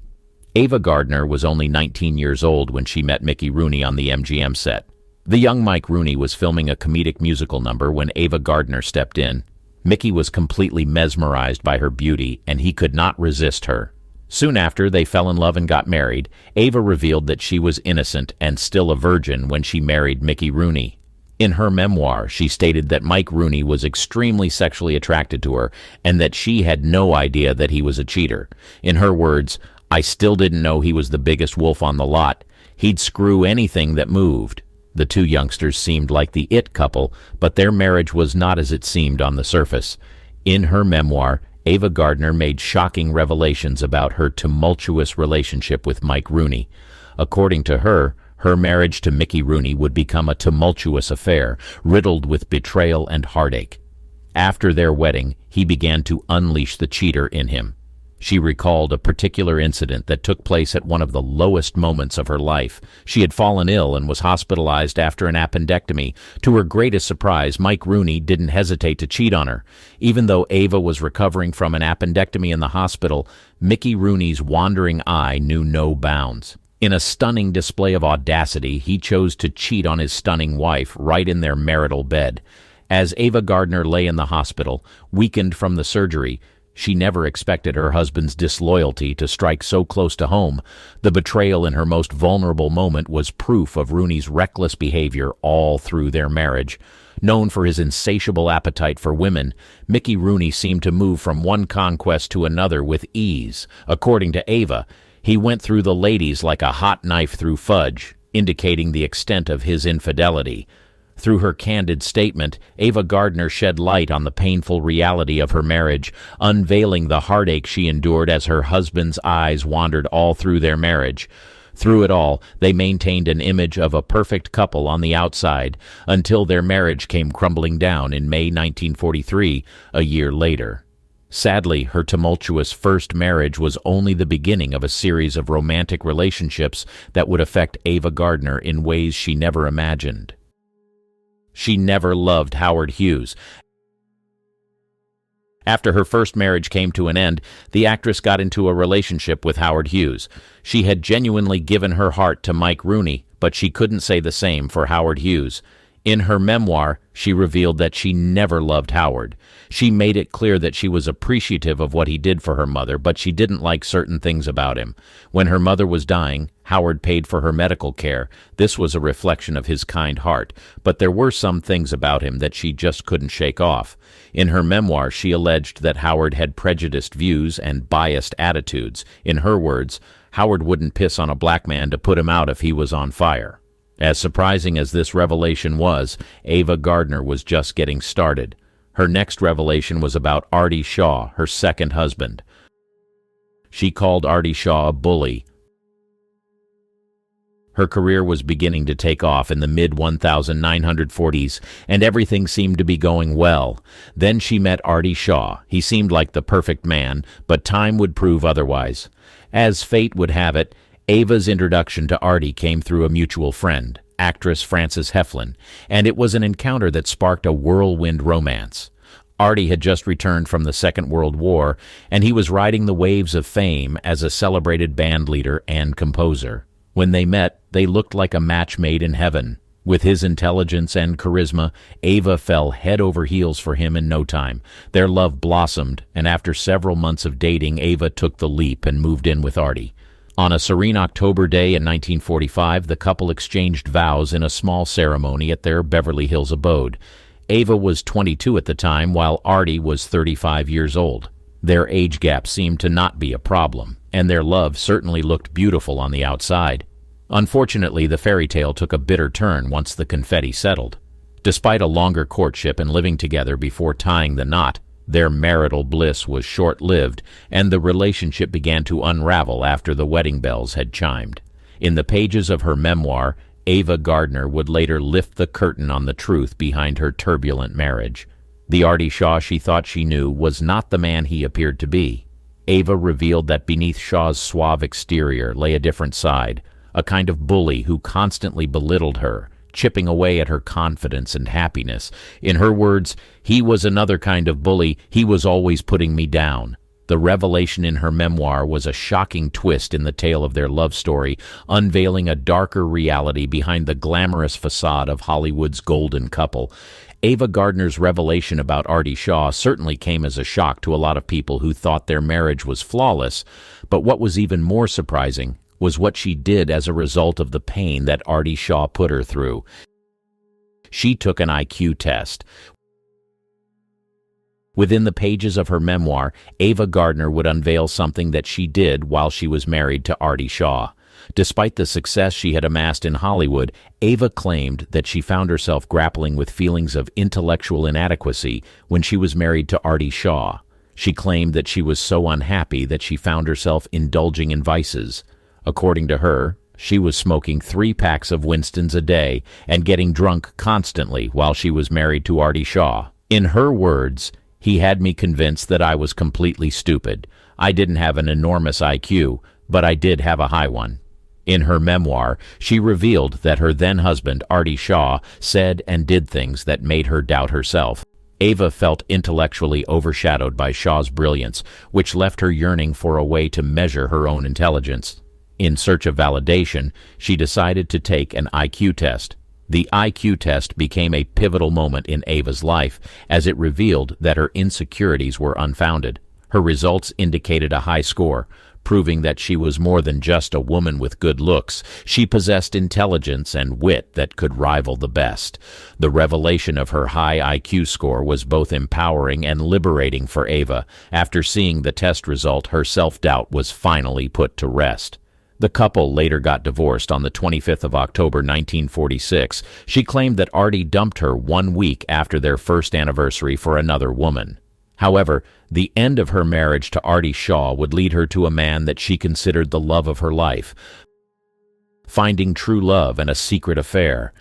Ava Gardner was only 19 years old when she met Mickey Rooney on the MGM set. The young Mike Rooney was filming a comedic musical number when Ava Gardner stepped in. Mickey was completely mesmerized by her beauty, and he could not resist her. Soon after, they fell in love and got married. Ava revealed that she was innocent and still a virgin when she married Mickey Rooney. In her memoir, she stated that Mike Rooney was extremely sexually attracted to her and that she had no idea that he was a cheater. In her words, "I still didn't know he was the biggest wolf on the lot. He'd screw anything that moved." The two youngsters seemed like the it couple, but their marriage was not as it seemed on the surface. In her memoir, Ava Gardner made shocking revelations about her tumultuous relationship with Mike Rooney. According to her, her marriage to Mickey Rooney would become a tumultuous affair, riddled with betrayal and heartache. After their wedding, he began to unleash the cheater in him. She recalled a particular incident that took place at one of the lowest moments of her life. She had fallen ill and was hospitalized after an appendectomy. To her greatest surprise, Mike Rooney didn't hesitate to cheat on her. Even though Ava was recovering from an appendectomy in the hospital, Mickey Rooney's wandering eye knew no bounds. In a stunning display of audacity, he chose to cheat on his stunning wife right in their marital bed. As Ava Gardner lay in the hospital, weakened from the surgery, she never expected her husband's disloyalty to strike so close to home. The betrayal in her most vulnerable moment was proof of Rooney's reckless behavior all through their marriage. Known for his insatiable appetite for women, Mickey Rooney seemed to move from one conquest to another with ease. According to Ava, he went through the ladies like a hot knife through fudge, indicating the extent of his infidelity. Through her candid statement, Ava Gardner shed light on the painful reality of her marriage, unveiling the heartache she endured as her husband's eyes wandered all through their marriage. Through it all, they maintained an image of a perfect couple on the outside, until their marriage came crumbling down in May 1943, a year later. Sadly, her tumultuous first marriage was only the beginning of a series of romantic relationships that would affect Ava Gardner in ways she never imagined. She never loved Howard Hughes. After her first marriage came to an end, the actress got into a relationship with Howard Hughes. She had genuinely given her heart to Mike Rooney, but she couldn't say the same for Howard Hughes. In her memoir, she revealed that she never loved Howard. She made it clear that she was appreciative of what he did for her mother, but she didn't like certain things about him. When her mother was dying, Howard paid for her medical care. This was a reflection of his kind heart, but there were some things about him that she just couldn't shake off. In her memoir, she alleged that Howard had prejudiced views and biased attitudes. In her words, Howard wouldn't piss on a black man to put him out if he was on fire. As surprising as this revelation was, Ava Gardner was just getting started. Her next revelation was about Artie Shaw, her second husband. She called Artie Shaw a bully. Her career was beginning to take off in the mid-1940s, and everything seemed to be going well. Then she met Artie Shaw. He seemed like the perfect man, but time would prove otherwise. As fate would have it, Ava's introduction to Artie came through a mutual friend, actress Frances Heflin, and it was an encounter that sparked a whirlwind romance. Artie had just returned from the Second World War, and he was riding the waves of fame as a celebrated band leader and composer. When they met, they looked like a match made in heaven. With his intelligence and charisma, Ava fell head over heels for him in no time. Their love blossomed, and after several months of dating, Ava took the leap and moved in with Artie. On a serene October day in 1945, the couple exchanged vows in a small ceremony at their Beverly Hills abode. Ava was 22 at the time, while Artie was 35 years old. Their age gap seemed to not be a problem, and their love certainly looked beautiful on the outside. Unfortunately, the fairy tale took a bitter turn once the confetti settled. Despite a longer courtship and living together before tying the knot, their marital bliss was short-lived, and the relationship began to unravel after the wedding bells had chimed. In the pages of her memoir, Ava Gardner would later lift the curtain on the truth behind her turbulent marriage. The Artie Shaw she thought she knew was not the man he appeared to be. Ava revealed that beneath Shaw's suave exterior lay a different side, a kind of bully who constantly belittled her, chipping away at her confidence and happiness. In her words, "He was another kind of bully, he was always putting me down." The revelation in her memoir was a shocking twist in the tale of their love story, unveiling a darker reality behind the glamorous facade of Hollywood's golden couple. Ava Gardner's revelation about Artie Shaw certainly came as a shock to a lot of people who thought their marriage was flawless, but what was even more surprising was what she did as a result of the pain that Artie Shaw put her through. She took an IQ test. Within the pages of her memoir, Ava Gardner would unveil something that she did while she was married to Artie Shaw. Despite the success she had amassed in Hollywood, Ava claimed that she found herself grappling with feelings of intellectual inadequacy when she was married to Artie Shaw. She claimed that she was so unhappy that she found herself indulging in vices. According to her, she was smoking 3 packs of Winstons a day and getting drunk constantly while she was married to Artie Shaw. In her words, "He had me convinced that I was completely stupid. I didn't have an enormous IQ, but I did have a high one." In her memoir, she revealed that her then-husband, Artie Shaw, said and did things that made her doubt herself. Ava felt intellectually overshadowed by Shaw's brilliance, which left her yearning for a way to measure her own intelligence. In search of validation, she decided to take an IQ test. The IQ test became a pivotal moment in Ava's life, as it revealed that her insecurities were unfounded. Her results indicated a high score, proving that she was more than just a woman with good looks. She possessed intelligence and wit that could rival the best. The revelation of her high IQ score was both empowering and liberating for Ava. After seeing the test result, her self-doubt was finally put to rest. The couple later got divorced on the 25th of October 1946. She claimed that Artie dumped her 1 week after their first anniversary for another woman. However, the end of her marriage to Artie Shaw would lead her to a man that she considered the love of her life, finding true love in a secret affair.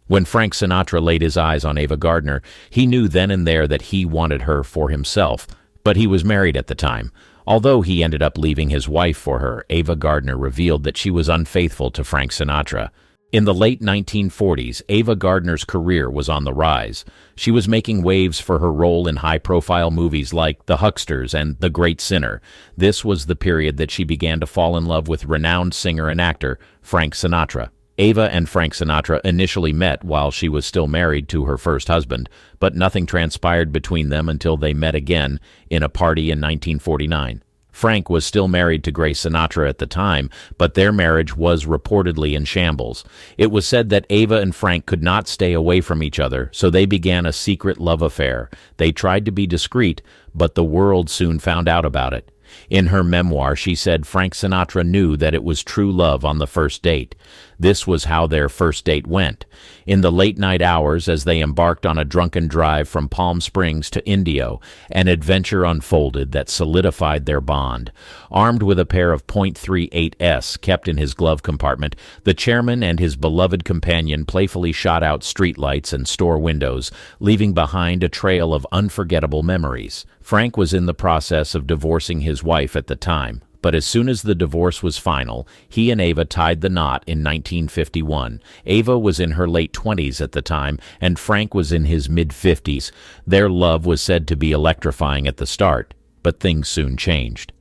When Frank Sinatra laid his eyes on Ava Gardner, he knew then and there that he wanted her for himself, but he was married at the time. Although he ended up leaving his wife for her, Ava Gardner revealed that she was unfaithful to Frank Sinatra. In the late 1940s, Ava Gardner's career was on the rise. She was making waves for her role in high-profile movies like The Hucksters and The Great Sinner. This was the period that she began to fall in love with renowned singer and actor Frank Sinatra. Ava and Frank Sinatra initially met while she was still married to her first husband, but nothing transpired between them until they met again in a party in 1949. Frank was still married to Grace Sinatra at the time, but their marriage was reportedly in shambles. It was said that Ava and Frank could not stay away from each other, so they began a secret love affair. They tried to be discreet, but the world soon found out about it. In her memoir, she said Frank Sinatra knew that it was true love on the first date. This was how their first date went. In the late-night hours, as they embarked on a drunken drive from Palm Springs to Indio, an adventure unfolded that solidified their bond. Armed with a pair of .38s kept in his glove compartment, the chairman and his beloved companion playfully shot out streetlights and store windows, leaving behind a trail of unforgettable memories. Frank was in the process of divorcing his wife at the time, but as soon as the divorce was final, he and Ava tied the knot in 1951. Ava was in her late 20s at the time, and Frank was in his mid-50s. Their love was said to be electrifying at the start, but things soon changed.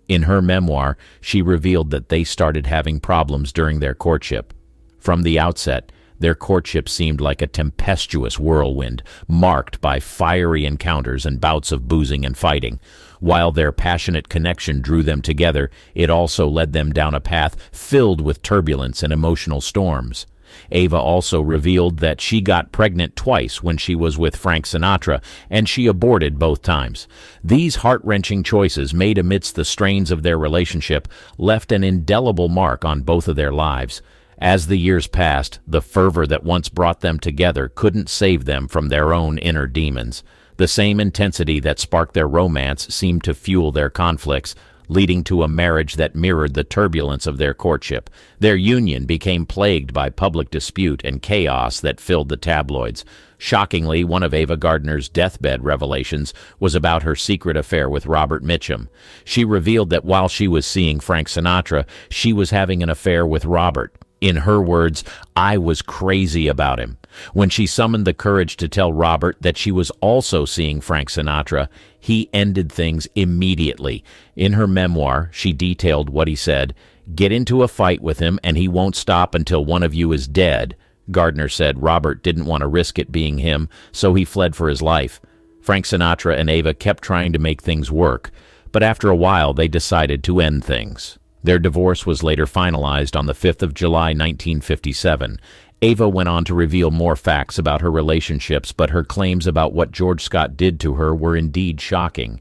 In her memoir, she revealed that they started having problems during their courtship. From the outset, their courtship seemed like a tempestuous whirlwind, marked by fiery encounters and bouts of boozing and fighting. While their passionate connection drew them together, it also led them down a path filled with turbulence and emotional storms. Ava also revealed that she got pregnant twice when she was with Frank Sinatra, and she aborted both times. These heart-wrenching choices made amidst the strains of their relationship left an indelible mark on both of their lives. As the years passed, the fervor that once brought them together couldn't save them from their own inner demons. The same intensity that sparked their romance seemed to fuel their conflicts, leading to a marriage that mirrored the turbulence of their courtship. Their union became plagued by public dispute and chaos that filled the tabloids. Shockingly, one of Ava Gardner's deathbed revelations was about her secret affair with Robert Mitchum. She revealed that while she was seeing Frank Sinatra, she was having an affair with Robert. In her words, "I was crazy about him." When she summoned the courage to tell Robert that she was also seeing Frank Sinatra, he ended things immediately. In her memoir, she detailed what he said: "Get into a fight with him and he won't stop until one of you is dead." Gardner said Robert didn't want to risk it being him, so he fled for his life. Frank Sinatra and Ava kept trying to make things work, but after a while they decided to end things. Their divorce was later finalized on the 5th of July, 1957. Ava went on to reveal more facts about her relationships, but her claims about what George Scott did to her were indeed shocking.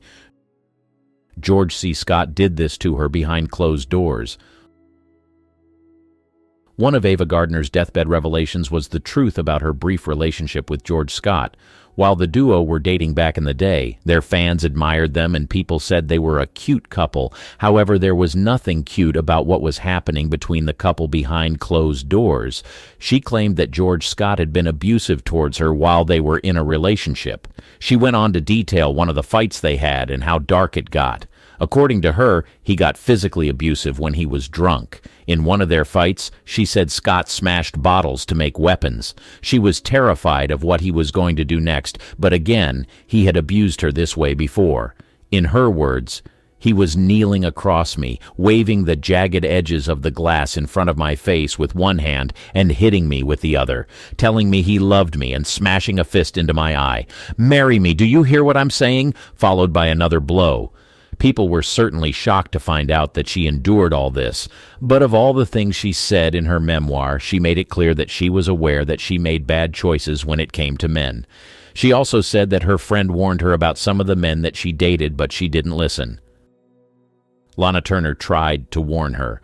George C. Scott did this to her behind closed doors. One of Ava Gardner's deathbed revelations was the truth about her brief relationship with George Scott. While the duo were dating back in the day, their fans admired them and people said they were a cute couple. However, there was nothing cute about what was happening between the couple behind closed doors. She claimed that George Scott had been abusive towards her while they were in a relationship. She went on to detail one of the fights they had and how dark it got. According to her, he got physically abusive when he was drunk. In one of their fights, she said Scott smashed bottles to make weapons. She was terrified of what he was going to do next, but again, he had abused her this way before. In her words, "He was kneeling across me, waving the jagged edges of the glass in front of my face with one hand and hitting me with the other, telling me he loved me and smashing a fist into my eye. 'Marry me, do you hear what I'm saying?' followed by another blow." People were certainly shocked to find out that she endured all this, but of all the things she said in her memoir, she made it clear that she was aware that she made bad choices when it came to men. She also said that her friend warned her about some of the men that she dated, but she didn't listen. Lana Turner tried to warn her.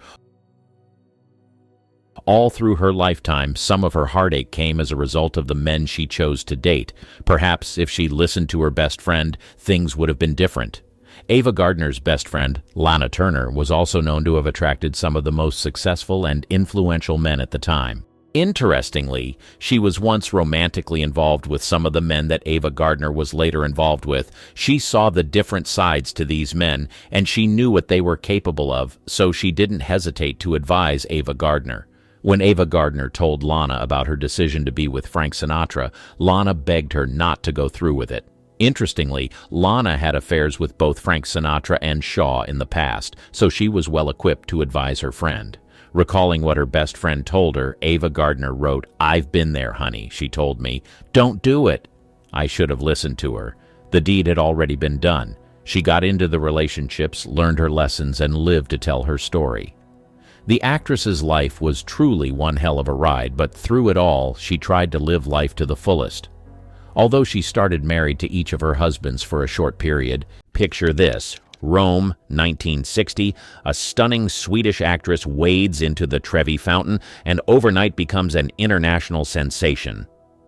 All through her lifetime, some of her heartache came as a result of the men she chose to date. Perhaps if she listened to her best friend, things would have been different. Ava Gardner's best friend, Lana Turner, was also known to have attracted some of the most successful and influential men at the time. Interestingly, she was once romantically involved with some of the men that Ava Gardner was later involved with. She saw the different sides to these men, and she knew what they were capable of, so she didn't hesitate to advise Ava Gardner. When Ava Gardner told Lana about her decision to be with Frank Sinatra, Lana begged her not to go through with it. Interestingly, Lana had affairs with both Frank Sinatra and Shaw in the past, so she was well equipped to advise her friend. Recalling what her best friend told her, Ava Gardner wrote, "I've been there, honey," she told me. "Don't do it." I should have listened to her. The deed had already been done. She got into the relationships, learned her lessons, and lived to tell her story. The actress's life was truly one hell of a ride, but through it all, she tried to live life to the fullest. Although she started married to each of her husbands for a short period, picture this: Rome, 1960, a stunning Swedish actress wades into the Trevi Fountain and overnight becomes an international sensation.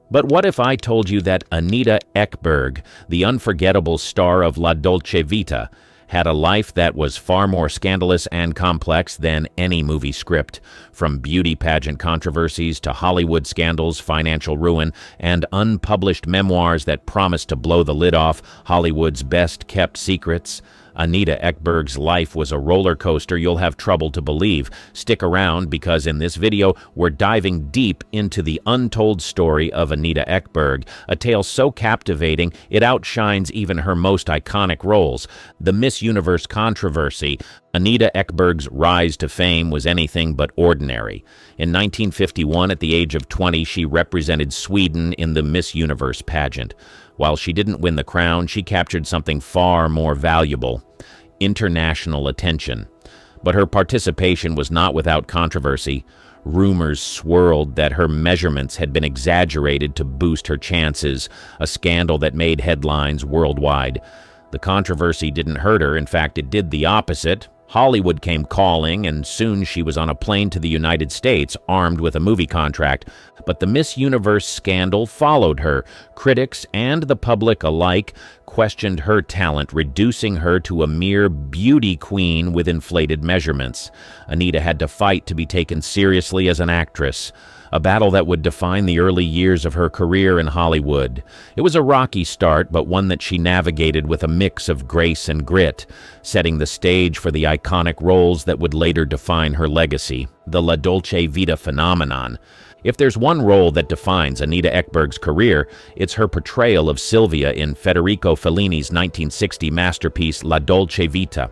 But what if I told you that Anita Ekberg, the unforgettable star of La Dolce Vita, had a life that was far more scandalous and complex than any movie script, from beauty pageant controversies to Hollywood scandals, financial ruin, and unpublished memoirs that promised to blow the lid off Hollywood's best-kept secrets? Anita Ekberg's life was a roller coaster you'll have trouble to believe. Stick around, because in this video, we're diving deep into the untold story of Anita Ekberg, a tale so captivating it outshines even her most iconic roles. The Miss Universe controversy. Anita Ekberg's rise to fame was anything but ordinary. In 1951, at the age of 20, she represented Sweden in the Miss Universe pageant. While she didn't win the crown, she captured something far more valuable: international attention. But her participation was not without controversy. Rumors swirled that her measurements had been exaggerated to boost her chances, a scandal that made headlines worldwide. The controversy didn't hurt her. In fact, it did the opposite. Hollywood came calling, and soon she was on a plane to the United States, armed with a movie contract. But the Miss Universe scandal followed her. Critics and the public alike questioned her talent, reducing her to a mere beauty queen with inflated measurements. Anita had to fight to be taken seriously as an actress, a battle that would define the early years of her career in Hollywood. It was a rocky start, but one that she navigated with a mix of grace and grit, setting the stage for the iconic roles that would later define her legacy, the La Dolce Vita phenomenon. If there's one role that defines Anita Ekberg's career, it's her portrayal of Sylvia in Federico Fellini's 1960 masterpiece La Dolce Vita.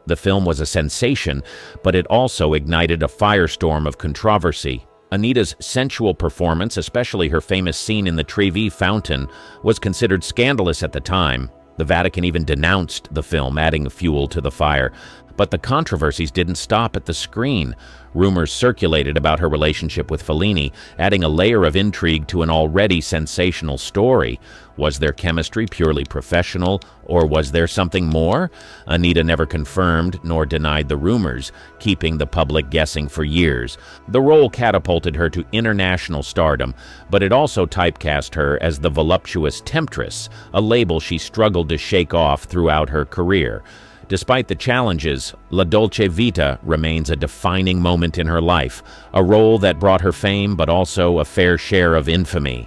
The film was a sensation, but it also ignited a firestorm of controversy. Anita's sensual performance, especially her famous scene in the Trevi fountain, was considered scandalous at the time. The Vatican even denounced the film, adding fuel to the fire. But the controversies didn't stop at the screen. Rumors circulated about her relationship with Fellini, adding a layer of intrigue to an already sensational story. Was their chemistry purely professional, or was there something more? Anita never confirmed nor denied the rumors, keeping the public guessing for years. The role catapulted her to international stardom, but it also typecast her as the voluptuous temptress, a label she struggled to shake off throughout her career. Despite the challenges, La Dolce Vita remains a defining moment in her life, a role that brought her fame but also a fair share of infamy.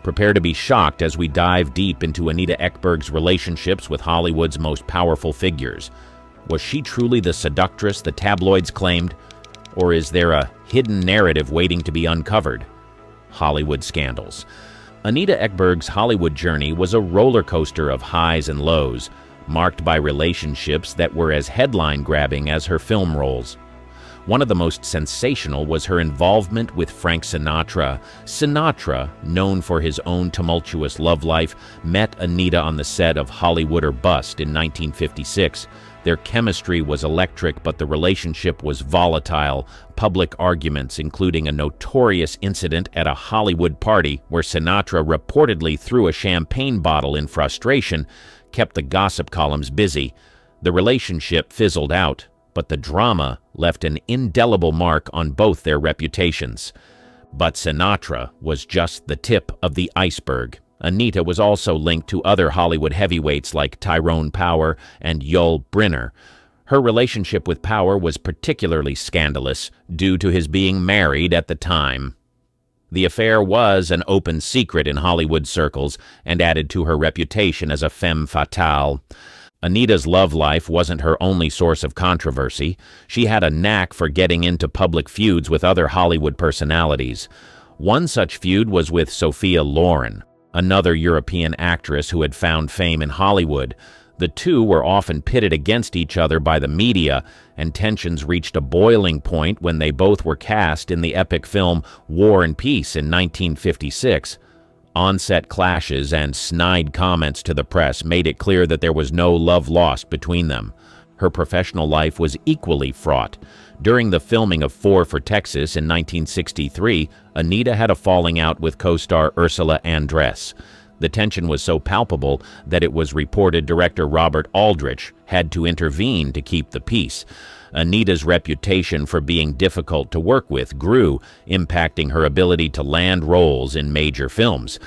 Prepare to be shocked as we dive deep into Anita Ekberg's relationships with Hollywood's most powerful figures. Was she truly the seductress the tabloids claimed? Or is there a hidden narrative waiting to be uncovered? Hollywood scandals. Anita Ekberg's Hollywood journey was a roller coaster of highs and lows, marked by relationships that were as headline-grabbing as her film roles. One of the most sensational was her involvement with Frank Sinatra. Sinatra, known for his own tumultuous love life, met Anita on the set of Hollywood or Bust in 1956. Their chemistry was electric, but the relationship was volatile. Public arguments, including a notorious incident at a Hollywood party where Sinatra reportedly threw a champagne bottle in frustration, kept the gossip columns busy. The relationship fizzled out, but the drama left an indelible mark on both their reputations. But Sinatra was just the tip of the iceberg. Anita was also linked to other Hollywood heavyweights like Tyrone Power and Yul Brynner. Her relationship with Power was particularly scandalous due to his being married at the time. The affair was an open secret in Hollywood circles and added to her reputation as a femme fatale. Anita's love life wasn't her only source of controversy. She had a knack for getting into public feuds with other Hollywood personalities. One such feud was with Sophia Loren, another European actress who had found fame in Hollywood. The two were often pitted against each other by the media, and tensions reached a boiling point when they both were cast in the epic film War and Peace in 1956. On-set clashes and snide comments to the press made it clear that there was no love lost between them. Her professional life was equally fraught. During the filming of 4 for Texas in 1963, Anita had a falling out with co-star Ursula Andress. The tension was so palpable that it was reported director Robert Aldrich had to intervene to keep the peace. Anita's reputation for being difficult to work with grew, impacting her ability to land roles in major films.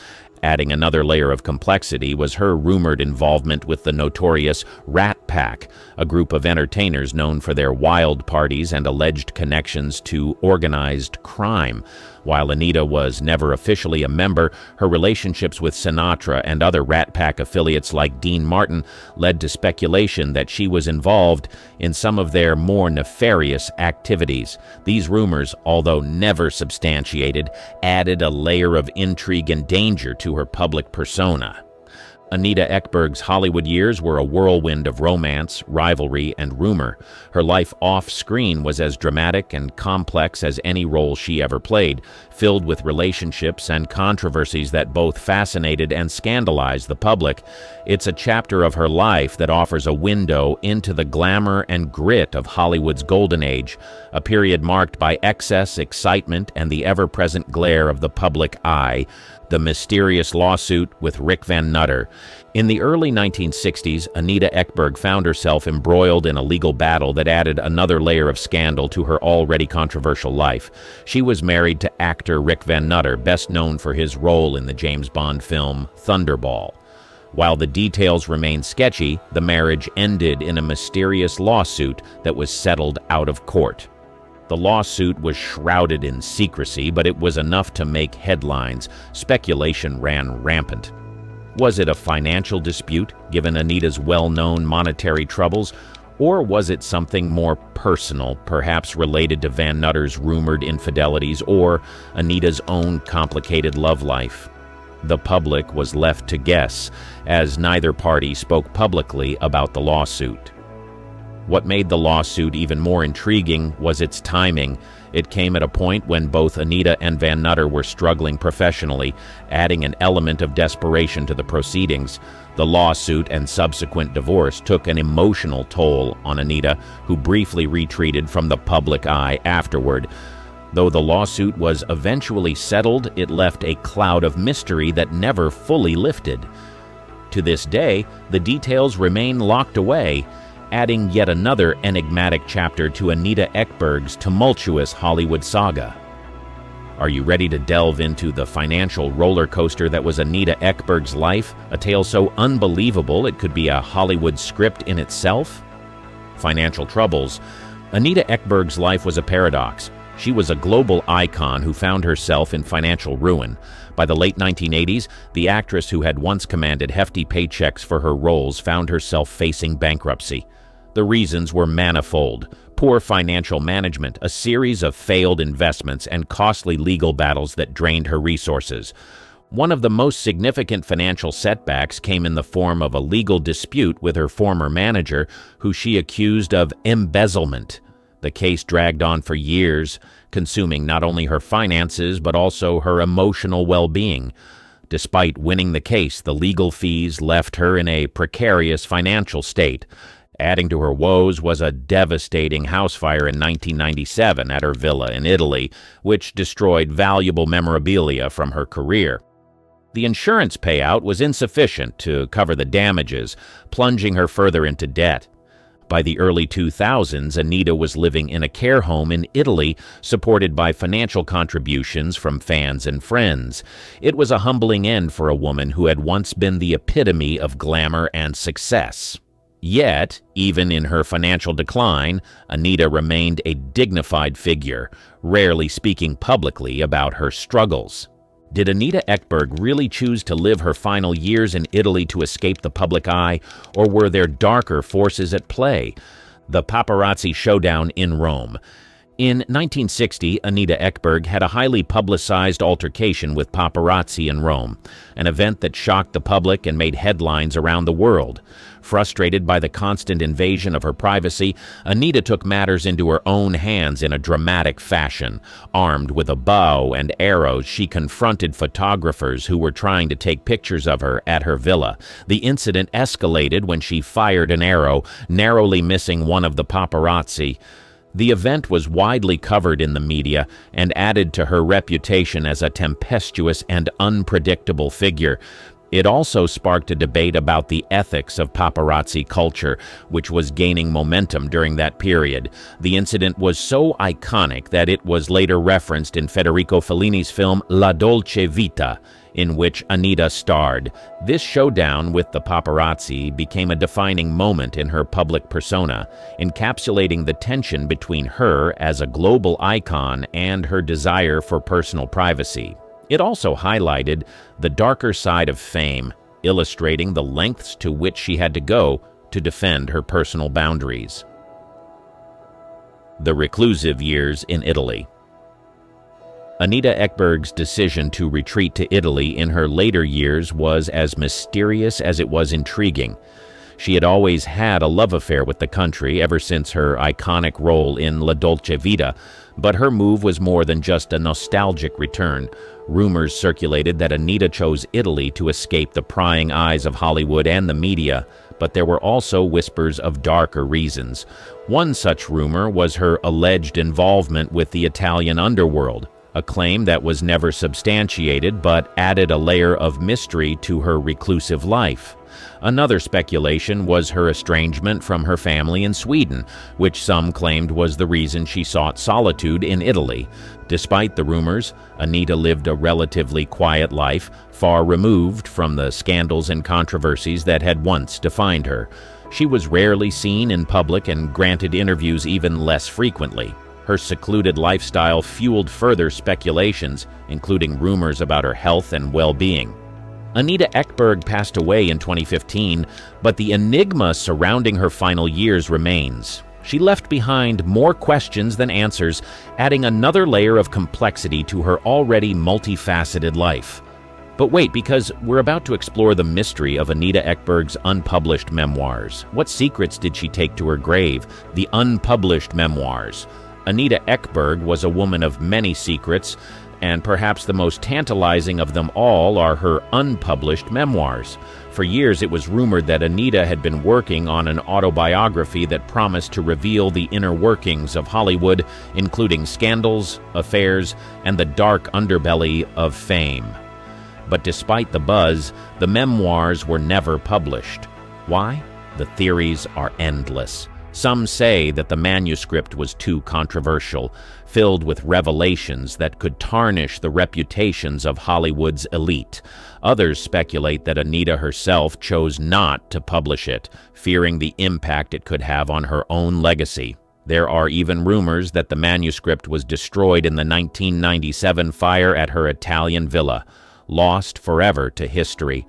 Adding another layer of complexity was her rumored involvement with the notorious Rat Pack, a group of entertainers known for their wild parties and alleged connections to organized crime. While Anita was never officially a member, her relationships with Sinatra and other Rat Pack affiliates like Dean Martin led to speculation that she was involved in some of their more nefarious activities. These rumors, although never substantiated, added a layer of intrigue and danger to her public persona. Anita Ekberg's Hollywood years were a whirlwind of romance, rivalry, and rumor. Her life off-screen was as dramatic and complex as any role she ever played, filled with relationships and controversies that both fascinated and scandalized the public. It's a chapter of her life that offers a window into the glamour and grit of Hollywood's golden age, a period marked by excess, excitement, and the ever-present glare of the public eye. The mysterious lawsuit with Rick Van Nutter. In the early 1960s, Anita Ekberg found herself embroiled in a legal battle that added another layer of scandal to her already controversial life. She was married to actor Rick Van Nutter, best known for his role in the James Bond film Thunderball. While the details remain sketchy, the marriage ended in a mysterious lawsuit that was settled out of court. The lawsuit was shrouded in secrecy, but it was enough to make headlines. Speculation ran rampant. Was it a financial dispute, given Anita's well-known monetary troubles, or was it something more personal, perhaps related to Van Nutter's rumored infidelities or Anita's own complicated love life? The public was left to guess, as neither party spoke publicly about the lawsuit. What made the lawsuit even more intriguing was its timing. It came at a point when both Anita and Van Nutter were struggling professionally, adding an element of desperation to the proceedings. The lawsuit and subsequent divorce took an emotional toll on Anita, who briefly retreated from the public eye afterward. Though the lawsuit was eventually settled, it left a cloud of mystery that never fully lifted. To this day, the details remain locked away, adding yet another enigmatic chapter to Anita Ekberg's tumultuous Hollywood saga. Are you ready to delve into the financial roller coaster that was Anita Ekberg's life, a tale so unbelievable it could be a Hollywood script in itself? Financial troubles. Anita Ekberg's life was a paradox. She was a global icon who found herself in financial ruin. By the late 1980s, the actress who had once commanded hefty paychecks for her roles found herself facing bankruptcy. The reasons were manifold: poor financial management, a series of failed investments, and costly legal battles that drained her resources. One of the most significant financial setbacks came in the form of a legal dispute with her former manager, who she accused of embezzlement. The case dragged on for years, consuming not only her finances but also her emotional well-being. Despite winning the case, the legal fees left her in a precarious financial state. Adding to her woes was a devastating house fire in 1997 at her villa in Italy, which destroyed valuable memorabilia from her career. The insurance payout was insufficient to cover the damages, plunging her further into debt. By the early 2000s, Anita was living in a care home in Italy, supported by financial contributions from fans and friends. It was a humbling end for a woman who had once been the epitome of glamour and success. Yet, even in her financial decline, Anita remained a dignified figure, rarely speaking publicly about her struggles. Did Anita Ekberg really choose to live her final years in Italy to escape the public eye, or were there darker forces at play? The Paparazzi showdown in Rome. In 1960, Anita Ekberg had a highly publicized altercation with paparazzi in Rome, an event that shocked the public and made headlines around the world. Frustrated by the constant invasion of her privacy, Anita took matters into her own hands in a dramatic fashion. Armed with a bow and arrows, she confronted photographers who were trying to take pictures of her at her villa. The incident escalated when she fired an arrow, narrowly missing one of the paparazzi. The event was widely covered in the media and added to her reputation as a tempestuous and unpredictable figure. It also sparked a debate about the ethics of paparazzi culture, which was gaining momentum during that period. The incident was so iconic that it was later referenced in Federico Fellini's film La Dolce Vita, in which Anita starred. This showdown with the paparazzi became a defining moment in her public persona, encapsulating the tension between her as a global icon and her desire for personal privacy. It also highlighted the darker side of fame, illustrating the lengths to which she had to go to defend her personal boundaries. The reclusive years in Italy. Anita Ekberg's decision to retreat to Italy in her later years was as mysterious as it was intriguing. She had always had a love affair with the country ever since her iconic role in La Dolce Vita, but her move was more than just a nostalgic return. Rumors circulated that Anita chose Italy to escape the prying eyes of Hollywood and the media, but there were also whispers of darker reasons. One such rumor was her alleged involvement with the Italian underworld, a claim that was never substantiated but added a layer of mystery to her reclusive life. Another speculation was her estrangement from her family in Sweden, which some claimed was the reason she sought solitude in Italy. Despite the rumors, Anita lived a relatively quiet life, far removed from the scandals and controversies that had once defined her. She was rarely seen in public and granted interviews even less frequently. Her secluded lifestyle fueled further speculations, including rumors about her health and well-being. Anita Ekberg passed away in 2015, but the enigma surrounding her final years remains. She left behind more questions than answers, adding another layer of complexity to her already multifaceted life. But wait, because we're about to explore the mystery of Anita Ekberg's unpublished memoirs. What secrets did she take to her grave? The unpublished memoirs. Anita Ekberg was a woman of many secrets, and perhaps the most tantalizing of them all are her unpublished memoirs. For years, it was rumored that Anita had been working on an autobiography that promised to reveal the inner workings of Hollywood, including scandals, affairs, and the dark underbelly of fame. But despite the buzz, the memoirs were never published. Why? The theories are endless. Some say that the manuscript was too controversial, filled with revelations that could tarnish the reputations of Hollywood's elite. Others speculate that Anita herself chose not to publish it, fearing the impact it could have on her own legacy. There are even rumors that the manuscript was destroyed in the 1997 fire at her Italian villa, lost forever to history.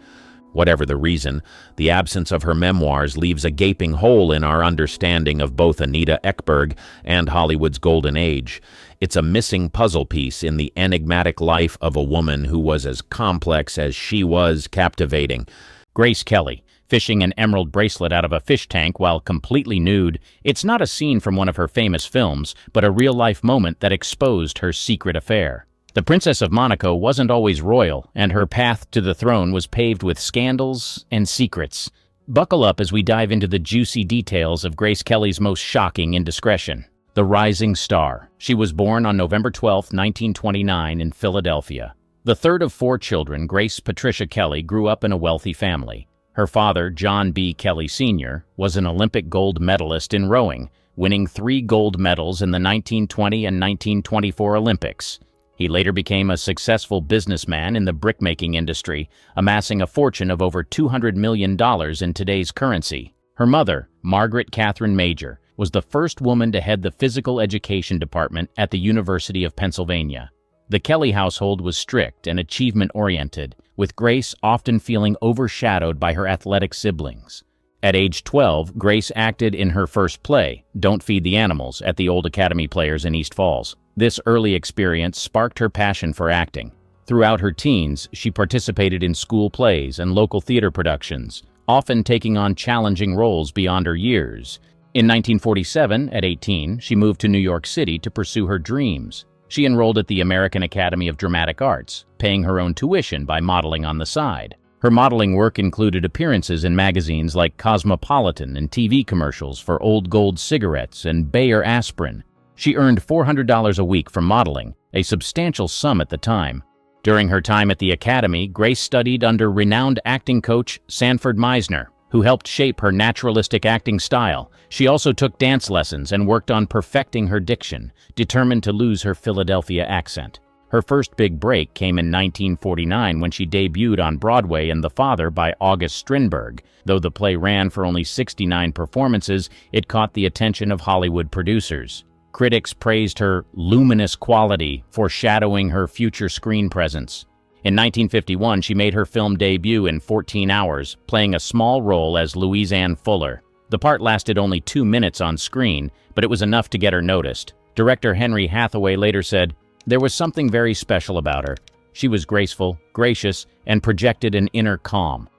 Whatever the reason, the absence of her memoirs leaves a gaping hole in our understanding of both Anita Ekberg and Hollywood's golden age. It's a missing puzzle piece in the enigmatic life of a woman who was as complex as she was captivating. Grace Kelly, fishing an emerald bracelet out of a fish tank while completely nude. It's not a scene from one of her famous films, but a real-life moment that exposed her secret affair. The Princess of Monaco wasn't always royal, and her path to the throne was paved with scandals and secrets. Buckle up as we dive into the juicy details of Grace Kelly's most shocking indiscretion. The rising star. She was born on November 12, 1929 in Philadelphia. The third of four children, Grace Patricia Kelly grew up in a wealthy family. Her father, John B. Kelly Sr., was an Olympic gold medalist in rowing, winning 3 gold medals in the 1920 and 1924 Olympics. He later became a successful businessman in the brickmaking industry, amassing a fortune of over $200 million in today's currency. Her mother, Margaret Catherine Major, was the first woman to head the physical education department at the University of Pennsylvania. The Kelly household was strict and achievement-oriented, with Grace often feeling overshadowed by her athletic siblings. At age 12, Grace acted in her first play, Don't Feed the Animals, at the Old Academy Players in East Falls. This early experience sparked her passion for acting. Throughout her teens, she participated in school plays and local theater productions, often taking on challenging roles beyond her years. In 1947, at 18, she moved to New York City to pursue her dreams. She enrolled at the American Academy of Dramatic Arts, paying her own tuition by modeling on the side. Her modeling work included appearances in magazines like Cosmopolitan and TV commercials for Old Gold cigarettes and Bayer aspirin. She earned $400 a week from modeling, a substantial sum at the time. During her time at the Academy, Grace studied under renowned acting coach Sanford Meisner, who helped shape her naturalistic acting style. She also took dance lessons and worked on perfecting her diction, determined to lose her Philadelphia accent. Her first big break came in 1949 when she debuted on Broadway in The Father by August Strindberg. Though the play ran for only 69 performances, it caught the attention of Hollywood producers. Critics praised her luminous quality, foreshadowing her future screen presence. In 1951, she made her film debut in 14 Hours, playing a small role as Louise Ann Fuller. The part lasted only 2 minutes on screen, but it was enough to get her noticed. Director Henry Hathaway later said, There was something very special about her. She was graceful, gracious, and projected an inner calm.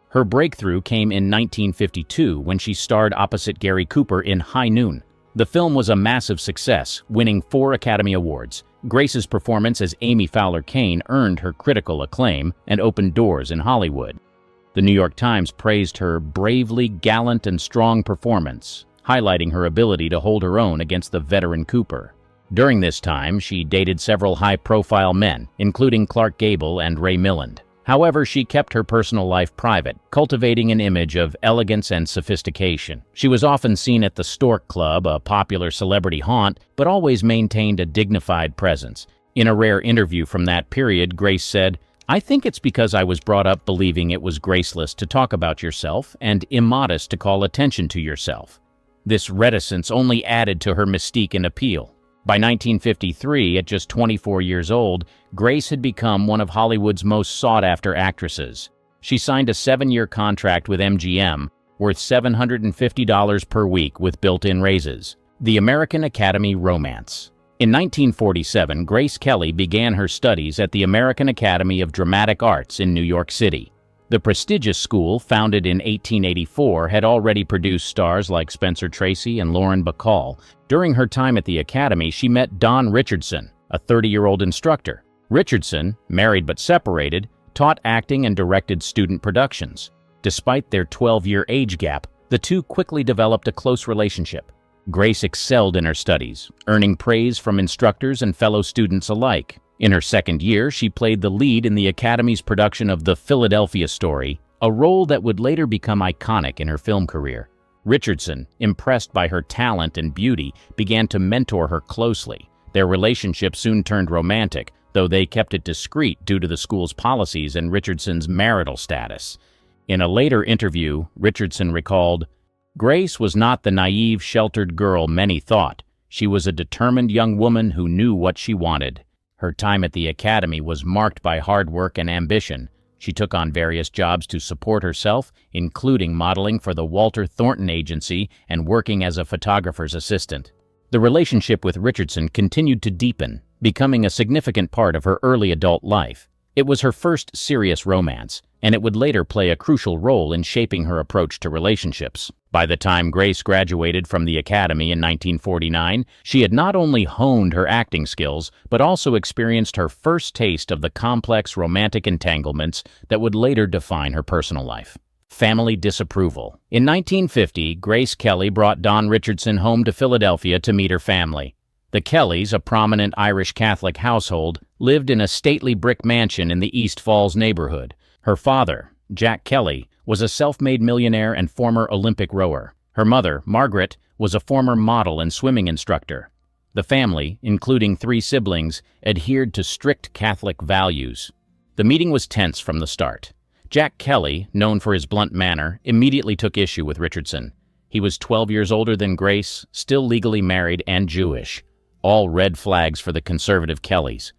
Her breakthrough came in 1952 when she starred opposite Gary Cooper in High Noon. The film was a massive success, winning 4 Academy Awards. Grace's performance as Amy Fowler Kane earned her critical acclaim and opened doors in Hollywood. The New York Times praised her bravely gallant and strong performance, highlighting her ability to hold her own against the veteran Cooper. During this time, she dated several high-profile men, including Clark Gable and Ray Milland. However, she kept her personal life private, cultivating an image of elegance and sophistication. She was often seen at the Stork Club, a popular celebrity haunt, but always maintained a dignified presence. In a rare interview from that period, Grace said, "I think it's because I was brought up believing it was graceless to talk about yourself and immodest to call attention to yourself." This reticence only added to her mystique and appeal. By 1953, at just 24 years old, Grace had become one of Hollywood's most sought-after actresses. She signed a 7-year contract with MGM, worth $750 per week with built-in raises. The American Academy Romance. In 1947, Grace Kelly began her studies at the American Academy of Dramatic Arts in New York City. The prestigious school, founded in 1884, had already produced stars like Spencer Tracy and Lauren Bacall. During her time at the Academy, she met Don Richardson, a 30-year-old instructor. Richardson, married but separated, taught acting and directed student productions. Despite their 12-year age gap, the two quickly developed a close relationship. Grace excelled in her studies, earning praise from instructors and fellow students alike. In her second year, she played the lead in the Academy's production of The Philadelphia Story, a role that would later become iconic in her film career. Richardson, impressed by her talent and beauty, began to mentor her closely. Their relationship soon turned romantic, though they kept it discreet due to the school's policies and Richardson's marital status. In a later interview, Richardson recalled, "Grace was not the naive, sheltered girl many thought. She was a determined young woman who knew what she wanted." Her time at the Academy was marked by hard work and ambition. She took on various jobs to support herself, including modeling for the Walter Thornton Agency and working as a photographer's assistant. The relationship with Richardson continued to deepen, becoming a significant part of her early adult life. It was her first serious romance, and it would later play a crucial role in shaping her approach to relationships. By the time Grace graduated from the Academy in 1949, she had not only honed her acting skills, but also experienced her first taste of the complex romantic entanglements that would later define her personal life. Family disapproval. In 1950, Grace Kelly brought Don Richardson home to Philadelphia to meet her family. The Kellys, a prominent Irish Catholic household, lived in a stately brick mansion in the East Falls neighborhood. Her father, Jack Kelly, was a self-made millionaire and former Olympic rower. Her mother, Margaret, was a former model and swimming instructor. The family, including 3 siblings, adhered to strict Catholic values. The meeting was tense from the start. Jack Kelly, known for his blunt manner, immediately took issue with Richardson. He was 12 years older than Grace, still legally married and Jewish. All red flags for the conservative Kellys.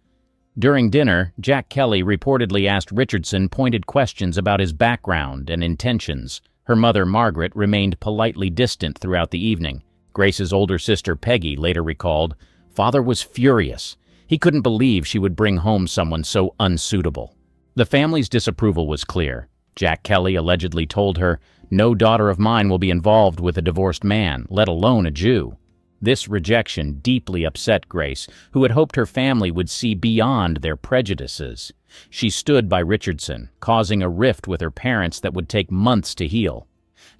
During dinner, Jack Kelly reportedly asked Richardson pointed questions about his background and intentions. Her mother, Margaret, remained politely distant throughout the evening. Grace's older sister, Peggy, later recalled, "Father was furious. He couldn't believe she would bring home someone so unsuitable." The family's disapproval was clear. Jack Kelly allegedly told her, "No daughter of mine will be involved with a divorced man, let alone a Jew." This rejection deeply upset Grace, who had hoped her family would see beyond their prejudices. She stood by Richardson, causing a rift with her parents that would take months to heal.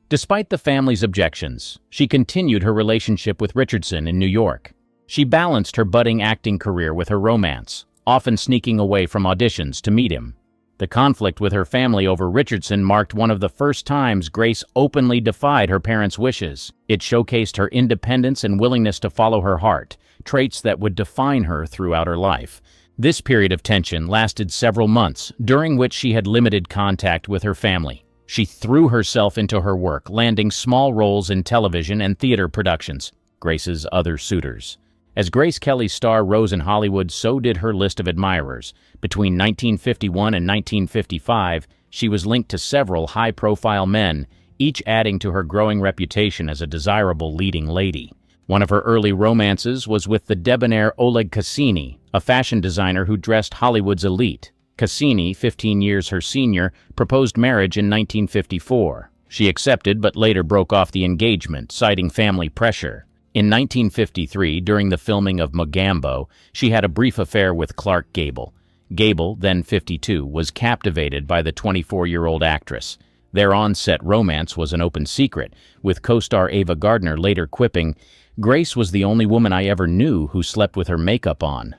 Despite the family's objections, she continued her relationship with Richardson in New York. She balanced her budding acting career with her romance, often sneaking away from auditions to meet him. The conflict with her family over Richardson marked one of the first times Grace openly defied her parents' wishes. It showcased her independence and willingness to follow her heart, traits that would define her throughout her life. This period of tension lasted several months, during which she had limited contact with her family. She threw herself into her work, landing small roles in television and theater productions. Grace's other suitors. As Grace Kelly's star rose in Hollywood, so did her list of admirers. Between 1951 and 1955, she was linked to several high-profile men, each adding to her growing reputation as a desirable leading lady. One of her early romances was with the debonair Oleg Cassini, a fashion designer who dressed Hollywood's elite. Cassini, 15 years her senior, proposed marriage in 1954. She accepted but later broke off the engagement, citing family pressure. In 1953, during the filming of Mogambo, she had a brief affair with Clark Gable. Gable, then 52, was captivated by the 24-year-old actress. Their on-set romance was an open secret, with co-star Ava Gardner later quipping, "Grace was the only woman I ever knew who slept with her makeup on."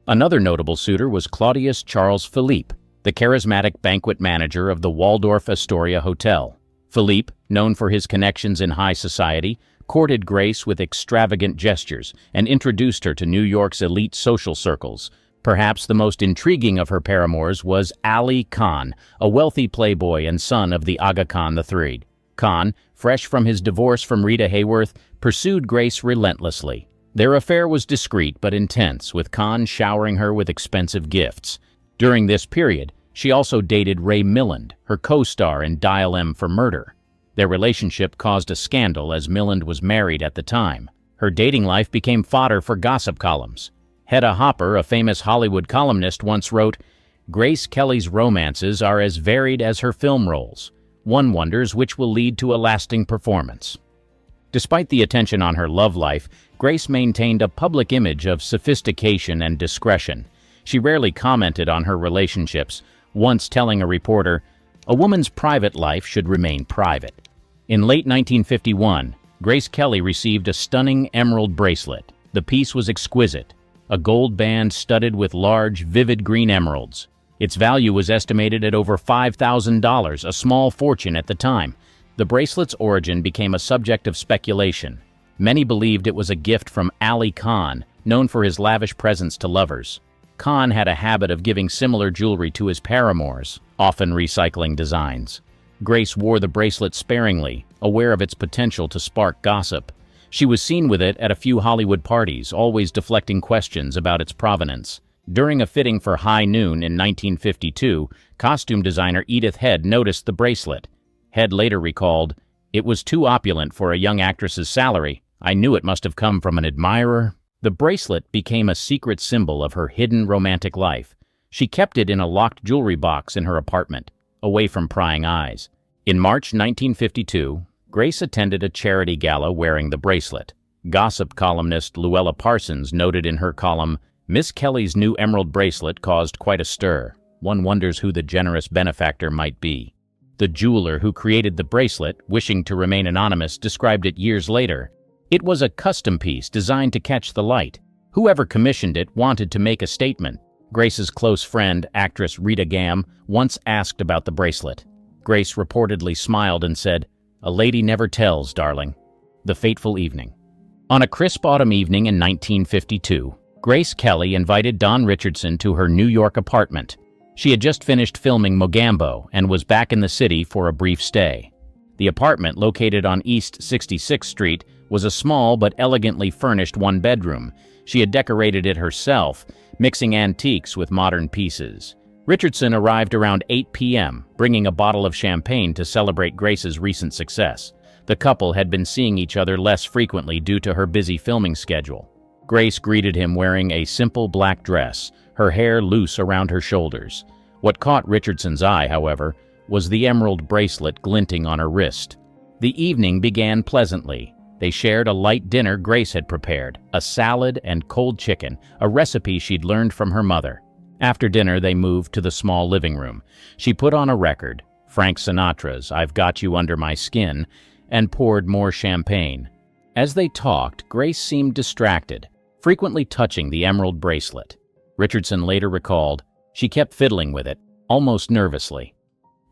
Another notable suitor was Claudius Charles Philippe, the charismatic banquet manager of the Waldorf Astoria Hotel. Philippe, known for his connections in high society, courted Grace with extravagant gestures and introduced her to New York's elite social circles. Perhaps the most intriguing of her paramours was Ali Khan, a wealthy playboy and son of the Aga Khan III. Khan, fresh from his divorce from Rita Hayworth, pursued Grace relentlessly. Their affair was discreet but intense, with Khan showering her with expensive gifts. During this period, she also dated Ray Milland, her co-star in Dial M for Murder. Their relationship caused a scandal as Milland was married at the time. Her dating life became fodder for gossip columns. Hedda Hopper, a famous Hollywood columnist, once wrote, "Grace Kelly's romances are as varied as her film roles. One wonders which will lead to a lasting performance." Despite the attention on her love life, Grace maintained a public image of sophistication and discretion. She rarely commented on her relationships, once telling a reporter, "A woman's private life should remain private." In late 1951, Grace Kelly received a stunning emerald bracelet. The piece was exquisite, a gold band studded with large, vivid green emeralds. Its value was estimated at over $5,000, a small fortune at the time. The bracelet's origin became a subject of speculation. Many believed it was a gift from Ali Khan, known for his lavish presents to lovers. Khan had a habit of giving similar jewelry to his paramours, often recycling designs. Grace wore the bracelet sparingly, aware of its potential to spark gossip. She was seen with it at a few Hollywood parties, always deflecting questions about its provenance. During a fitting for High Noon in 1952, costume designer Edith Head noticed the bracelet. Head later recalled, "It was too opulent for a young actress's salary. I knew it must have come from an admirer." The bracelet became a secret symbol of her hidden romantic life. She kept it in a locked jewelry box in her apartment, away from prying eyes. In March 1952, Grace attended a charity gala wearing the bracelet. Gossip columnist Luella Parsons noted in her column, "Miss Kelly's new emerald bracelet caused quite a stir. One wonders who the generous benefactor might be." The jeweler who created the bracelet, wishing to remain anonymous, described it years later. "It was a custom piece designed to catch the light. Whoever commissioned it wanted to make a statement." Grace's close friend, actress Rita Gam, once asked about the bracelet. Grace reportedly smiled and said, "A lady never tells, darling." The fateful evening. On a crisp autumn evening in 1952, Grace Kelly invited Don Richardson to her New York apartment. She had just finished filming Mogambo and was back in the city for a brief stay. The apartment, located on East 66th Street, was a small but elegantly furnished one-bedroom. She had decorated it herself, mixing antiques with modern pieces. Richardson arrived around 8 p.m., bringing a bottle of champagne to celebrate Grace's recent success. The couple had been seeing each other less frequently due to her busy filming schedule. Grace greeted him wearing a simple black dress, her hair loose around her shoulders. What caught Richardson's eye, however, was the emerald bracelet glinting on her wrist. The evening began pleasantly. They shared a light dinner Grace had prepared, a salad and cold chicken, a recipe she'd learned from her mother. After dinner, they moved to the small living room. She put on a record, Frank Sinatra's "I've Got You Under My Skin," and poured more champagne. As they talked, Grace seemed distracted, frequently touching the emerald bracelet. Richardson later recalled, "She kept fiddling with it, almost nervously."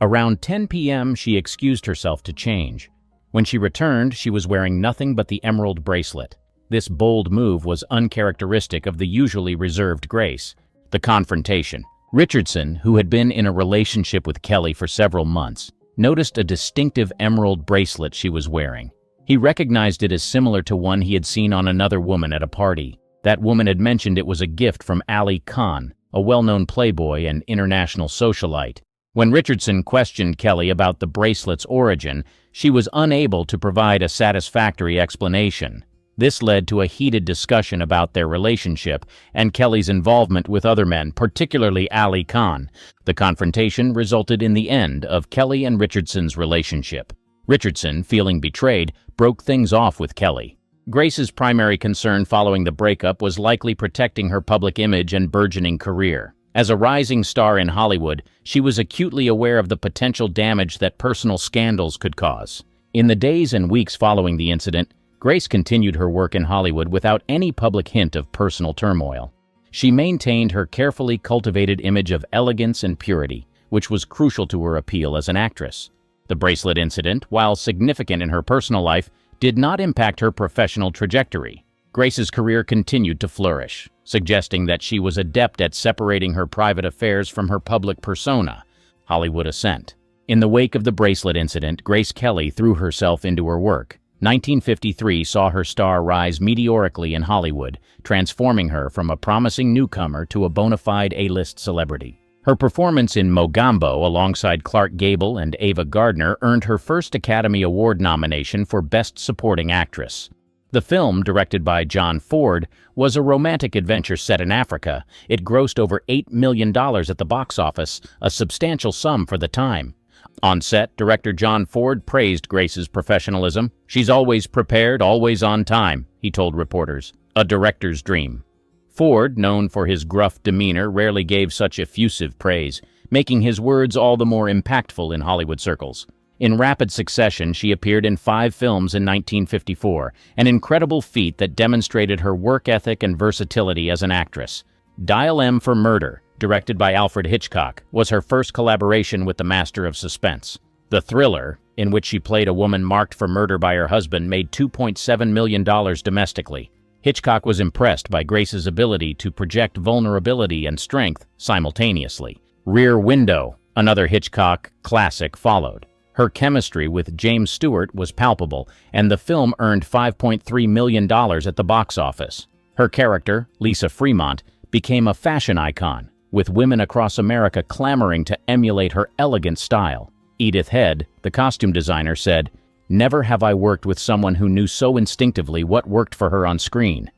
Around 10 p.m., she excused herself to change. When she returned, she was wearing nothing but the emerald bracelet. This bold move was uncharacteristic of the usually reserved Grace. The confrontation. Richardson, who had been in a relationship with Kelly for several months, noticed a distinctive emerald bracelet she was wearing. He recognized it as similar to one he had seen on another woman at a party. That woman had mentioned it was a gift from Ali Khan, a well-known playboy and international socialite. When Richardson questioned Kelly about the bracelet's origin, she was unable to provide a satisfactory explanation. This led to a heated discussion about their relationship and Kelly's involvement with other men, particularly Ali Khan. The confrontation resulted in the end of Kelly and Richardson's relationship. Richardson, feeling betrayed, broke things off with Kelly. Grace's primary concern following the breakup was likely protecting her public image and burgeoning career. As a rising star in Hollywood, she was acutely aware of the potential damage that personal scandals could cause. In the days and weeks following the incident, Grace continued her work in Hollywood without any public hint of personal turmoil. She maintained her carefully cultivated image of elegance and purity, which was crucial to her appeal as an actress. The bracelet incident, while significant in her personal life, did not impact her professional trajectory. Grace's career continued to flourish, suggesting that she was adept at separating her private affairs from her public persona. Hollywood Ascent. In the wake of the bracelet incident, Grace Kelly threw herself into her work. 1953 saw her star rise meteorically in Hollywood, transforming her from a promising newcomer to a bona fide A-list celebrity. Her performance in Mogambo alongside Clark Gable and Ava Gardner earned her first Academy Award nomination for Best Supporting Actress. The film, directed by John Ford, was a romantic adventure set in Africa. It grossed over $8 million at the box office, a substantial sum for the time. On set, director John Ford praised Grace's professionalism. "She's always prepared, always on time," he told reporters. A director's dream. Ford, known for his gruff demeanor, rarely gave such effusive praise, making his words all the more impactful in Hollywood circles. In rapid succession, she appeared in 5 films in 1954, an incredible feat that demonstrated her work ethic and versatility as an actress. Dial M for Murder, directed by Alfred Hitchcock, was her first collaboration with the master of suspense. The Thriller, in which she played a woman marked for murder by her husband, made $2.7 million domestically. Hitchcock was impressed by Grace's ability to project vulnerability and strength simultaneously. Rear Window, another Hitchcock classic, followed. Her chemistry with James Stewart was palpable, and the film earned $5.3 million at the box office. Her character, Lisa Fremont, became a fashion icon, with women across America clamoring to emulate her elegant style. Edith Head, the costume designer, said, "Never have I worked with someone who knew so instinctively what worked for her on screen."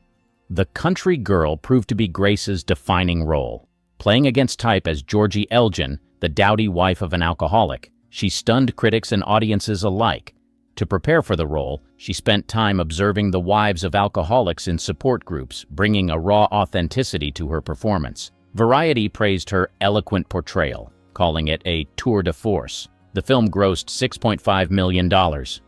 The country girl proved to be Grace's defining role. Playing against type as Georgie Elgin, the dowdy wife of an alcoholic, she stunned critics and audiences alike. To prepare for the role, she spent time observing the wives of alcoholics in support groups, bringing a raw authenticity to her performance. Variety praised her eloquent portrayal, calling it a tour de force. The film grossed $6.5 million,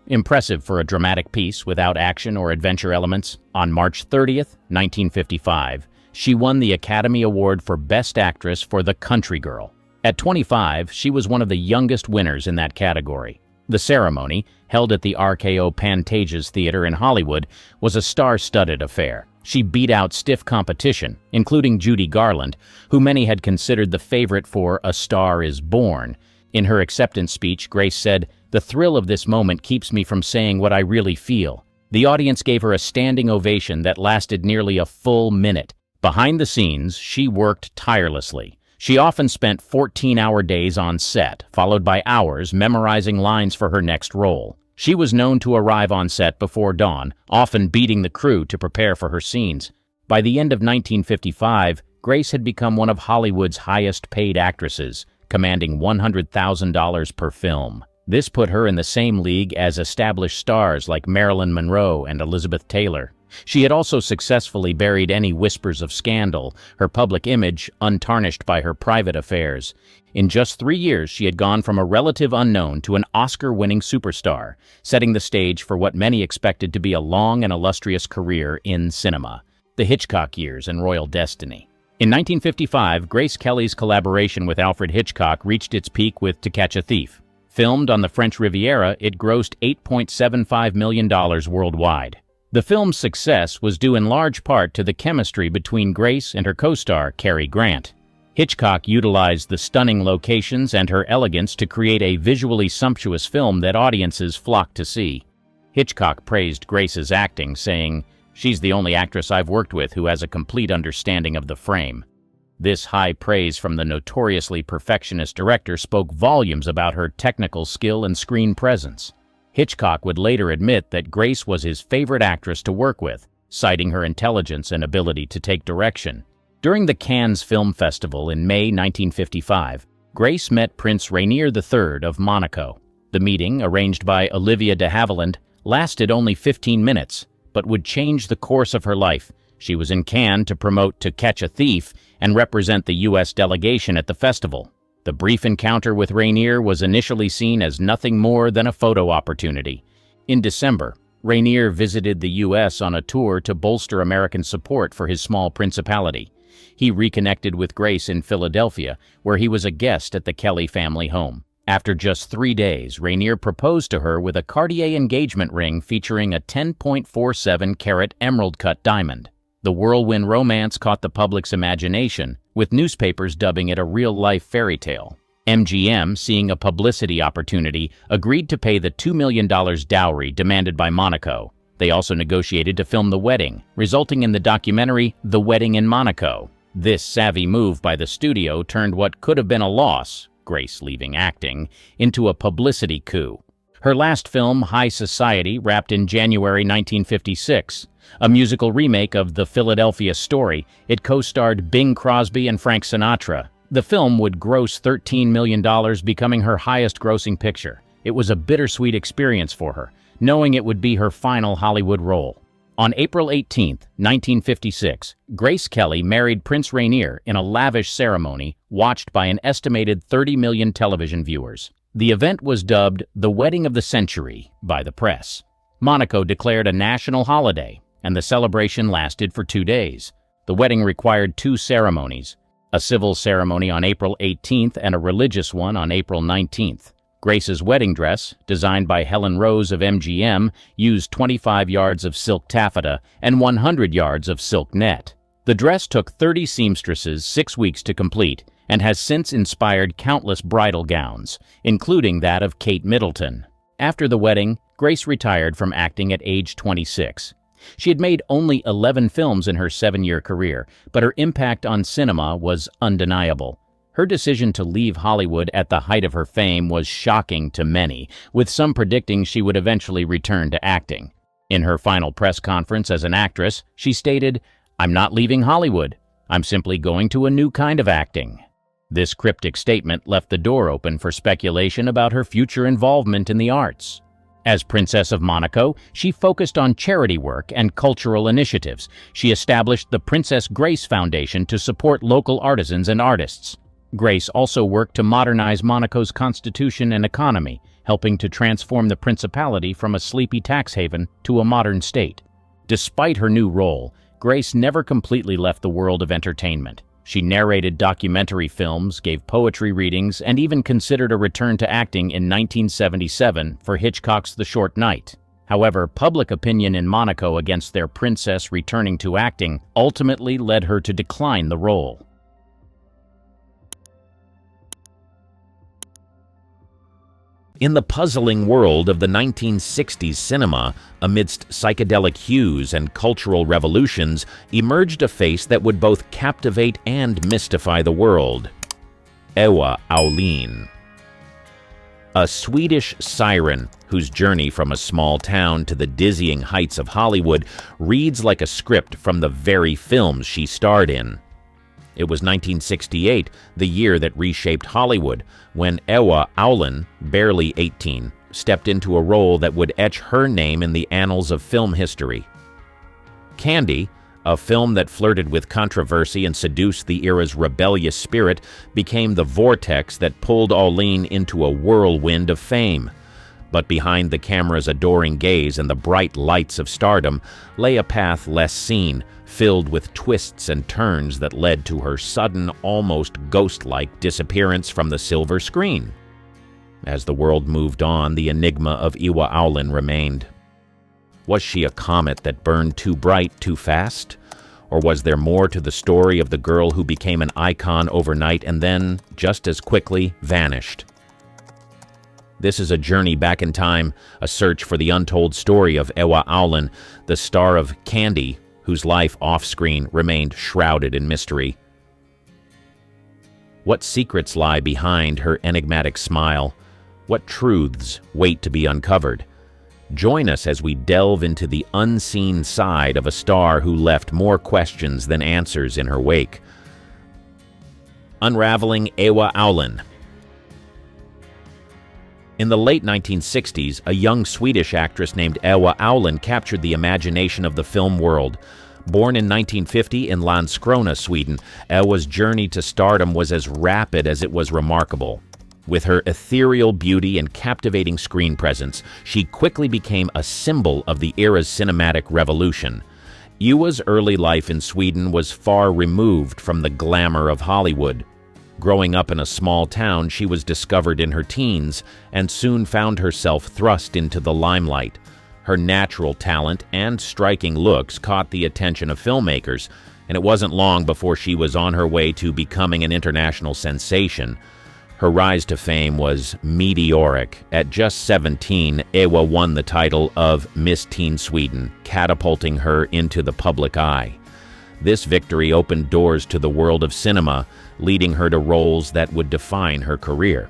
impressive for a dramatic piece without action or adventure elements. On March 30th, 1955, she won the Academy Award for Best Actress for The Country Girl. At 25, she was one of the youngest winners in that category. The ceremony, held at the RKO Pantages Theater in Hollywood, was a star-studded affair. She beat out stiff competition, including Judy Garland, who many had considered the favorite for A Star is Born. In her acceptance speech, Grace said, "The thrill of this moment keeps me from saying what I really feel." The audience gave her a standing ovation that lasted nearly a full minute. Behind the scenes, she worked tirelessly. She often spent 14-hour days on set, followed by hours memorizing lines for her next role. She was known to arrive on set before dawn, often beating the crew to prepare for her scenes. By the end of 1955, Grace had become one of Hollywood's highest-paid actresses, commanding $100,000 per film. This put her in the same league as established stars like Marilyn Monroe and Elizabeth Taylor. She had also successfully buried any whispers of scandal, her public image untarnished by her private affairs. In just 3 years, she had gone from a relative unknown to an Oscar-winning superstar, setting the stage for what many expected to be a long and illustrious career in cinema. The Hitchcock years and royal destiny. In 1955, Grace Kelly's collaboration with Alfred Hitchcock reached its peak with To Catch a Thief. Filmed on the French Riviera, it grossed $8.75 million worldwide. The film's success was due in large part to the chemistry between Grace and her co-star, Cary Grant. Hitchcock utilized the stunning locations and her elegance to create a visually sumptuous film that audiences flocked to see. Hitchcock praised Grace's acting, saying, "She's the only actress I've worked with who has a complete understanding of the frame." This high praise from the notoriously perfectionist director spoke volumes about her technical skill and screen presence. Hitchcock would later admit that Grace was his favorite actress to work with, citing her intelligence and ability to take direction. During the Cannes Film Festival in May 1955, Grace met Prince Rainier III of Monaco. The meeting, arranged by Olivia de Havilland, lasted only 15 minutes, but would change the course of her life. She was in Cannes to promote To Catch a Thief and represent the U.S. delegation at the festival. The brief encounter with Rainier was initially seen as nothing more than a photo opportunity. In December, Rainier visited the U.S. on a tour to bolster American support for his small principality. He reconnected with Grace in Philadelphia, where he was a guest at the Kelly family home. After just 3 days, Rainier proposed to her with a Cartier engagement ring featuring a 10.47-carat emerald-cut diamond. The whirlwind romance caught the public's imagination, with newspapers dubbing it a real-life fairy tale. MGM, seeing a publicity opportunity, agreed to pay the $2 million dowry demanded by Monaco. They also negotiated to film the wedding, resulting in the documentary The Wedding in Monaco. This savvy move by the studio turned what could have been a loss, Grace leaving acting, into a publicity coup. Her last film, High Society, wrapped in January 1956. A musical remake of The Philadelphia Story, it co-starred Bing Crosby and Frank Sinatra. The film would gross $13 million, becoming her highest-grossing picture. It was a bittersweet experience for her, knowing it would be her final Hollywood role. On April 18, 1956, Grace Kelly married Prince Rainier in a lavish ceremony watched by an estimated 30 million television viewers. The event was dubbed the Wedding of the Century by the press. Monaco declared a national holiday, and the celebration lasted for 2 days. The wedding required 2 ceremonies, a civil ceremony on April 18th and a religious one on April 19th. Grace's wedding dress, designed by Helen Rose of MGM, used 25 yards of silk taffeta and 100 yards of silk net. The dress took 30 seamstresses 6 weeks to complete and has since inspired countless bridal gowns, including that of Kate Middleton. After the wedding, Grace retired from acting at age 26. She had made only 11 films in her 7-year career, but her impact on cinema was undeniable. Her decision to leave Hollywood at the height of her fame was shocking to many, with some predicting she would eventually return to acting. In her final press conference as an actress, she stated, "I'm not leaving Hollywood. I'm simply going to a new kind of acting." This cryptic statement left the door open for speculation about her future involvement in the arts. As Princess of Monaco, she focused on charity work and cultural initiatives. She established the Princess Grace Foundation to support local artisans and artists. Grace also worked to modernize Monaco's constitution and economy, helping to transform the principality from a sleepy tax haven to a modern state. Despite her new role, Grace never completely left the world of entertainment. She narrated documentary films, gave poetry readings, and even considered a return to acting in 1977 for Hitchcock's The Short Night. However, public opinion in Monaco against their princess returning to acting ultimately led her to decline the role. In the puzzling world of the 1960s cinema, amidst psychedelic hues and cultural revolutions, emerged a face that would both captivate and mystify the world: Ua Olin. A Swedish siren whose journey from a small town to the dizzying heights of Hollywood reads like a script from the very films she starred in. It was 1968, the year that reshaped Hollywood, when Ua Olin, barely 18, stepped into a role that would etch her name in the annals of film history. Candy, a film that flirted with controversy and seduced the era's rebellious spirit, became the vortex that pulled Olin into a whirlwind of fame. But behind the camera's adoring gaze and the bright lights of stardom lay a path less seen, filled with twists and turns that led to her sudden, almost ghost-like disappearance from the silver screen. As the world moved on, the enigma of Ua Olin remained. Was she a comet that burned too bright too fast? Or was there more to the story of the girl who became an icon overnight and then, just as quickly, vanished? This is a journey back in time, a search for the untold story of Ua Olin, the star of Candy, whose life off-screen remained shrouded in mystery. What secrets lie behind her enigmatic smile? What truths wait to be uncovered? Join us as we delve into the unseen side of a star who left more questions than answers in her wake. Unraveling Ua Olin. In the late 1960s, a young Swedish actress named Ua Olin captured the imagination of the film world. Born in 1950 in Landskrona, Sweden, Ua's journey to stardom was as rapid as it was remarkable. With her ethereal beauty and captivating screen presence, she quickly became a symbol of the era's cinematic revolution. Ua's early life in Sweden was far removed from the glamour of Hollywood. Growing up in a small town, she was discovered in her teens and soon found herself thrust into the limelight. Her natural talent and striking looks caught the attention of filmmakers, and it wasn't long before she was on her way to becoming an international sensation. Her rise to fame was meteoric. At just 17, Ua won the title of Miss Teen Sweden, catapulting her into the public eye. This victory opened doors to the world of cinema, leading her to roles that would define her career.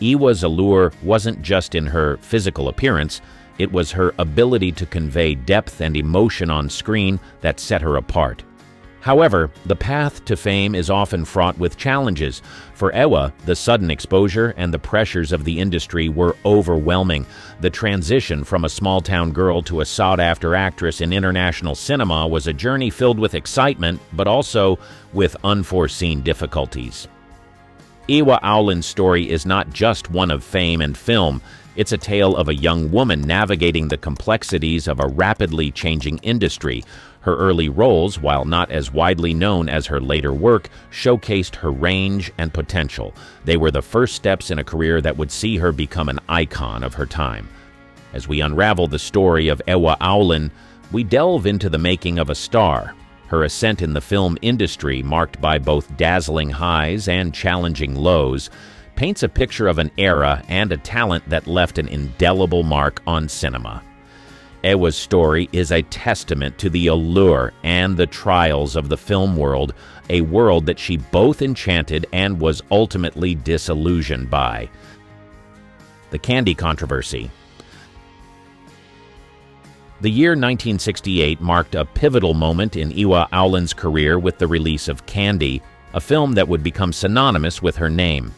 Ua's allure wasn't just in her physical appearance, it was her ability to convey depth and emotion on screen that set her apart. However, the path to fame is often fraught with challenges. For Ua, the sudden exposure and the pressures of the industry were overwhelming. The transition from a small-town girl to a sought-after actress in international cinema was a journey filled with excitement, but also with unforeseen difficulties. Ua Olin's story is not just one of fame and film. It's a tale of a young woman navigating the complexities of a rapidly changing industry. Her early roles, while not as widely known as her later work, showcased her range and potential. They were the first steps in a career that would see her become an icon of her time. As we unravel the story of Ua Olin, we delve into the making of a star. Her ascent in the film industry, marked by both dazzling highs and challenging lows, paints a picture of an era and a talent that left an indelible mark on cinema. Ua's story is a testament to the allure and the trials of the film world, a world that she both enchanted and was ultimately disillusioned by. The candy controversy. The year 1968 marked a pivotal moment in Ua Olin's career with the release of Candy, a film that would become synonymous with her name.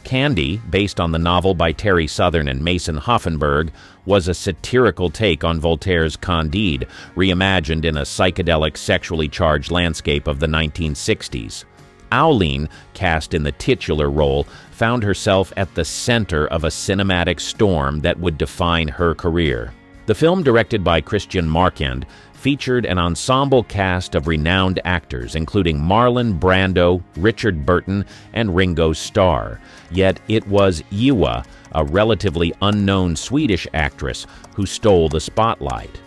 Candy, based on the novel by Terry Southern and Mason Hoffenberg, was a satirical take on Voltaire's Candide, reimagined in a psychedelic, sexually charged landscape of the 1960s. Olin, cast in the titular role, found herself at the center of a cinematic storm that would define her career. The film, directed by Christian Marquand, featured an ensemble cast of renowned actors, including Marlon Brando, Richard Burton, and Ringo Starr. Yet it was Ua, a relatively unknown Swedish actress, who stole the spotlight.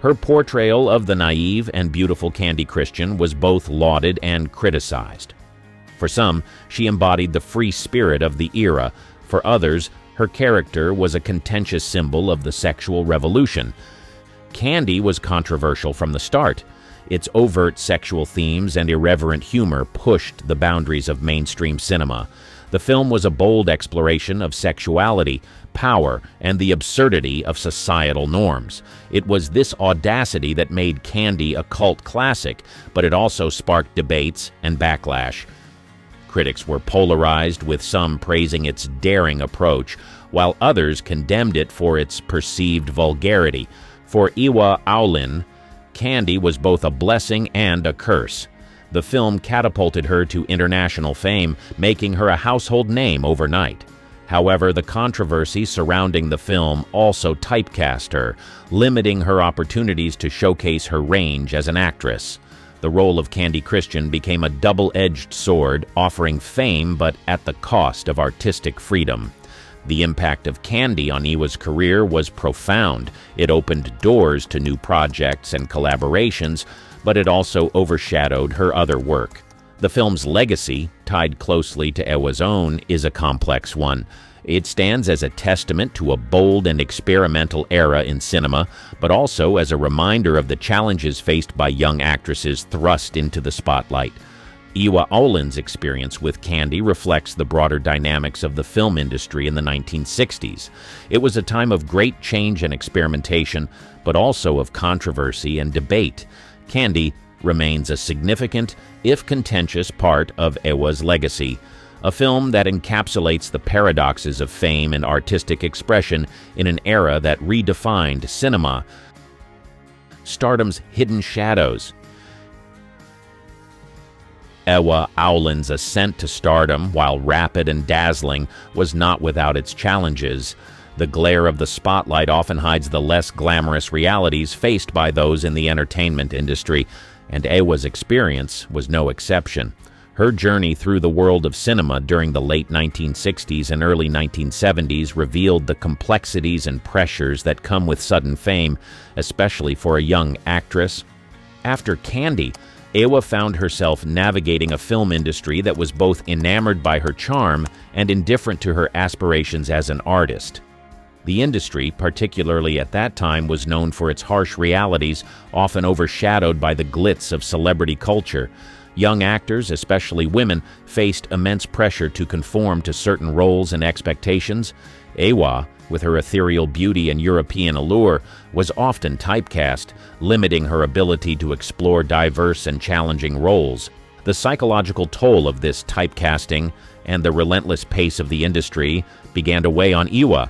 Her portrayal of the naive and beautiful Candy Christian was both lauded and criticized. For some, she embodied the free spirit of the era. For others, her character was a contentious symbol of the sexual revolution. Candy was controversial from the start. Its overt sexual themes and irreverent humor pushed the boundaries of mainstream cinema. The film was a bold exploration of sexuality, power, and the absurdity of societal norms. It was this audacity that made Candy a cult classic, but it also sparked debates and backlash. Critics were polarized, with some praising its daring approach, while others condemned it for its perceived vulgarity. For Ua Olin, Candy was both a blessing and a curse. The film catapulted her to international fame, making her a household name overnight. However, the controversy surrounding the film also typecast her, limiting her opportunities to showcase her range as an actress. The role of Candy Christian became a double-edged sword, offering fame but at the cost of artistic freedom. The impact of Candy on Ua's career was profound. It opened doors to new projects and collaborations, but it also overshadowed her other work. The film's legacy, tied closely to Ua's own, is a complex one. It stands as a testament to a bold and experimental era in cinema, but also as a reminder of the challenges faced by young actresses thrust into the spotlight. Ua Olin's experience with Candy reflects the broader dynamics of the film industry in the 1960s. It was a time of great change and experimentation, but also of controversy and debate. Candy remains a significant, if contentious, part of Ua's legacy, a film that encapsulates the paradoxes of fame and artistic expression in an era that redefined cinema. Stardom's hidden shadows. Ua Olin's ascent to stardom, while rapid and dazzling, was not without its challenges. The glare of the spotlight often hides the less glamorous realities faced by those in the entertainment industry, and Ua's experience was no exception. Her journey through the world of cinema during the late 1960s and early 1970s revealed the complexities and pressures that come with sudden fame, especially for a young actress. After Candy, Ua found herself navigating a film industry that was both enamored by her charm and indifferent to her aspirations as an artist. The industry, particularly at that time, was known for its harsh realities, often overshadowed by the glitz of celebrity culture. Young actors, especially women, faced immense pressure to conform to certain roles and expectations. Ua, with her ethereal beauty and European allure, was often typecast, limiting her ability to explore diverse and challenging roles. The psychological toll of this typecasting and the relentless pace of the industry began to weigh on Ua.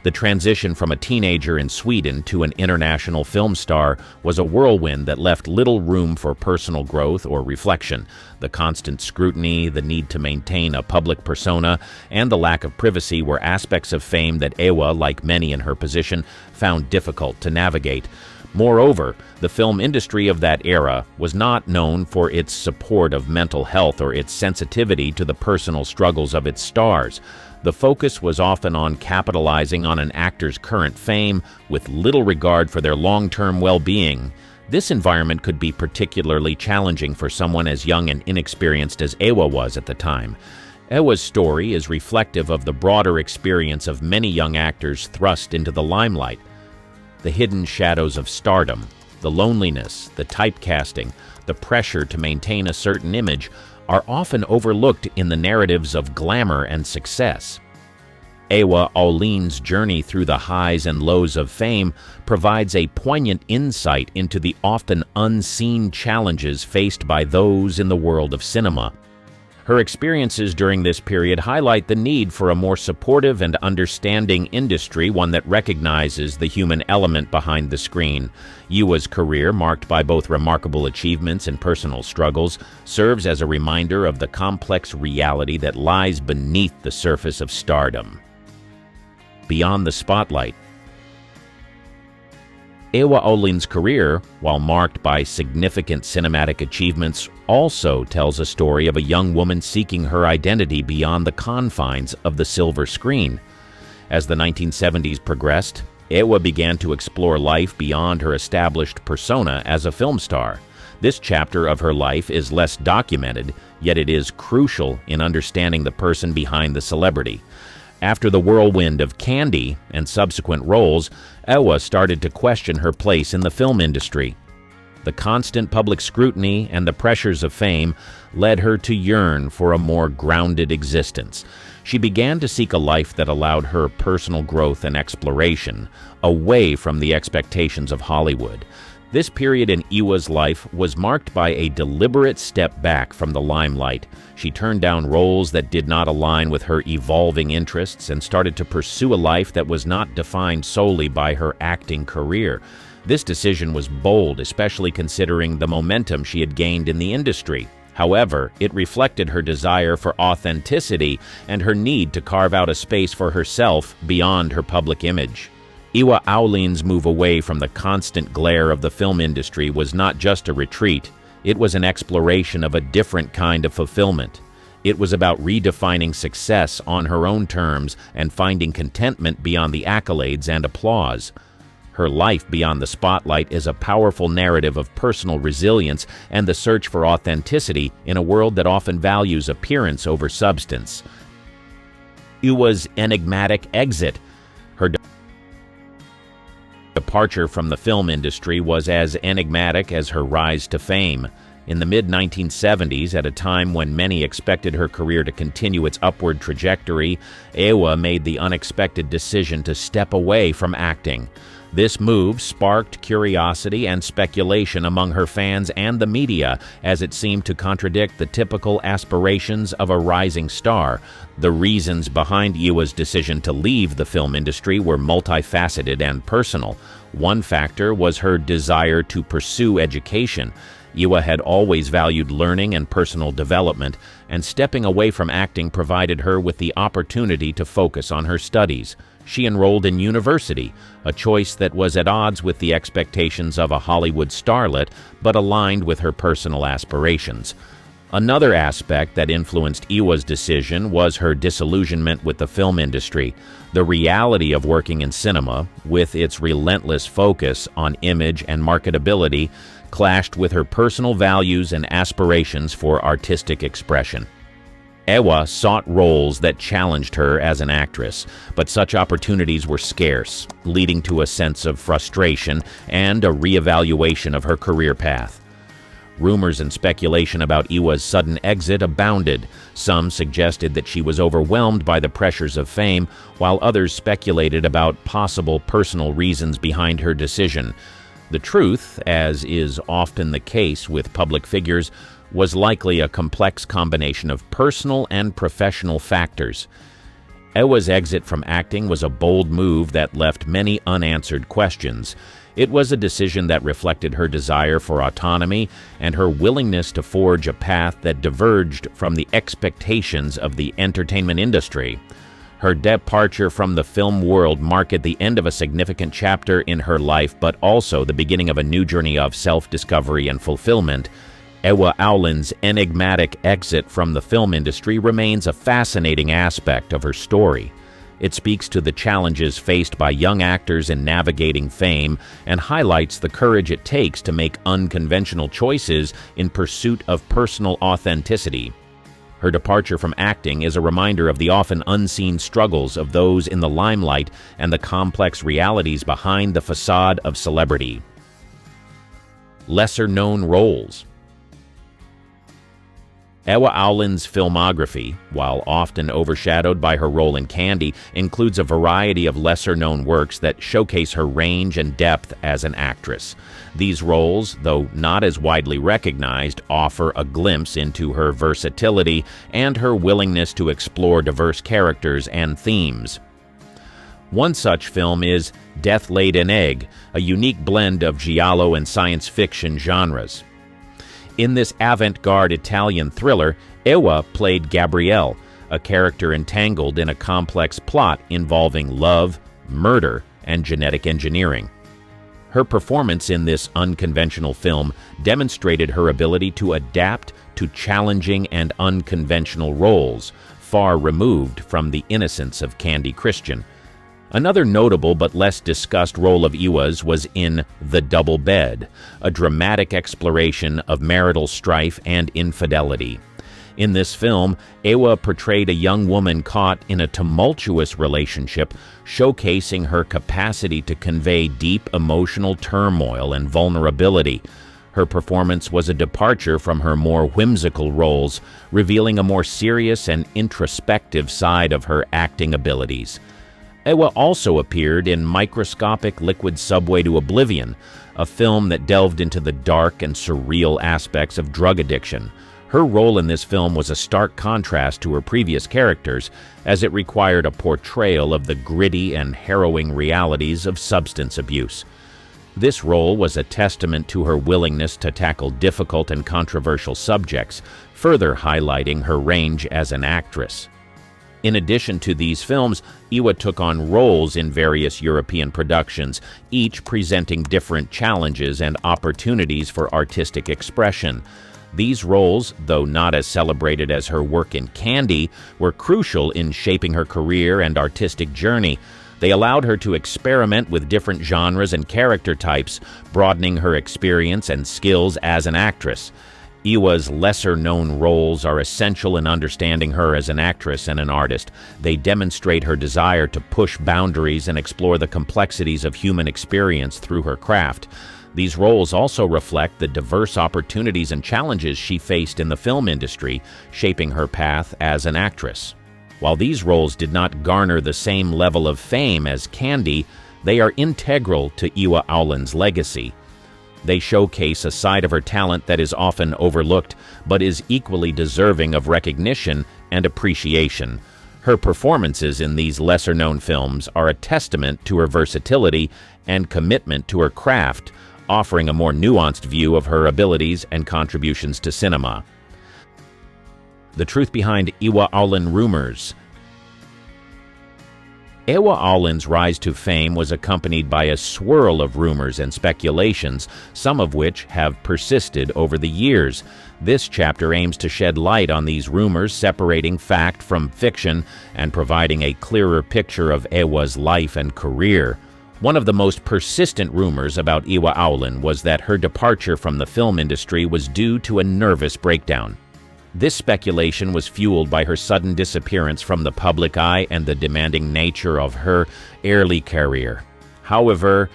The transition from a teenager in Sweden to an international film star was a whirlwind that left little room for personal growth or reflection. The constant scrutiny, the need to maintain a public persona, and the lack of privacy were aspects of fame that Ua, like many in her position, found difficult to navigate. Moreover, the film industry of that era was not known for its support of mental health or its sensitivity to the personal struggles of its stars. The focus was often on capitalizing on an actor's current fame with little regard for their long-term well-being. This environment could be particularly challenging for someone as young and inexperienced as Ua was at the time. Ua's story is reflective of the broader experience of many young actors thrust into the limelight. The hidden shadows of stardom, the loneliness, the typecasting, the pressure to maintain a certain image are often overlooked in the narratives of glamour and success. Ua Olin's journey through the highs and lows of fame provides a poignant insight into the often unseen challenges faced by those in the world of cinema. Her experiences during this period highlight the need for a more supportive and understanding industry, one that recognizes the human element behind the screen. Ua's career, marked by both remarkable achievements and personal struggles, serves as a reminder of the complex reality that lies beneath the surface of stardom. Beyond the spotlight. Ua Olin's career, while marked by significant cinematic achievements, also tells a story of a young woman seeking her identity beyond the confines of the silver screen. As the 1970s progressed, Ua began to explore life beyond her established persona as a film star. This chapter of her life is less documented, yet it is crucial in understanding the person behind the celebrity. After the whirlwind of Candy and subsequent roles, Ua started to question her place in the film industry. The constant public scrutiny and the pressures of fame led her to yearn for a more grounded existence. She began to seek a life that allowed her personal growth and exploration, away from the expectations of Hollywood. This period in Ua's life was marked by a deliberate step back from the limelight. She turned down roles that did not align with her evolving interests and started to pursue a life that was not defined solely by her acting career. This decision was bold, especially considering the momentum she had gained in the industry. However, it reflected her desire for authenticity and her need to carve out a space for herself beyond her public image. Ua Olin's move away from the constant glare of the film industry was not just a retreat, it was an exploration of a different kind of fulfillment. It was about redefining success on her own terms and finding contentment beyond the accolades and applause. Her life beyond the spotlight is a powerful narrative of personal resilience and the search for authenticity in a world that often values appearance over substance. Ua's enigmatic exit. Her departure from the film industry was as enigmatic as her rise to fame. In the mid-1970s, at a time when many expected her career to continue its upward trajectory, Ua made the unexpected decision to step away from acting. This move sparked curiosity and speculation among her fans and the media, as it seemed to contradict the typical aspirations of a rising star. The reasons behind Ua's decision to leave the film industry were multifaceted and personal. One factor was her desire to pursue education. Ua had always valued learning and personal development, and stepping away from acting provided her with the opportunity to focus on her studies. She enrolled in university, a choice that was at odds with the expectations of a Hollywood starlet, but aligned with her personal aspirations. Another aspect that influenced Ua's decision was her disillusionment with the film industry. The reality of working in cinema, with its relentless focus on image and marketability, clashed with her personal values and aspirations for artistic expression. Ua sought roles that challenged her as an actress, but such opportunities were scarce, leading to a sense of frustration and a reevaluation of her career path. Rumors and speculation about Ua's sudden exit abounded. Some suggested that she was overwhelmed by the pressures of fame, while others speculated about possible personal reasons behind her decision. The truth, as is often the case with public figures, was likely a complex combination of personal and professional factors. Ua's exit from acting was a bold move that left many unanswered questions. It was a decision that reflected her desire for autonomy and her willingness to forge a path that diverged from the expectations of the entertainment industry. Her departure from the film world marked the end of a significant chapter in her life, but also the beginning of a new journey of self-discovery and fulfillment. Ua Olin's enigmatic exit from the film industry remains a fascinating aspect of her story. It speaks to the challenges faced by young actors in navigating fame and highlights the courage it takes to make unconventional choices in pursuit of personal authenticity. Her departure from acting is a reminder of the often unseen struggles of those in the limelight and the complex realities behind the facade of celebrity. Lesser-known roles. Ua Olin's filmography, while often overshadowed by her role in Candy, includes a variety of lesser-known works that showcase her range and depth as an actress. These roles, though not as widely recognized, offer a glimpse into her versatility and her willingness to explore diverse characters and themes. One such film is Death Laid an Egg, a unique blend of giallo and science fiction genres. In this avant-garde Italian thriller, Ua played Gabrielle, a character entangled in a complex plot involving love, murder, and genetic engineering. Her performance in this unconventional film demonstrated her ability to adapt to challenging and unconventional roles, far removed from the innocence of Candy Christian. Another notable but less discussed role of Ua's was in The Double Bed, a dramatic exploration of marital strife and infidelity. In this film, Ua portrayed a young woman caught in a tumultuous relationship, showcasing her capacity to convey deep emotional turmoil and vulnerability. Her performance was a departure from her more whimsical roles, revealing a more serious and introspective side of her acting abilities. Ua also appeared in Microscopic Liquid Subway to Oblivion, a film that delved into the dark and surreal aspects of drug addiction. Her role in this film was a stark contrast to her previous characters, as it required a portrayal of the gritty and harrowing realities of substance abuse. This role was a testament to her willingness to tackle difficult and controversial subjects, further highlighting her range as an actress. In addition to these films, Ua took on roles in various European productions, each presenting different challenges and opportunities for artistic expression. These roles, though not as celebrated as her work in Candy, were crucial in shaping her career and artistic journey. They allowed her to experiment with different genres and character types, broadening her experience and skills as an actress. Ua's lesser-known roles are essential in understanding her as an actress and an artist. They demonstrate her desire to push boundaries and explore the complexities of human experience through her craft. These roles also reflect the diverse opportunities and challenges she faced in the film industry, shaping her path as an actress. While these roles did not garner the same level of fame as Candy, they are integral to Ua Olin's legacy. They showcase a side of her talent that is often overlooked, but is equally deserving of recognition and appreciation. Her performances in these lesser-known films are a testament to her versatility and commitment to her craft, offering a more nuanced view of her abilities and contributions to cinema. The truth behind Ua Olin rumors. Ua Olin's rise to fame was accompanied by a swirl of rumors and speculations, some of which have persisted over the years. This chapter aims to shed light on these rumors, separating fact from fiction and providing a clearer picture of Ua's life and career. One of the most persistent rumors about Ua Olin was that her departure from the film industry was due to a nervous breakdown. This speculation was fueled by her sudden disappearance from the public eye and the demanding nature of her early career. However,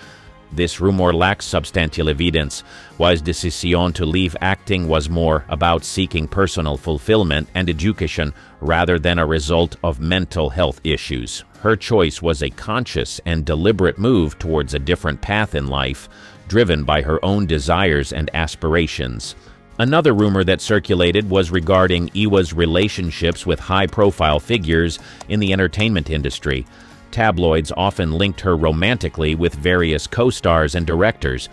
this rumor lacks substantial evidence. Ua's decision to leave acting was more about seeking personal fulfillment and education rather than a result of mental health issues. Her choice was a conscious and deliberate move towards a different path in life, driven by her own desires and aspirations. Another rumor that circulated was regarding Ua's relationships with high-profile figures in the entertainment industry. Tabloids often linked her romantically with various co-stars and directors.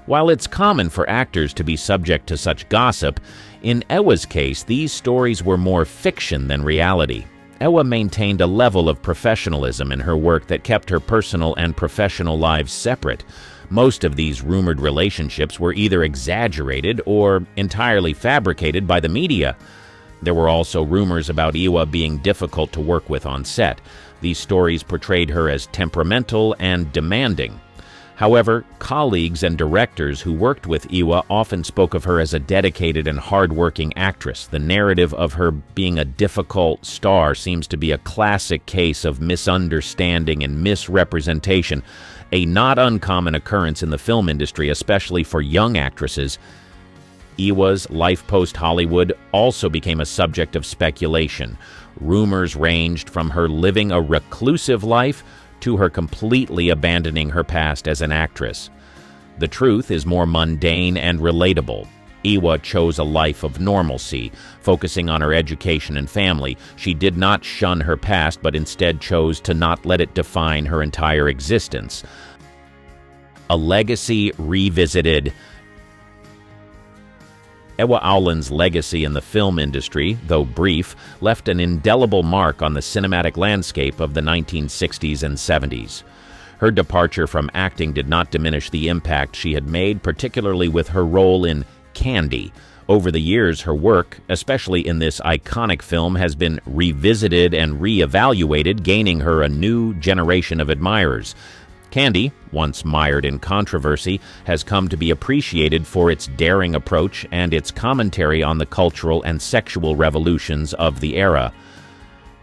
While it's common for actors to be subject to such gossip, in Ua's case, these stories were more fiction than reality. Ua maintained a level of professionalism in her work that kept her personal and professional lives separate. Most of these rumored relationships were either exaggerated or entirely fabricated by the media. There were also rumors about Ua being difficult to work with on set. These stories portrayed her as temperamental and demanding. However, colleagues and directors who worked with Ua often spoke of her as a dedicated and hard-working actress. The narrative of her being a difficult star seems to be a classic case of misunderstanding and misrepresentation, a not uncommon occurrence in the film industry, especially for young actresses. Ua's life post-Hollywood also became a subject of speculation. Rumors ranged from her living a reclusive life to her completely abandoning her past as an actress. The truth is more mundane and relatable. Ua chose a life of normalcy, focusing on her education and family. She did not shun her past, but instead chose to not let it define her entire existence. A legacy revisited. Ua Olin's legacy in the film industry, though brief, left an indelible mark on the cinematic landscape of the 1960s and 70s. Her departure from acting did not diminish the impact she had made, particularly with her role in Candy. Over the years, her work, especially in this iconic film, has been revisited and re-evaluated, gaining her a new generation of admirers. Candy, once mired in controversy, has come to be appreciated for its daring approach and its commentary on the cultural and sexual revolutions of the era.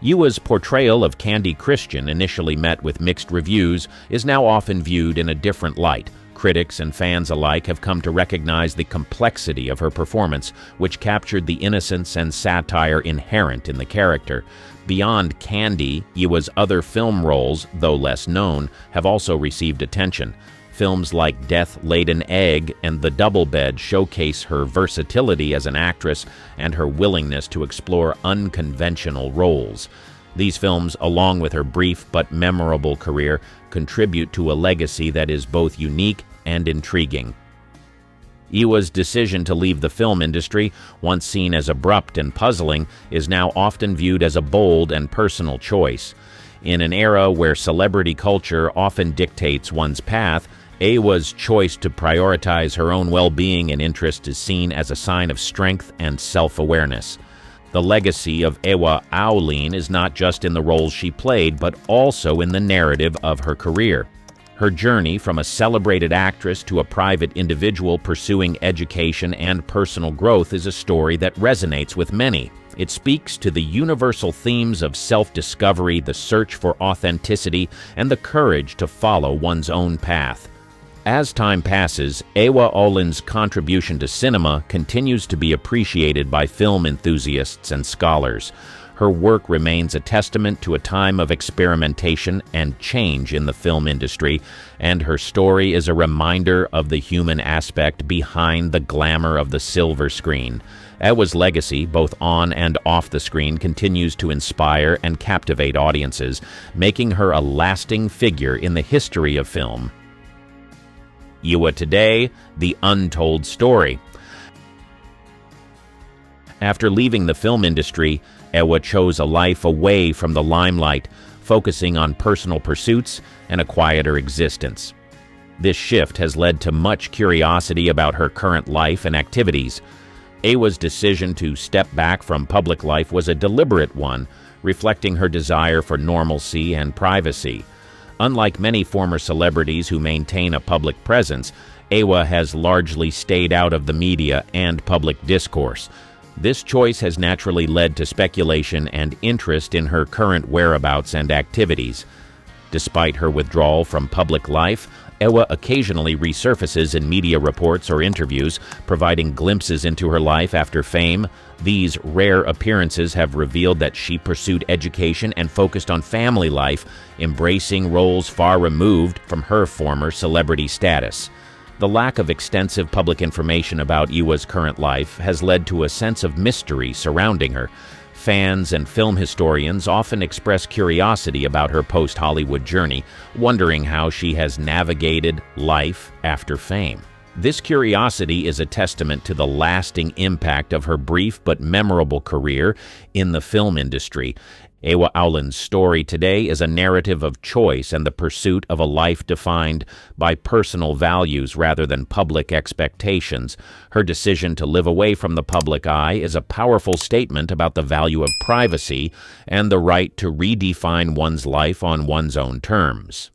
Ua's portrayal of Candy Christian, initially met with mixed reviews, is now often viewed in a different light. Critics and fans alike have come to recognize the complexity of her performance, which captured the innocence and satire inherent in the character. Beyond Candy, Ua's other film roles, though less known, have also received attention. Films like Death Laid an Egg and The Double Bed showcase her versatility as an actress and her willingness to explore unconventional roles. These films, along with her brief but memorable career, contribute to a legacy that is both unique and intriguing. Ua's decision to leave the film industry, once seen as abrupt and puzzling, is now often viewed as a bold and personal choice. In an era where celebrity culture often dictates one's path, Ua's choice to prioritize her own well-being and interest is seen as a sign of strength and self-awareness. The legacy of Ua Olin is not just in the roles she played, but also in the narrative of her career. Her journey from a celebrated actress to a private individual pursuing education and personal growth is a story that resonates with many. It speaks to the universal themes of self-discovery, the search for authenticity, and the courage to follow one's own path. As time passes, Ua Olin's contribution to cinema continues to be appreciated by film enthusiasts and scholars. Her work remains a testament to a time of experimentation and change in the film industry, and her story is a reminder of the human aspect behind the glamour of the silver screen. Ua's legacy, both on and off the screen, continues to inspire and captivate audiences, making her a lasting figure in the history of film. Ua today, the untold story. After leaving the film industry, Ua chose a life away from the limelight, focusing on personal pursuits and a quieter existence. This shift has led to much curiosity about her current life and activities. Ua's decision to step back from public life was a deliberate one, reflecting her desire for normalcy and privacy. Unlike many former celebrities who maintain a public presence, Ua has largely stayed out of the media and public discourse. This choice has naturally led to speculation and interest in her current whereabouts and activities. Despite her withdrawal from public life, Ua occasionally resurfaces in media reports or interviews, providing glimpses into her life after fame. These rare appearances have revealed that she pursued education and focused on family life, embracing roles far removed from her former celebrity status. The lack of extensive public information about Ua's current life has led to a sense of mystery surrounding her. Fans and film historians often express curiosity about her post-Hollywood journey, wondering how she has navigated life after fame. This curiosity is a testament to the lasting impact of her brief but memorable career in the film industry. Ua Olin's story today is a narrative of choice and the pursuit of a life defined by personal values rather than public expectations. Her decision to live away from the public eye is a powerful statement about the value of privacy and the right to redefine one's life on one's own terms.